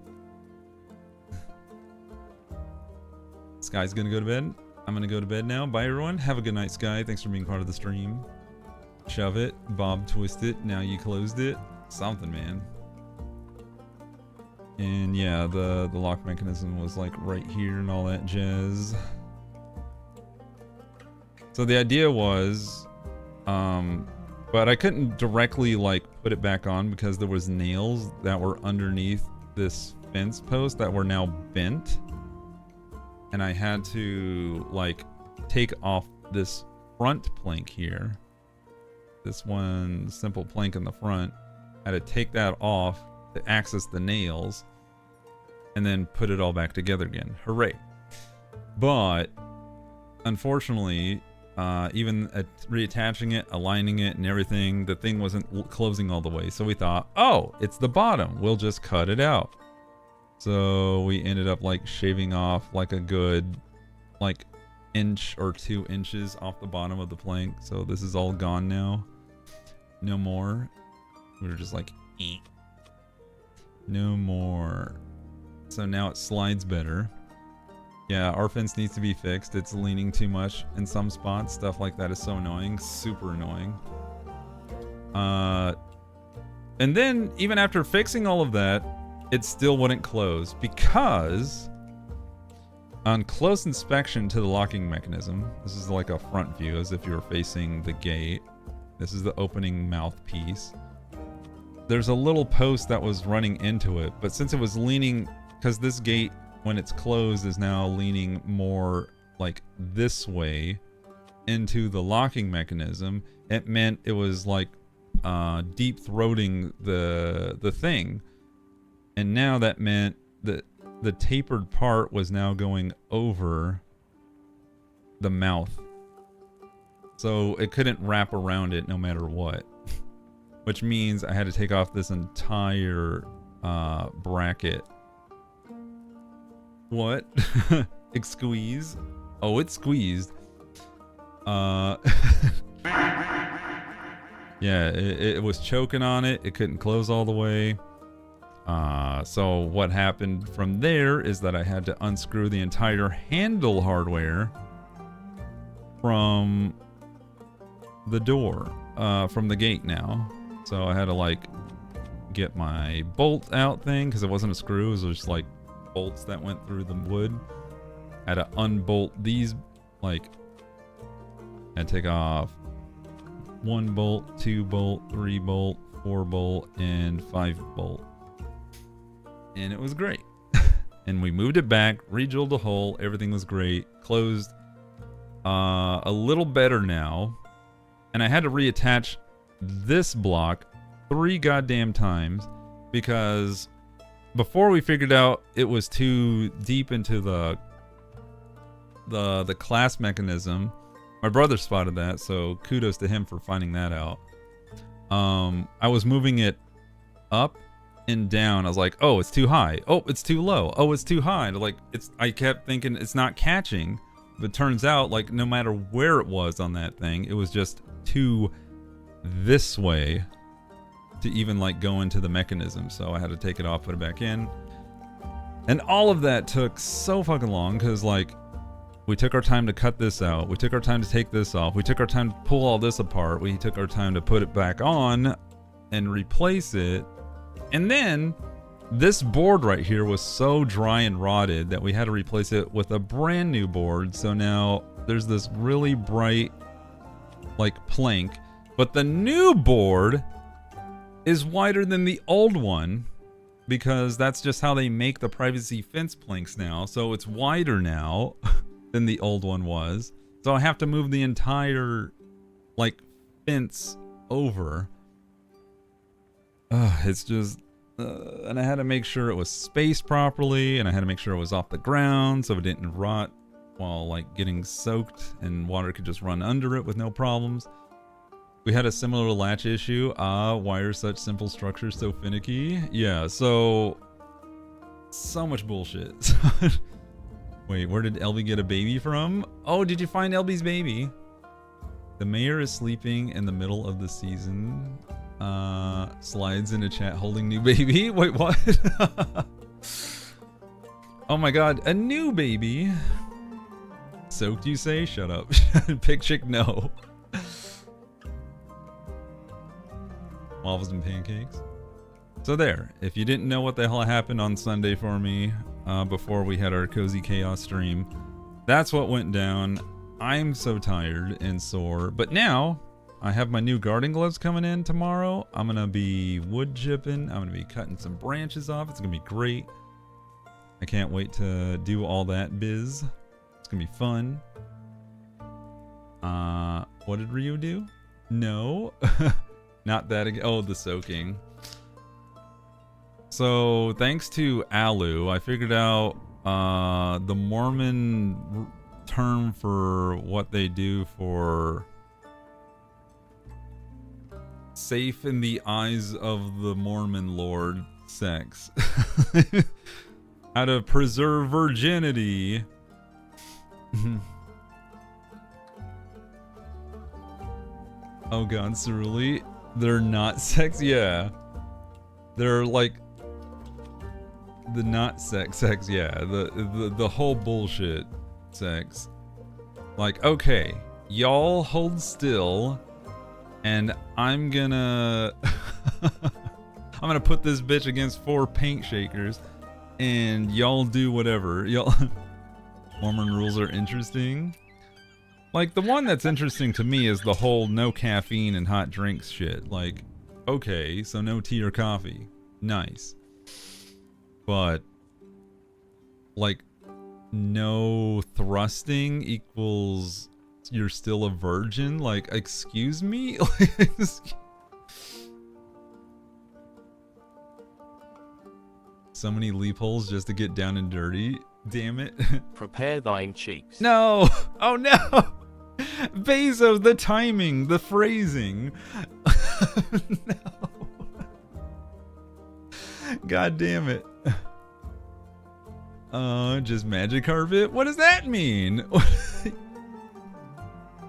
Sky's gonna go to bed. I'm gonna go to bed now. Bye everyone. Have a good night, Sky. Thanks for being part of the stream. Shove it. Bob twist it. Now you closed it. Something, man. And yeah, the lock mechanism was like right here and all that jazz. So the idea was, but I couldn't directly like put it back on because there was nails that were underneath this fence post that were now bent. And I had to like take off this front plank here. This one simple plank in the front. I had to take that off to access the nails and then put it all back together again. Hooray. But unfortunately, even reattaching it, aligning it and everything, the thing wasn't closing all the way. So we thought, oh, it's the bottom. We'll just cut it out. So we ended up like shaving off like a good like inch or 2 inches off the bottom of the plank. So this is all gone now. No more. We were just like, eh. No more. So now it slides better. Yeah, our fence needs to be fixed. It's leaning too much in some spots. Stuff like that is so annoying. Super annoying. And then even after fixing all of that, it still wouldn't close because on close inspection to the locking mechanism, this is like a front view as if you were facing the gate. This is the opening mouthpiece. There's a little post that was running into it, but since it was leaning, because this gate, when it's closed, is now leaning more like this way into the locking mechanism, it meant it was like deep throating the thing. And now that meant that the tapered part was now going over the mouth. So it couldn't wrap around it no matter what. Which means I had to take off this entire bracket. What? It squeezed? Oh, it squeezed. Yeah, it was choking on it. It couldn't close all the way. So what happened from there is that I had to unscrew the entire handle hardware from the door, from the gate now. So I had to like get my bolt out thing because it wasn't a screw, it was just like bolts that went through the wood. I had to unbolt these, like, and take off 1 bolt, 2 bolt, 3 bolt, 4 bolt, and 5 bolt. And it was great. And we moved it back, re-drilled the hole, everything was great, closed a little better now. And I had to reattach this block 3 goddamn times because before we figured out it was too deep into the class mechanism. My brother spotted that, so kudos to him for finding that out. I was moving it up and down. I was like, oh, it's too high. Oh, it's too low. Oh, it's too high. Like, I kept thinking it's not catching, but turns out like no matter where it was on that thing, it was just too this way to even like go into the mechanism. So I had to take it off, put it back in, and all of that took so fucking long because like we took our time to cut this out, we took our time to take this off, we took our time to pull all this apart, we took our time to put it back on and replace it. And then this board right here was so dry and rotted that we had to replace it with a brand new board. So now there's this really bright like plank, but the new board is wider than the old one because that's just how they make the privacy fence planks now. So it's wider now than the old one was. So I have to move the entire, like, fence over. It's just... and I had to make sure it was spaced properly, and I had to make sure it was off the ground so it didn't rot while, like, getting soaked, and water could just run under it with no problems. We had a similar latch issue. Why are such simple structures so finicky? Yeah, so much bullshit. Wait, where did LB get a baby from? Oh, did you find LB's baby? The mayor is sleeping in the middle of the season. Slides in a chat holding new baby. Wait, what? Oh my god, a new baby. Soaked, you say? Shut up. Pig chick, no. Waffles and pancakes. So there, if you didn't know what the hell happened on Sunday for me, before we had our Cozy Chaos stream, that's what went down. I'm so tired and sore, but now I have my new garden gloves coming in tomorrow. I'm gonna be wood chipping. I'm gonna be cutting some branches off. It's gonna be great. I can't wait to do all that biz. It's gonna be fun. What did Ryu do? No. Not that again. Oh, the soaking. So, thanks to Alu, I figured out the Mormon term for what they do for safe in the eyes of the Mormon Lord sex. How to preserve virginity. Oh god, Ceruli. They're not sex? Yeah. They're like the not sex, yeah. The whole bullshit sex. Like, okay, y'all hold still, and I'm gonna I'm gonna put this bitch against 4 paint shakers, and y'all do whatever. Y'all Mormon rules are interesting. Like, the one that's interesting to me is the whole no caffeine and hot drinks shit. Like, okay, so no tea or coffee. Nice. But, like, no thrusting equals you're still a virgin? Like, excuse me? So many leapholes just to get down and dirty. Damn it. Prepare thine cheeks. No! Oh no! Bezos, the timing, the phrasing. No. God damn it. Just magic carpet? What does that mean?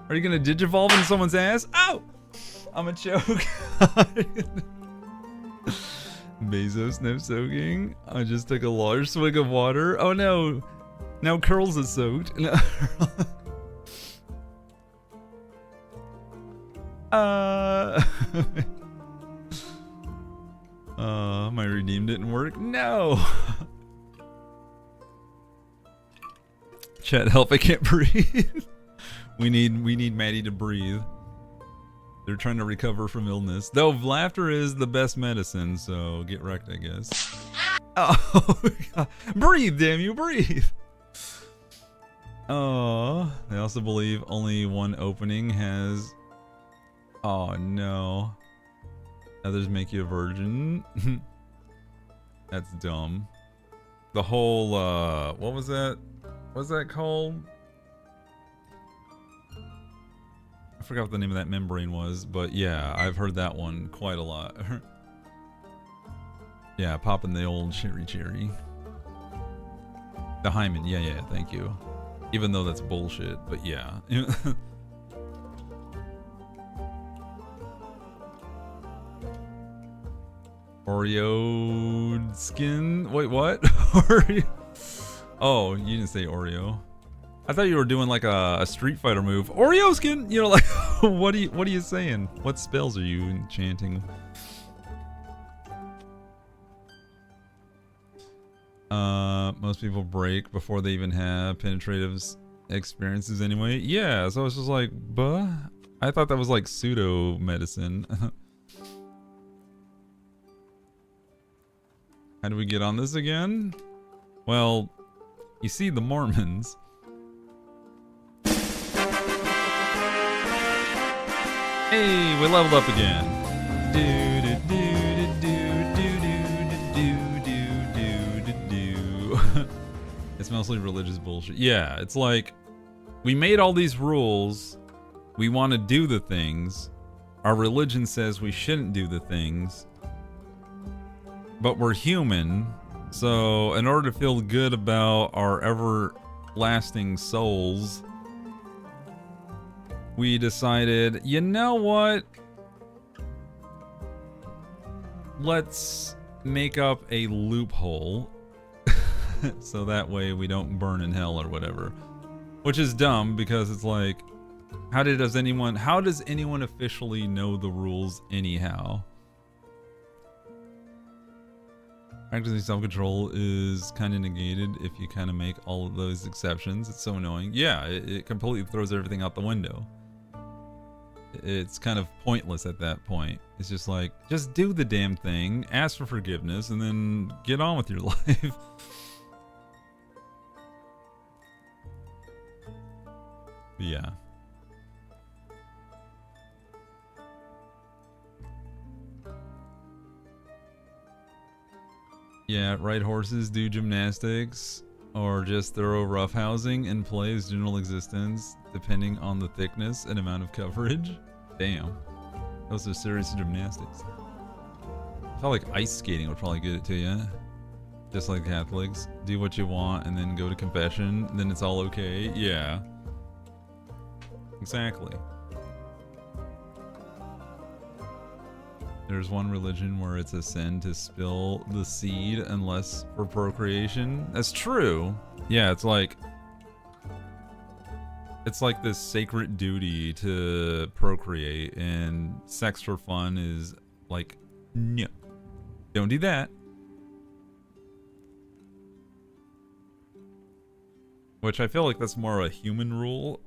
Are you gonna digivolve in someone's ass? Oh! I'm a choke. Bezos, no soaking. I just took a large swig of water. Oh no! Now Curls is soaked. No. My redeem didn't work. No! Chat, help, I can't breathe. We need Maddie to breathe. They're trying to recover from illness. Though laughter is the best medicine, so get wrecked, I guess. Oh, God. Breathe, damn you, breathe. Oh, they also believe only one opening has... Oh, no. Others make you a virgin. That's dumb. The whole, what was that? What's that called? I forgot what the name of that membrane was, but yeah, I've heard that one quite a lot. Yeah, popping the old cherry. The hymen, yeah, thank you. Even though that's bullshit, but yeah. Oreo skin? Wait, what? Oreo? Oh, you didn't say Oreo. I thought you were doing like a Street Fighter move. Oreo skin? You know, like, what are you saying? What spells are you chanting? Most people break before they even have penetrative experiences anyway. Yeah, so it's just like, buh? I thought that was like pseudo medicine. How do we get on this again? Well, you see the Mormons. Hey, we leveled up again. It's mostly religious bullshit. Yeah, it's like we made all these rules. We want to do the things. Our religion says we shouldn't do the things. But we're human. So, in order to feel good about our everlasting souls, we decided, you know what? Let's make up a loophole so that way we don't burn in hell or whatever. Which is dumb because it's like, how does anyone officially know the rules anyhow? Practicing self-control is kind of negated if you kind of make all of those exceptions. It's so annoying. Yeah, it completely throws everything out the window. It's kind of pointless at that point. It's just like, just do the damn thing, ask for forgiveness, and then get on with your life. Yeah. Yeah, ride horses, do gymnastics, or just throw roughhousing and play as general existence, depending on the thickness and amount of coverage. Damn. Those are serious gymnastics. I felt like ice skating would probably get it to you. Just like Catholics. Do what you want and then go to confession, and then it's all okay. Yeah. Exactly. There's one religion where it's a sin to spill the seed unless for procreation. That's true. Yeah, it's like this sacred duty to procreate, and sex for fun is like, no. Don't do that. Which I feel like that's more a human rule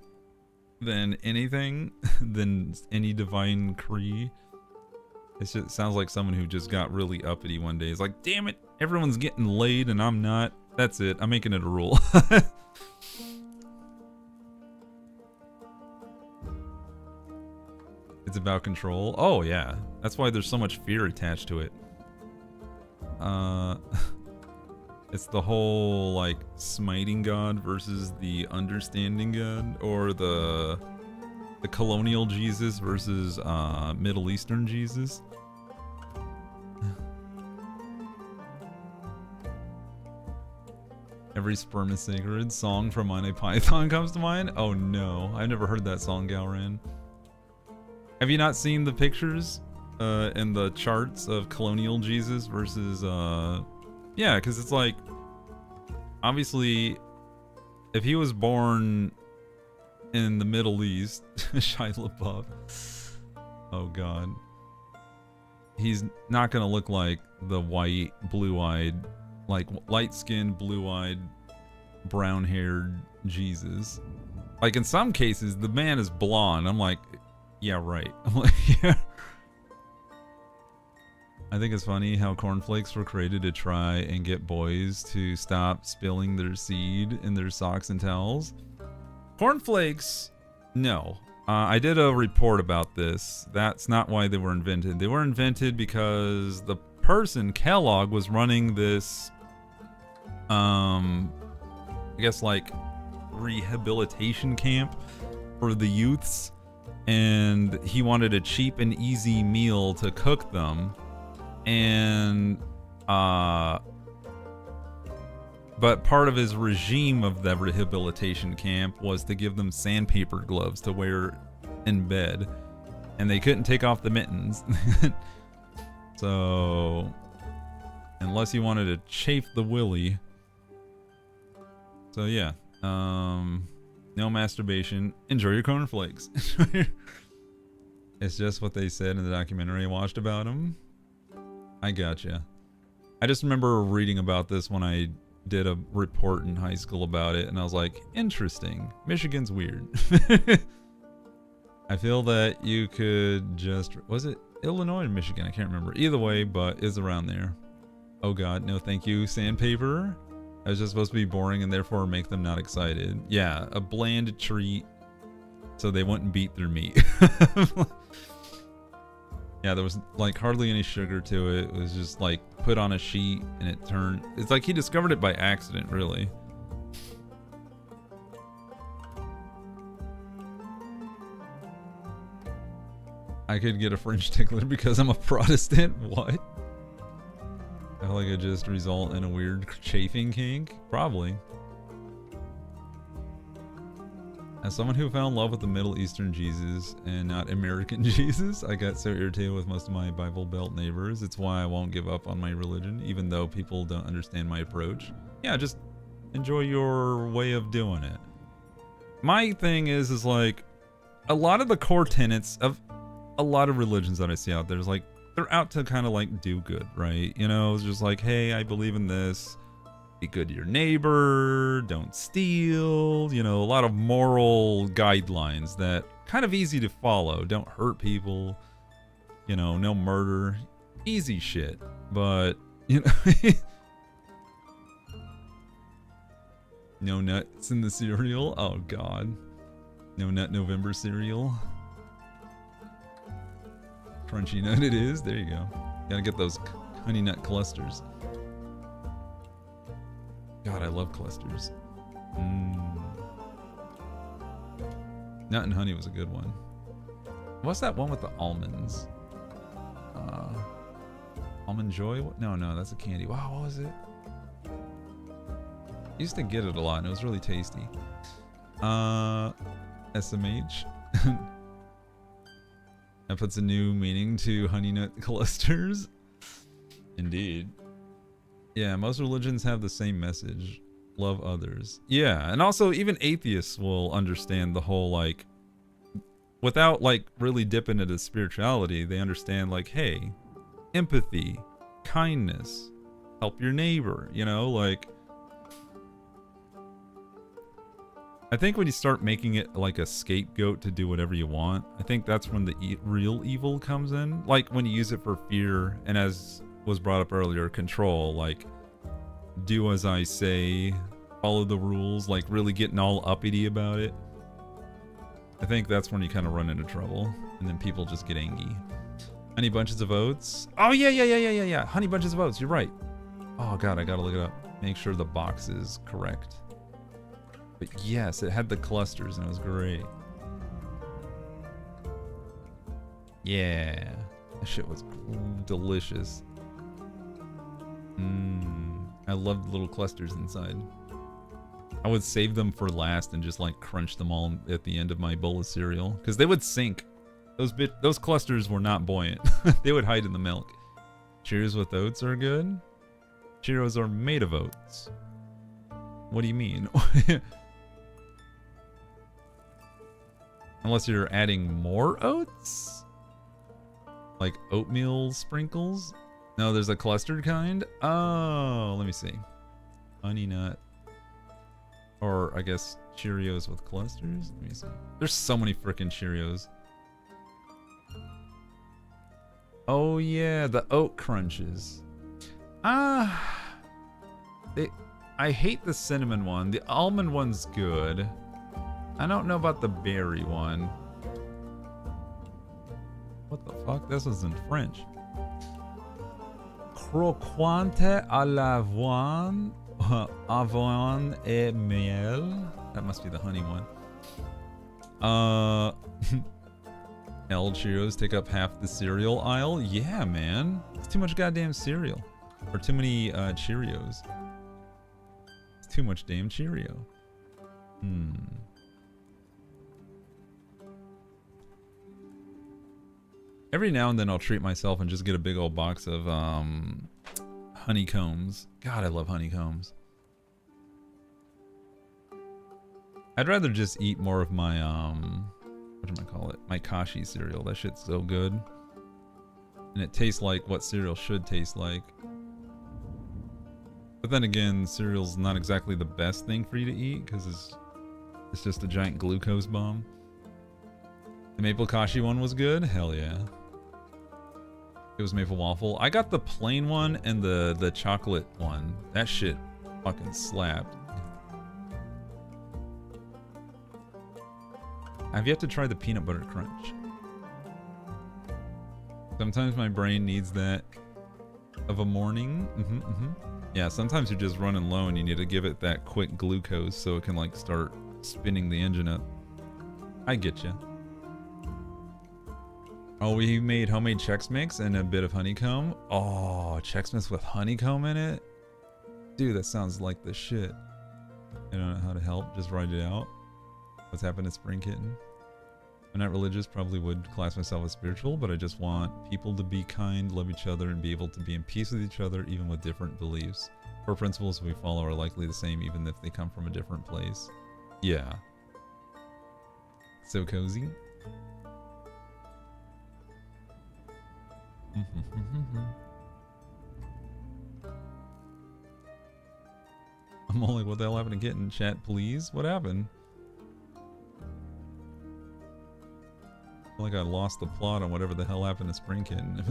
than anything, than any divine decree. It just sounds like someone who just got really uppity one day. It's like, damn it, everyone's getting laid and I'm not. That's it. I'm making it a rule. It's about control. Oh, yeah. That's why there's so much fear attached to it. It's the whole, like, smiting God versus the understanding God, or the colonial Jesus versus Middle Eastern Jesus. Every sperm is sacred. Song from Monty Python comes to mind. Oh no, I've never heard that song, Galran. Have you not seen the pictures and the charts of colonial Jesus versus yeah, because it's like, obviously, if he was born in the Middle East, Shia LaBeouf, oh god, he's not gonna look like the white, blue-eyed, like light-skinned, blue-eyed, brown-haired Jesus. Like in some cases, the man is blonde. I'm like, yeah, right. I'm like, yeah. I think it's funny how cornflakes were created to try and get boys to stop spilling their seed in their socks and towels. Cornflakes, no. I did a report about this. That's not why they were invented. They were invented because the person, Kellogg, was running this, I guess like rehabilitation camp for the youths, and he wanted a cheap and easy meal to cook them. And but part of his regime of the rehabilitation camp was to give them sandpaper gloves to wear in bed, and they couldn't take off the mittens. So unless you wanted to chafe the willy. So yeah, no masturbation, enjoy your cornflakes. It's just what they said in the documentary I watched about him. I gotcha. I just remember reading about this when I did a report in high school about it, and I was like, interesting. Michigan's weird. I feel that you could just... Was it Illinois or Michigan? I can't remember. Either way, but it's around there. Oh god, no thank you. Sandpaper? I was just supposed to be boring and therefore make them not excited. Yeah, a bland treat so they wouldn't beat their meat. Yeah, there was like hardly any sugar to it. It was just like put on a sheet and it turned. It's like he discovered it by accident, really. I could get a French tickler because I'm a Protestant. What? I feel like it just result in a weird chafing kink? Probably. As someone who fell in love with the Middle Eastern Jesus and not American Jesus, I got so irritated with most of my Bible Belt neighbors. It's why I won't give up on my religion, even though people don't understand my approach. Yeah, just enjoy your way of doing it. My thing is like, a lot of the core tenets of a lot of religions that I see out there is like, they're out to kind of like do good, right? You know, it's just like, hey, I believe in this. Be good to your neighbor, don't steal, you know, a lot of moral guidelines that kind of easy to follow. Don't hurt people, you know, no murder, easy shit. But, you know, no nuts in the cereal. Oh God, no nut November cereal. Crunchy nut it is. There you go. Gotta get those honey nut clusters. God, I love clusters. Nut and honey was a good one. What's that one with the almonds? Almond Joy? No, that's a candy. Wow, what was it? I used to get it a lot and it was really tasty. SMH. That puts a new meaning to honey nut clusters. Indeed. Yeah, most religions have the same message. Love others. Yeah, and also even atheists will understand the whole, like, without like really dipping into spirituality, they understand like, hey, empathy, kindness, help your neighbor, you know, like, I think when you start making it like a scapegoat to do whatever you want, I think that's when the real evil comes in. Like when you use it for fear and, as was brought up earlier, control, like do as I say, follow the rules, like really getting all uppity about it. I think that's when you kind of run into trouble and then people just get angry. Honey bunches of oats. Oh yeah. Honey bunches of oats. You're right. Oh God, I gotta look it up. Make sure the box is correct. But yes, it had the clusters and it was great. Yeah, that shit was delicious. I loved the little clusters inside. I would save them for last and just like crunch them all at the end of my bowl of cereal because they would sink. Those clusters were not buoyant. They would hide in the milk. Cheerios with oats are good. Cheerios are made of oats. What do you mean? Unless you're adding more oats? Like oatmeal sprinkles? No, there's a clustered kind? Oh, let me see. Honey nut. Or I guess Cheerios with clusters? Let me see. There's so many frickin' Cheerios. Oh yeah, the oat crunches. I hate the cinnamon one. The almond one's good. I don't know about the berry one. What the fuck? This was in French. Croquante à l'avoine, avoine et miel. That must be the honey one. L Cheerios take up half the cereal aisle. Yeah, man. It's too much goddamn cereal. Or too many Cheerios. It's too much damn Cheerio. Every now and then I'll treat myself and just get a big old box of honeycombs. God, I love honeycombs. I'd rather just eat more of my what do I call it? My Kashi cereal. That shit's so good. And it tastes like what cereal should taste like. But then again, cereal's not exactly the best thing for you to eat because it's just a giant glucose bomb. The maple Kashi one was good. Hell yeah. It was maple waffle. I got the plain one and the chocolate one. That shit fucking slapped. I've yet to try the peanut butter crunch. Sometimes my brain needs that of a morning. Yeah, sometimes you're just running low and you need to give it that quick glucose so it can like start spinning the engine up. I get you. Oh, we made homemade Chex Mix and a bit of honeycomb. Oh, Chex Mix with honeycomb in it? Dude, that sounds like the shit. I don't know how to help, just write it out. What's happened to Spring Kitten? I'm not religious, probably would class myself as spiritual, but I just want people to be kind, love each other, and be able to be in peace with each other, even with different beliefs. Core principles we follow are likely the same, even if they come from a different place. Yeah. So cozy. I'm all like, what the hell happened to Kitten? Chat, please? What happened? I feel like I lost the plot on whatever the hell happened to Spring Kitten.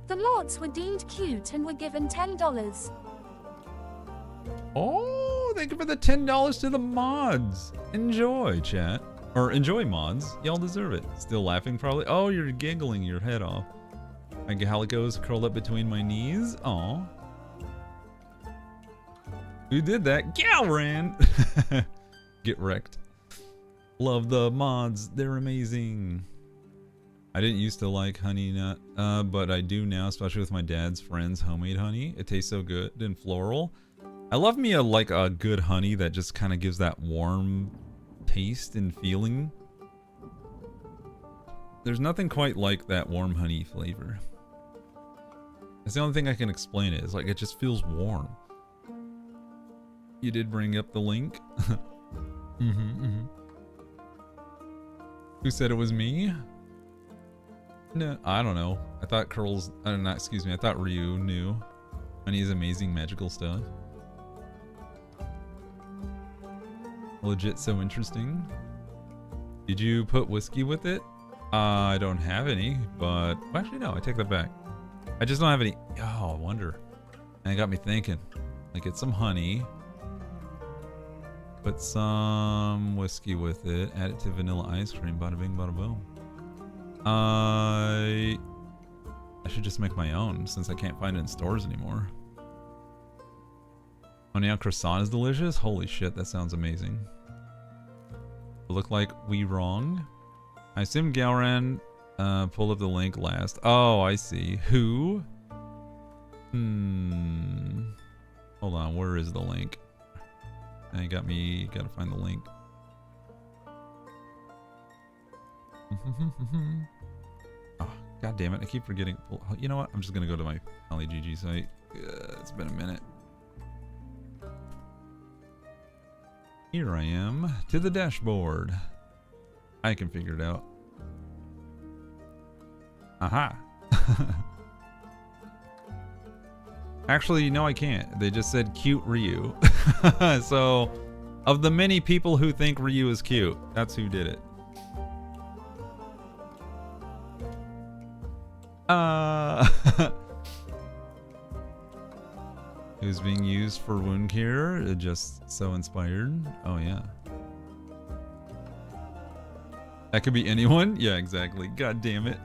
The Lords were deemed cute and were given $10. Oh, thank you for the $10 to the mods. Enjoy, chat. Or enjoy, mods. Y'all deserve it. Still laughing, probably. Oh, you're giggling your head off. My Gallico's curled up between my knees. Aw. Who did that? Galran! Get wrecked. Love the mods. They're amazing. I didn't used to like honey nut, but I do now, especially with my dad's friends' homemade honey. It tastes so good and floral. I love me a good honey that just kind of gives that warm taste and feeling. There's nothing quite like that warm honey flavor. That's the only thing I can explain it. It's like it just feels warm. You did bring up the link. Who said it was me? No, I don't know. I thought Curls, excuse me, I thought Ryu knew. Honey's amazing magical stuff. Legit so interesting. Did you put whiskey with it? I don't have any, but well, actually no, I take that back. I just don't have any. Oh, I wonder. And it got me thinking. Like, get some honey. Put some whiskey with it. Add it to vanilla ice cream. Bada bing, bada boom. I should just make my own since I can't find it in stores anymore. Honey on croissant is delicious? Holy shit, that sounds amazing. Look like we wrong. I assume Galran pulled up the link last. Oh, I see. Who? Hold on, where is the link? Now you got me, gotta find the link. Oh, god damn it, I keep forgetting. You know what? I'm just gonna go to my OllyGG site. It's been a minute. Here I am, to the dashboard. I can figure it out. Aha. Actually, no, I can't. They just said cute Ryu. So, of the many people who think Ryu is cute, that's who did it. Who's being used for wound care? Just so inspired. Oh, yeah. That could be anyone? Yeah, exactly. God damn it.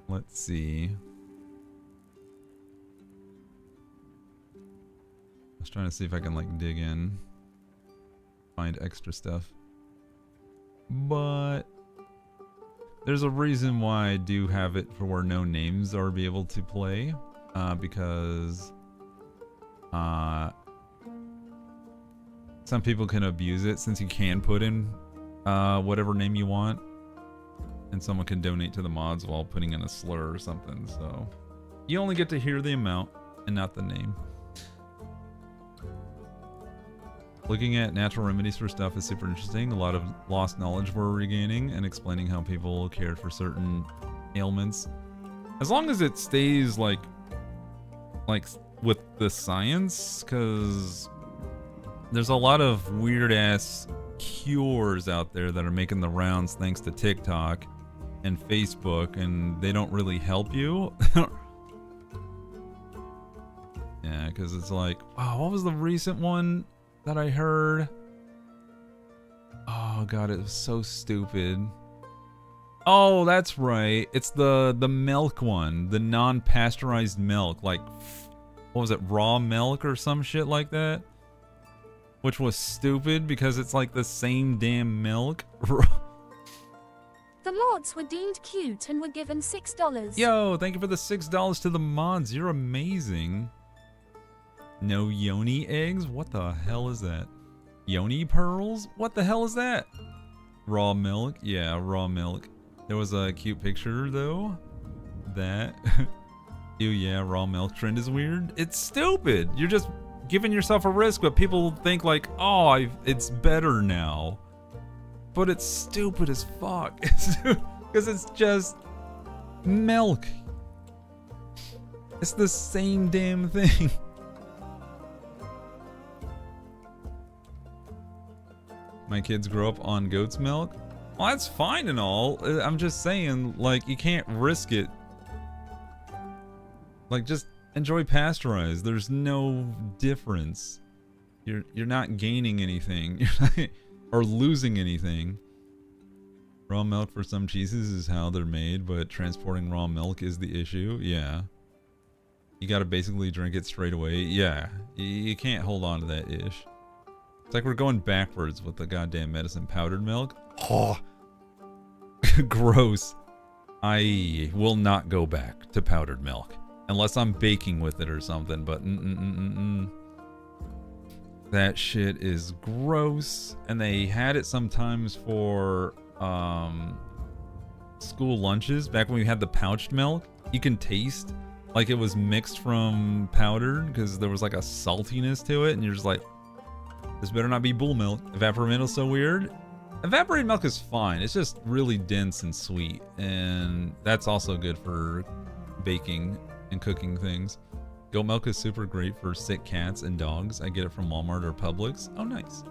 Let's see. I was trying to see if I can like dig in, find extra stuff. But there's a reason why I do have it for where no names are be able to play, because some people can abuse it since you can put in whatever name you want, and someone can donate to the mods while putting in a slur or something. So you only get to hear the amount and not the name. Looking at natural remedies for stuff is super interesting. A lot of lost knowledge we're regaining and explaining how people cared for certain ailments. As long as it stays like with the science, because there's a lot of weird ass cures out there that are making the rounds thanks to TikTok. and Facebook, and they don't really help you. Yeah, because it's like, oh, what was the recent one that I heard? Oh god, it was so stupid. Oh, that's right. It's the milk one, the non-pasteurized milk, like what was it, raw milk or some shit like that? Which was stupid because it's like the same damn milk. The mods were deemed cute and were given $6. Yo, thank you for the $6 to the mods. You're amazing. No yoni eggs? What the hell is that? Yoni pearls? What the hell is that? Raw milk? Yeah, raw milk. There was a cute picture though. That. Ew, yeah, raw milk trend is weird. It's stupid. You're just giving yourself a risk, but people think like, oh, it's better now. But it's stupid as fuck. Because it's just milk. It's the same damn thing. My kids grow up on goat's milk. Well, that's fine and all. I'm just saying, like, you can't risk it. Like, just enjoy pasteurized. There's no difference. You're not gaining anything. Or losing anything. Raw milk for some cheeses is how they're made, but transporting raw milk is the issue. Yeah. You gotta basically drink it straight away. Yeah. You can't hold on to that ish. It's like we're going backwards with the goddamn medicine powdered milk. Oh. Gross. I will not go back to powdered milk. Unless I'm baking with it or something, but that shit is gross. And they had it sometimes for school lunches. Back when we had the pouched milk, you can taste like it was mixed from powdered because there was like a saltiness to it, and you're just like, this better not be bull milk. Evaporated milk's so weird. Evaporated milk is fine. It's just really dense and sweet, and that's also good for baking and cooking things. Goat milk is super great for sick cats and dogs. I get it from Walmart or Publix. Oh, nice.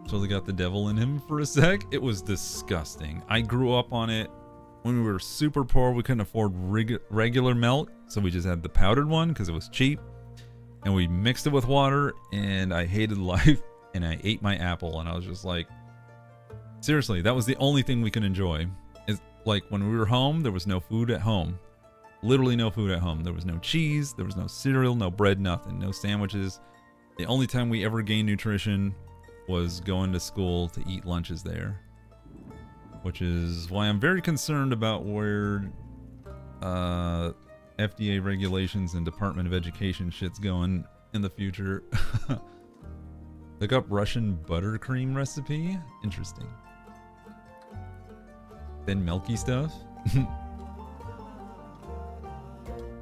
Totally got the devil in him for a sec. It was disgusting. I grew up on it when we were super poor. We couldn't afford regular milk, so we just had the powdered one because it was cheap. And we mixed it with water, and I hated life, and I ate my apple, and I was just like, seriously, that was the only thing we could enjoy. It's like when we were home, there was no food at home. Literally no food at home. There was no cheese, there was no cereal, no bread, nothing, no sandwiches. The only time we ever gained nutrition was going to school to eat lunches there. Which is why I'm very concerned about where FDA regulations and Department of Education shit's going in the future. Look up Russian buttercream recipe. Interesting. Then milky stuff.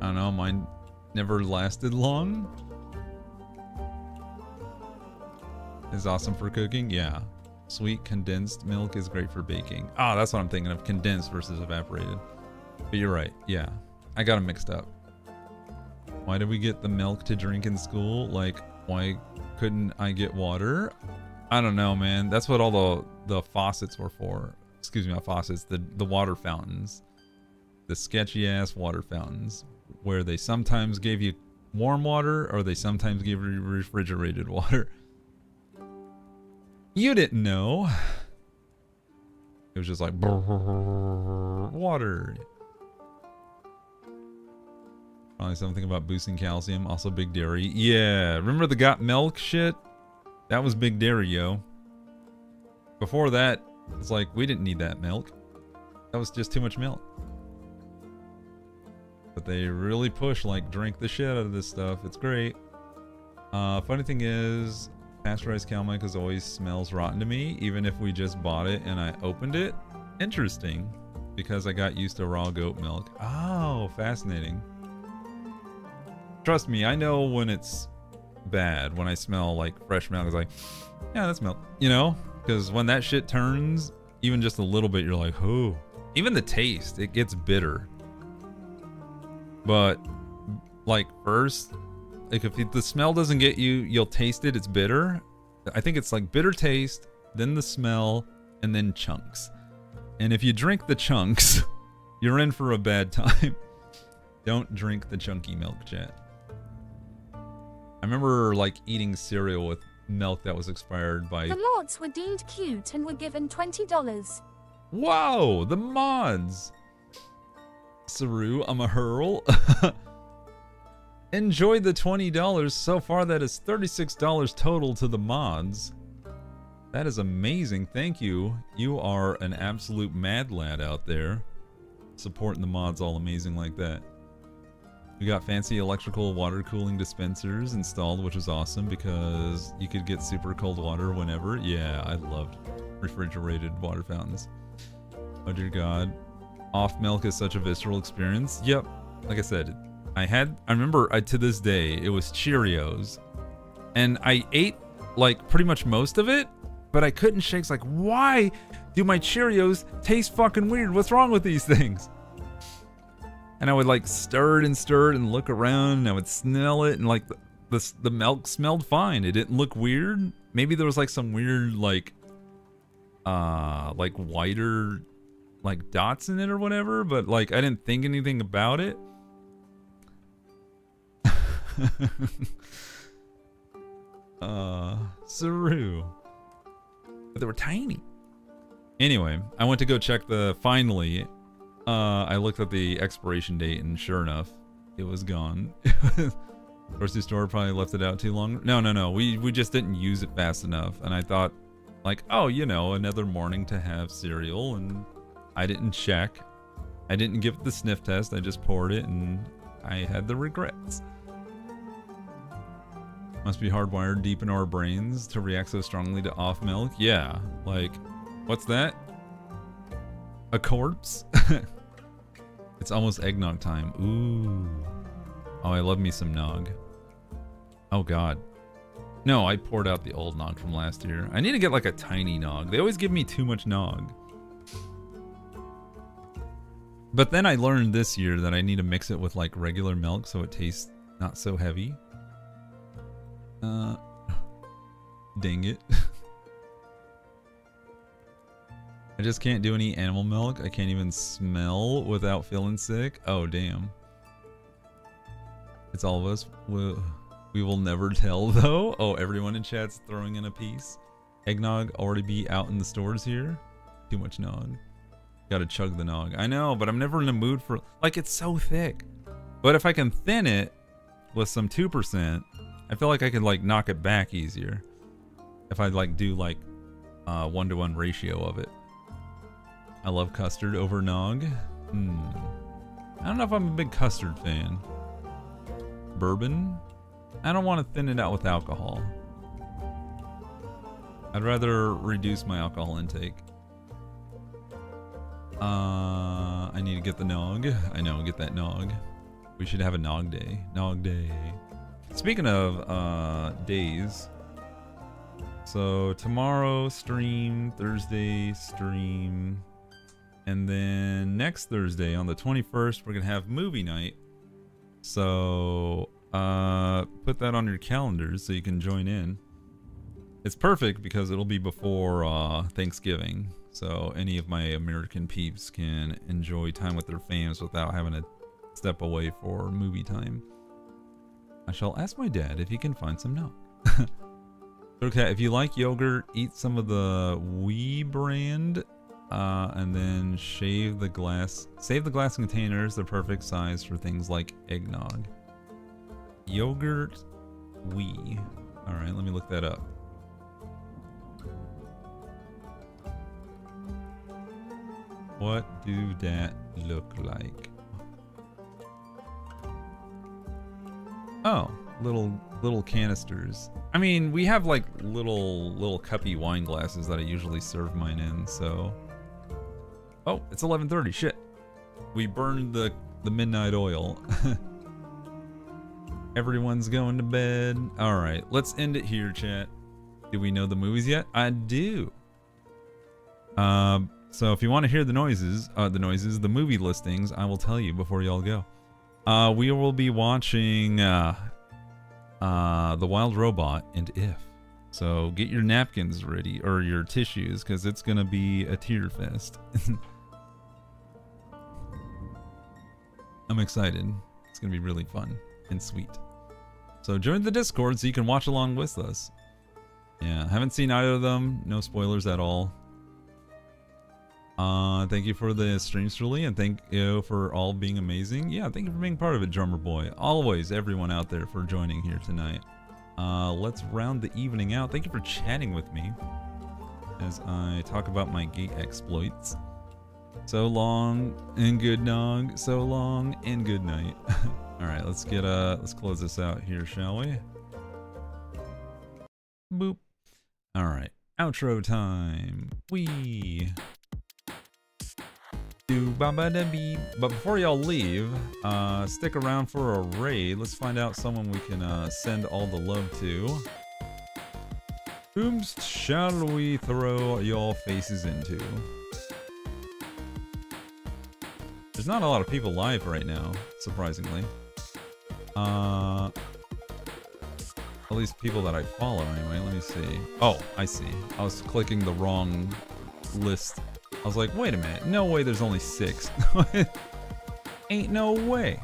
I don't know, mine never lasted long. Is awesome for cooking, yeah. Sweet condensed milk is great for baking. Ah, that's what I'm thinking of, condensed versus evaporated. But you're right, yeah. I got them mixed up. Why did we get the milk to drink in school? Like, why couldn't I get water? I don't know, man. That's what all the faucets were for. Excuse me, not faucets, the water fountains. The sketchy ass water fountains. Where they sometimes gave you warm water or they sometimes gave you refrigerated water. You didn't know. It was just like water. Probably something about boosting calcium. Also big dairy. Yeah, remember the got milk shit? That was big dairy, yo. Before that, it's like we didn't need that milk. That was just too much milk. But they really push, like, drink the shit out of this stuff. It's great. Funny thing is, pasteurized cow milk always smells rotten to me, even if we just bought it and I opened it. Interesting. Because I got used to raw goat milk. Oh, fascinating. Trust me, I know when it's bad. When I smell, like, fresh milk, it's like, yeah, that's milk. You know? Because when that shit turns, even just a little bit, you're like, oh. Even the taste, it gets bitter. But, like, first, like, if the smell doesn't get you, you'll taste it, it's bitter. I think it's like bitter taste, then the smell, and then chunks. And if you drink the chunks, You're in for a bad time. Don't drink the chunky milk, chat. I remember like eating cereal with milk that was expired by... The mods were deemed cute and were given $20. Wow, the mods. Saru, I'm a hurl. Enjoy the $20. So far, that is $36 total to the mods. That is amazing. Thank you. You are an absolute mad lad out there. Supporting the mods all amazing like that. We got fancy electrical water cooling dispensers installed, which was awesome because you could get super cold water whenever. Yeah, I loved refrigerated water fountains. Oh dear God. Off milk is such a visceral experience. Yep. Like I said, I remember to this day, it was Cheerios. And I ate like pretty much most of it, but I couldn't shake. It's like, why do my Cheerios taste fucking weird? What's wrong with these things? And I would like stir it and look around and I would smell it and like the milk smelled fine. It didn't look weird. Maybe there was like some weird like whiter like dots in it or whatever, but like I didn't think anything about it. Saru. But they were tiny. Anyway, I went to go check finally, I looked at the expiration date and sure enough, it was gone. Grocery store probably left it out too long. No. We just didn't use it fast enough. And I thought like, oh, you know, another morning to have cereal, and I didn't check. I didn't give it the sniff test. I just poured it and I had the regrets. Must be hardwired deep in our brains to react so strongly to off milk. Yeah, like, what's that? A corpse? It's almost eggnog time. Ooh. Oh, I love me some nog. Oh God. No, I poured out the old nog from last year. I need to get like a tiny nog. They always give me too much nog. But then I learned this year that I need to mix it with like regular milk so it tastes not so heavy. Dang it. I just can't do any animal milk. I can't even smell without feeling sick. Oh, damn. It's all of us. We will never tell, though. Oh, everyone in chat's throwing in a piece. Eggnog already be out in the stores here. Too much nog. Gotta chug the nog. I know, but I'm never in the mood for... Like, it's so thick. But if I can thin it with some 2%, I feel like I could, like, knock it back easier. If I, like, do, like, 1-to-1 ratio of it. I love custard over nog. I don't know if I'm a big custard fan. Bourbon? I don't want to thin it out with alcohol. I'd rather reduce my alcohol intake. I need to get the nog. I know, get that nog. We should have a nog day. Nog day. Speaking of days. So tomorrow stream, Thursday stream. And then next Thursday on the 21st, we're going to have movie night. So put that on your calendars so you can join in. It's perfect because it'll be before Thanksgiving. So any of my American peeps can enjoy time with their fams without having to step away for movie time. I shall ask my dad if he can find some milk. Okay, if you like yogurt, eat some of the Wee brand. And then save the glass containers. They're perfect size for things like eggnog. Yogurt Wee. Alright, let me look that up. What do that look like? Oh, little canisters. I mean, we have like little cuppy wine glasses that I usually serve mine in, so... Oh, it's 11:30. Shit. We burned the midnight oil. Everyone's going to bed. All right, let's end it here, chat. Do we know the movies yet? I do. So if you want to hear the the movie listings, I will tell you before y'all go. We will be watching The Wild Robot and If. So get your napkins ready, or your tissues, because it's gonna be a tear fest. I'm excited. It's gonna be really fun and sweet. So join the Discord so you can watch along with us. Yeah, haven't seen either of them. No spoilers at all. Thank you for the stream, Cerulikat, and thank you for all being amazing. Yeah, thank you for being part of it, Drummer Boy. Always, everyone out there for joining here tonight. Let's round the evening out. Thank you for chatting with me as I talk about my gate exploits. So long and good nog. So long and good night. All right, let's close this out here, shall we? Boop. All right, outro time. Wee. But before y'all leave, stick around for a raid. Let's find out someone we can send all the love to. Whom shall we throw your faces into? There's not a lot of people live right now, surprisingly. At least people that I follow anyway. Let me see. Oh, I see. I was clicking the wrong list. I was like, wait a minute. No way there's only 6. Ain't no way.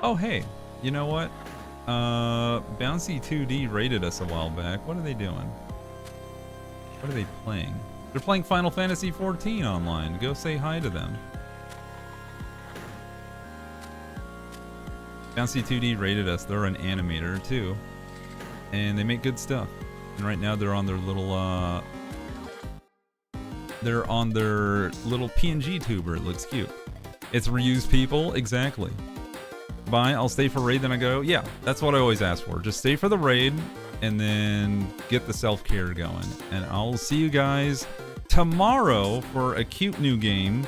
Oh, hey. You know what? Bouncy 2D rated us a while back. What are they doing? What are they playing? They're playing Final Fantasy XIV online. Go say hi to them. Bouncy 2D rated us. They're an animator too, and they make good stuff. And right now they're on their little PNG tuber. It looks cute. It's reused people, exactly. Bye. I'll stay for raid, then I go. Yeah, that's what I always ask for. Just stay for the raid, and then get the self-care going. And I'll see you guys tomorrow for a cute new game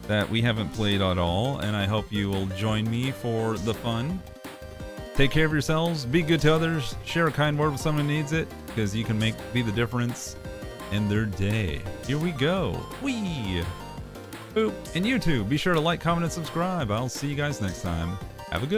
that we haven't played at all, and I hope you will join me for the fun. Take care of yourselves, be good to others, share a kind word with someone who needs it, because you can be the difference in their day. Here we go. Whee! Boop. And you too, be sure to like, comment, and subscribe. I'll see you guys next time.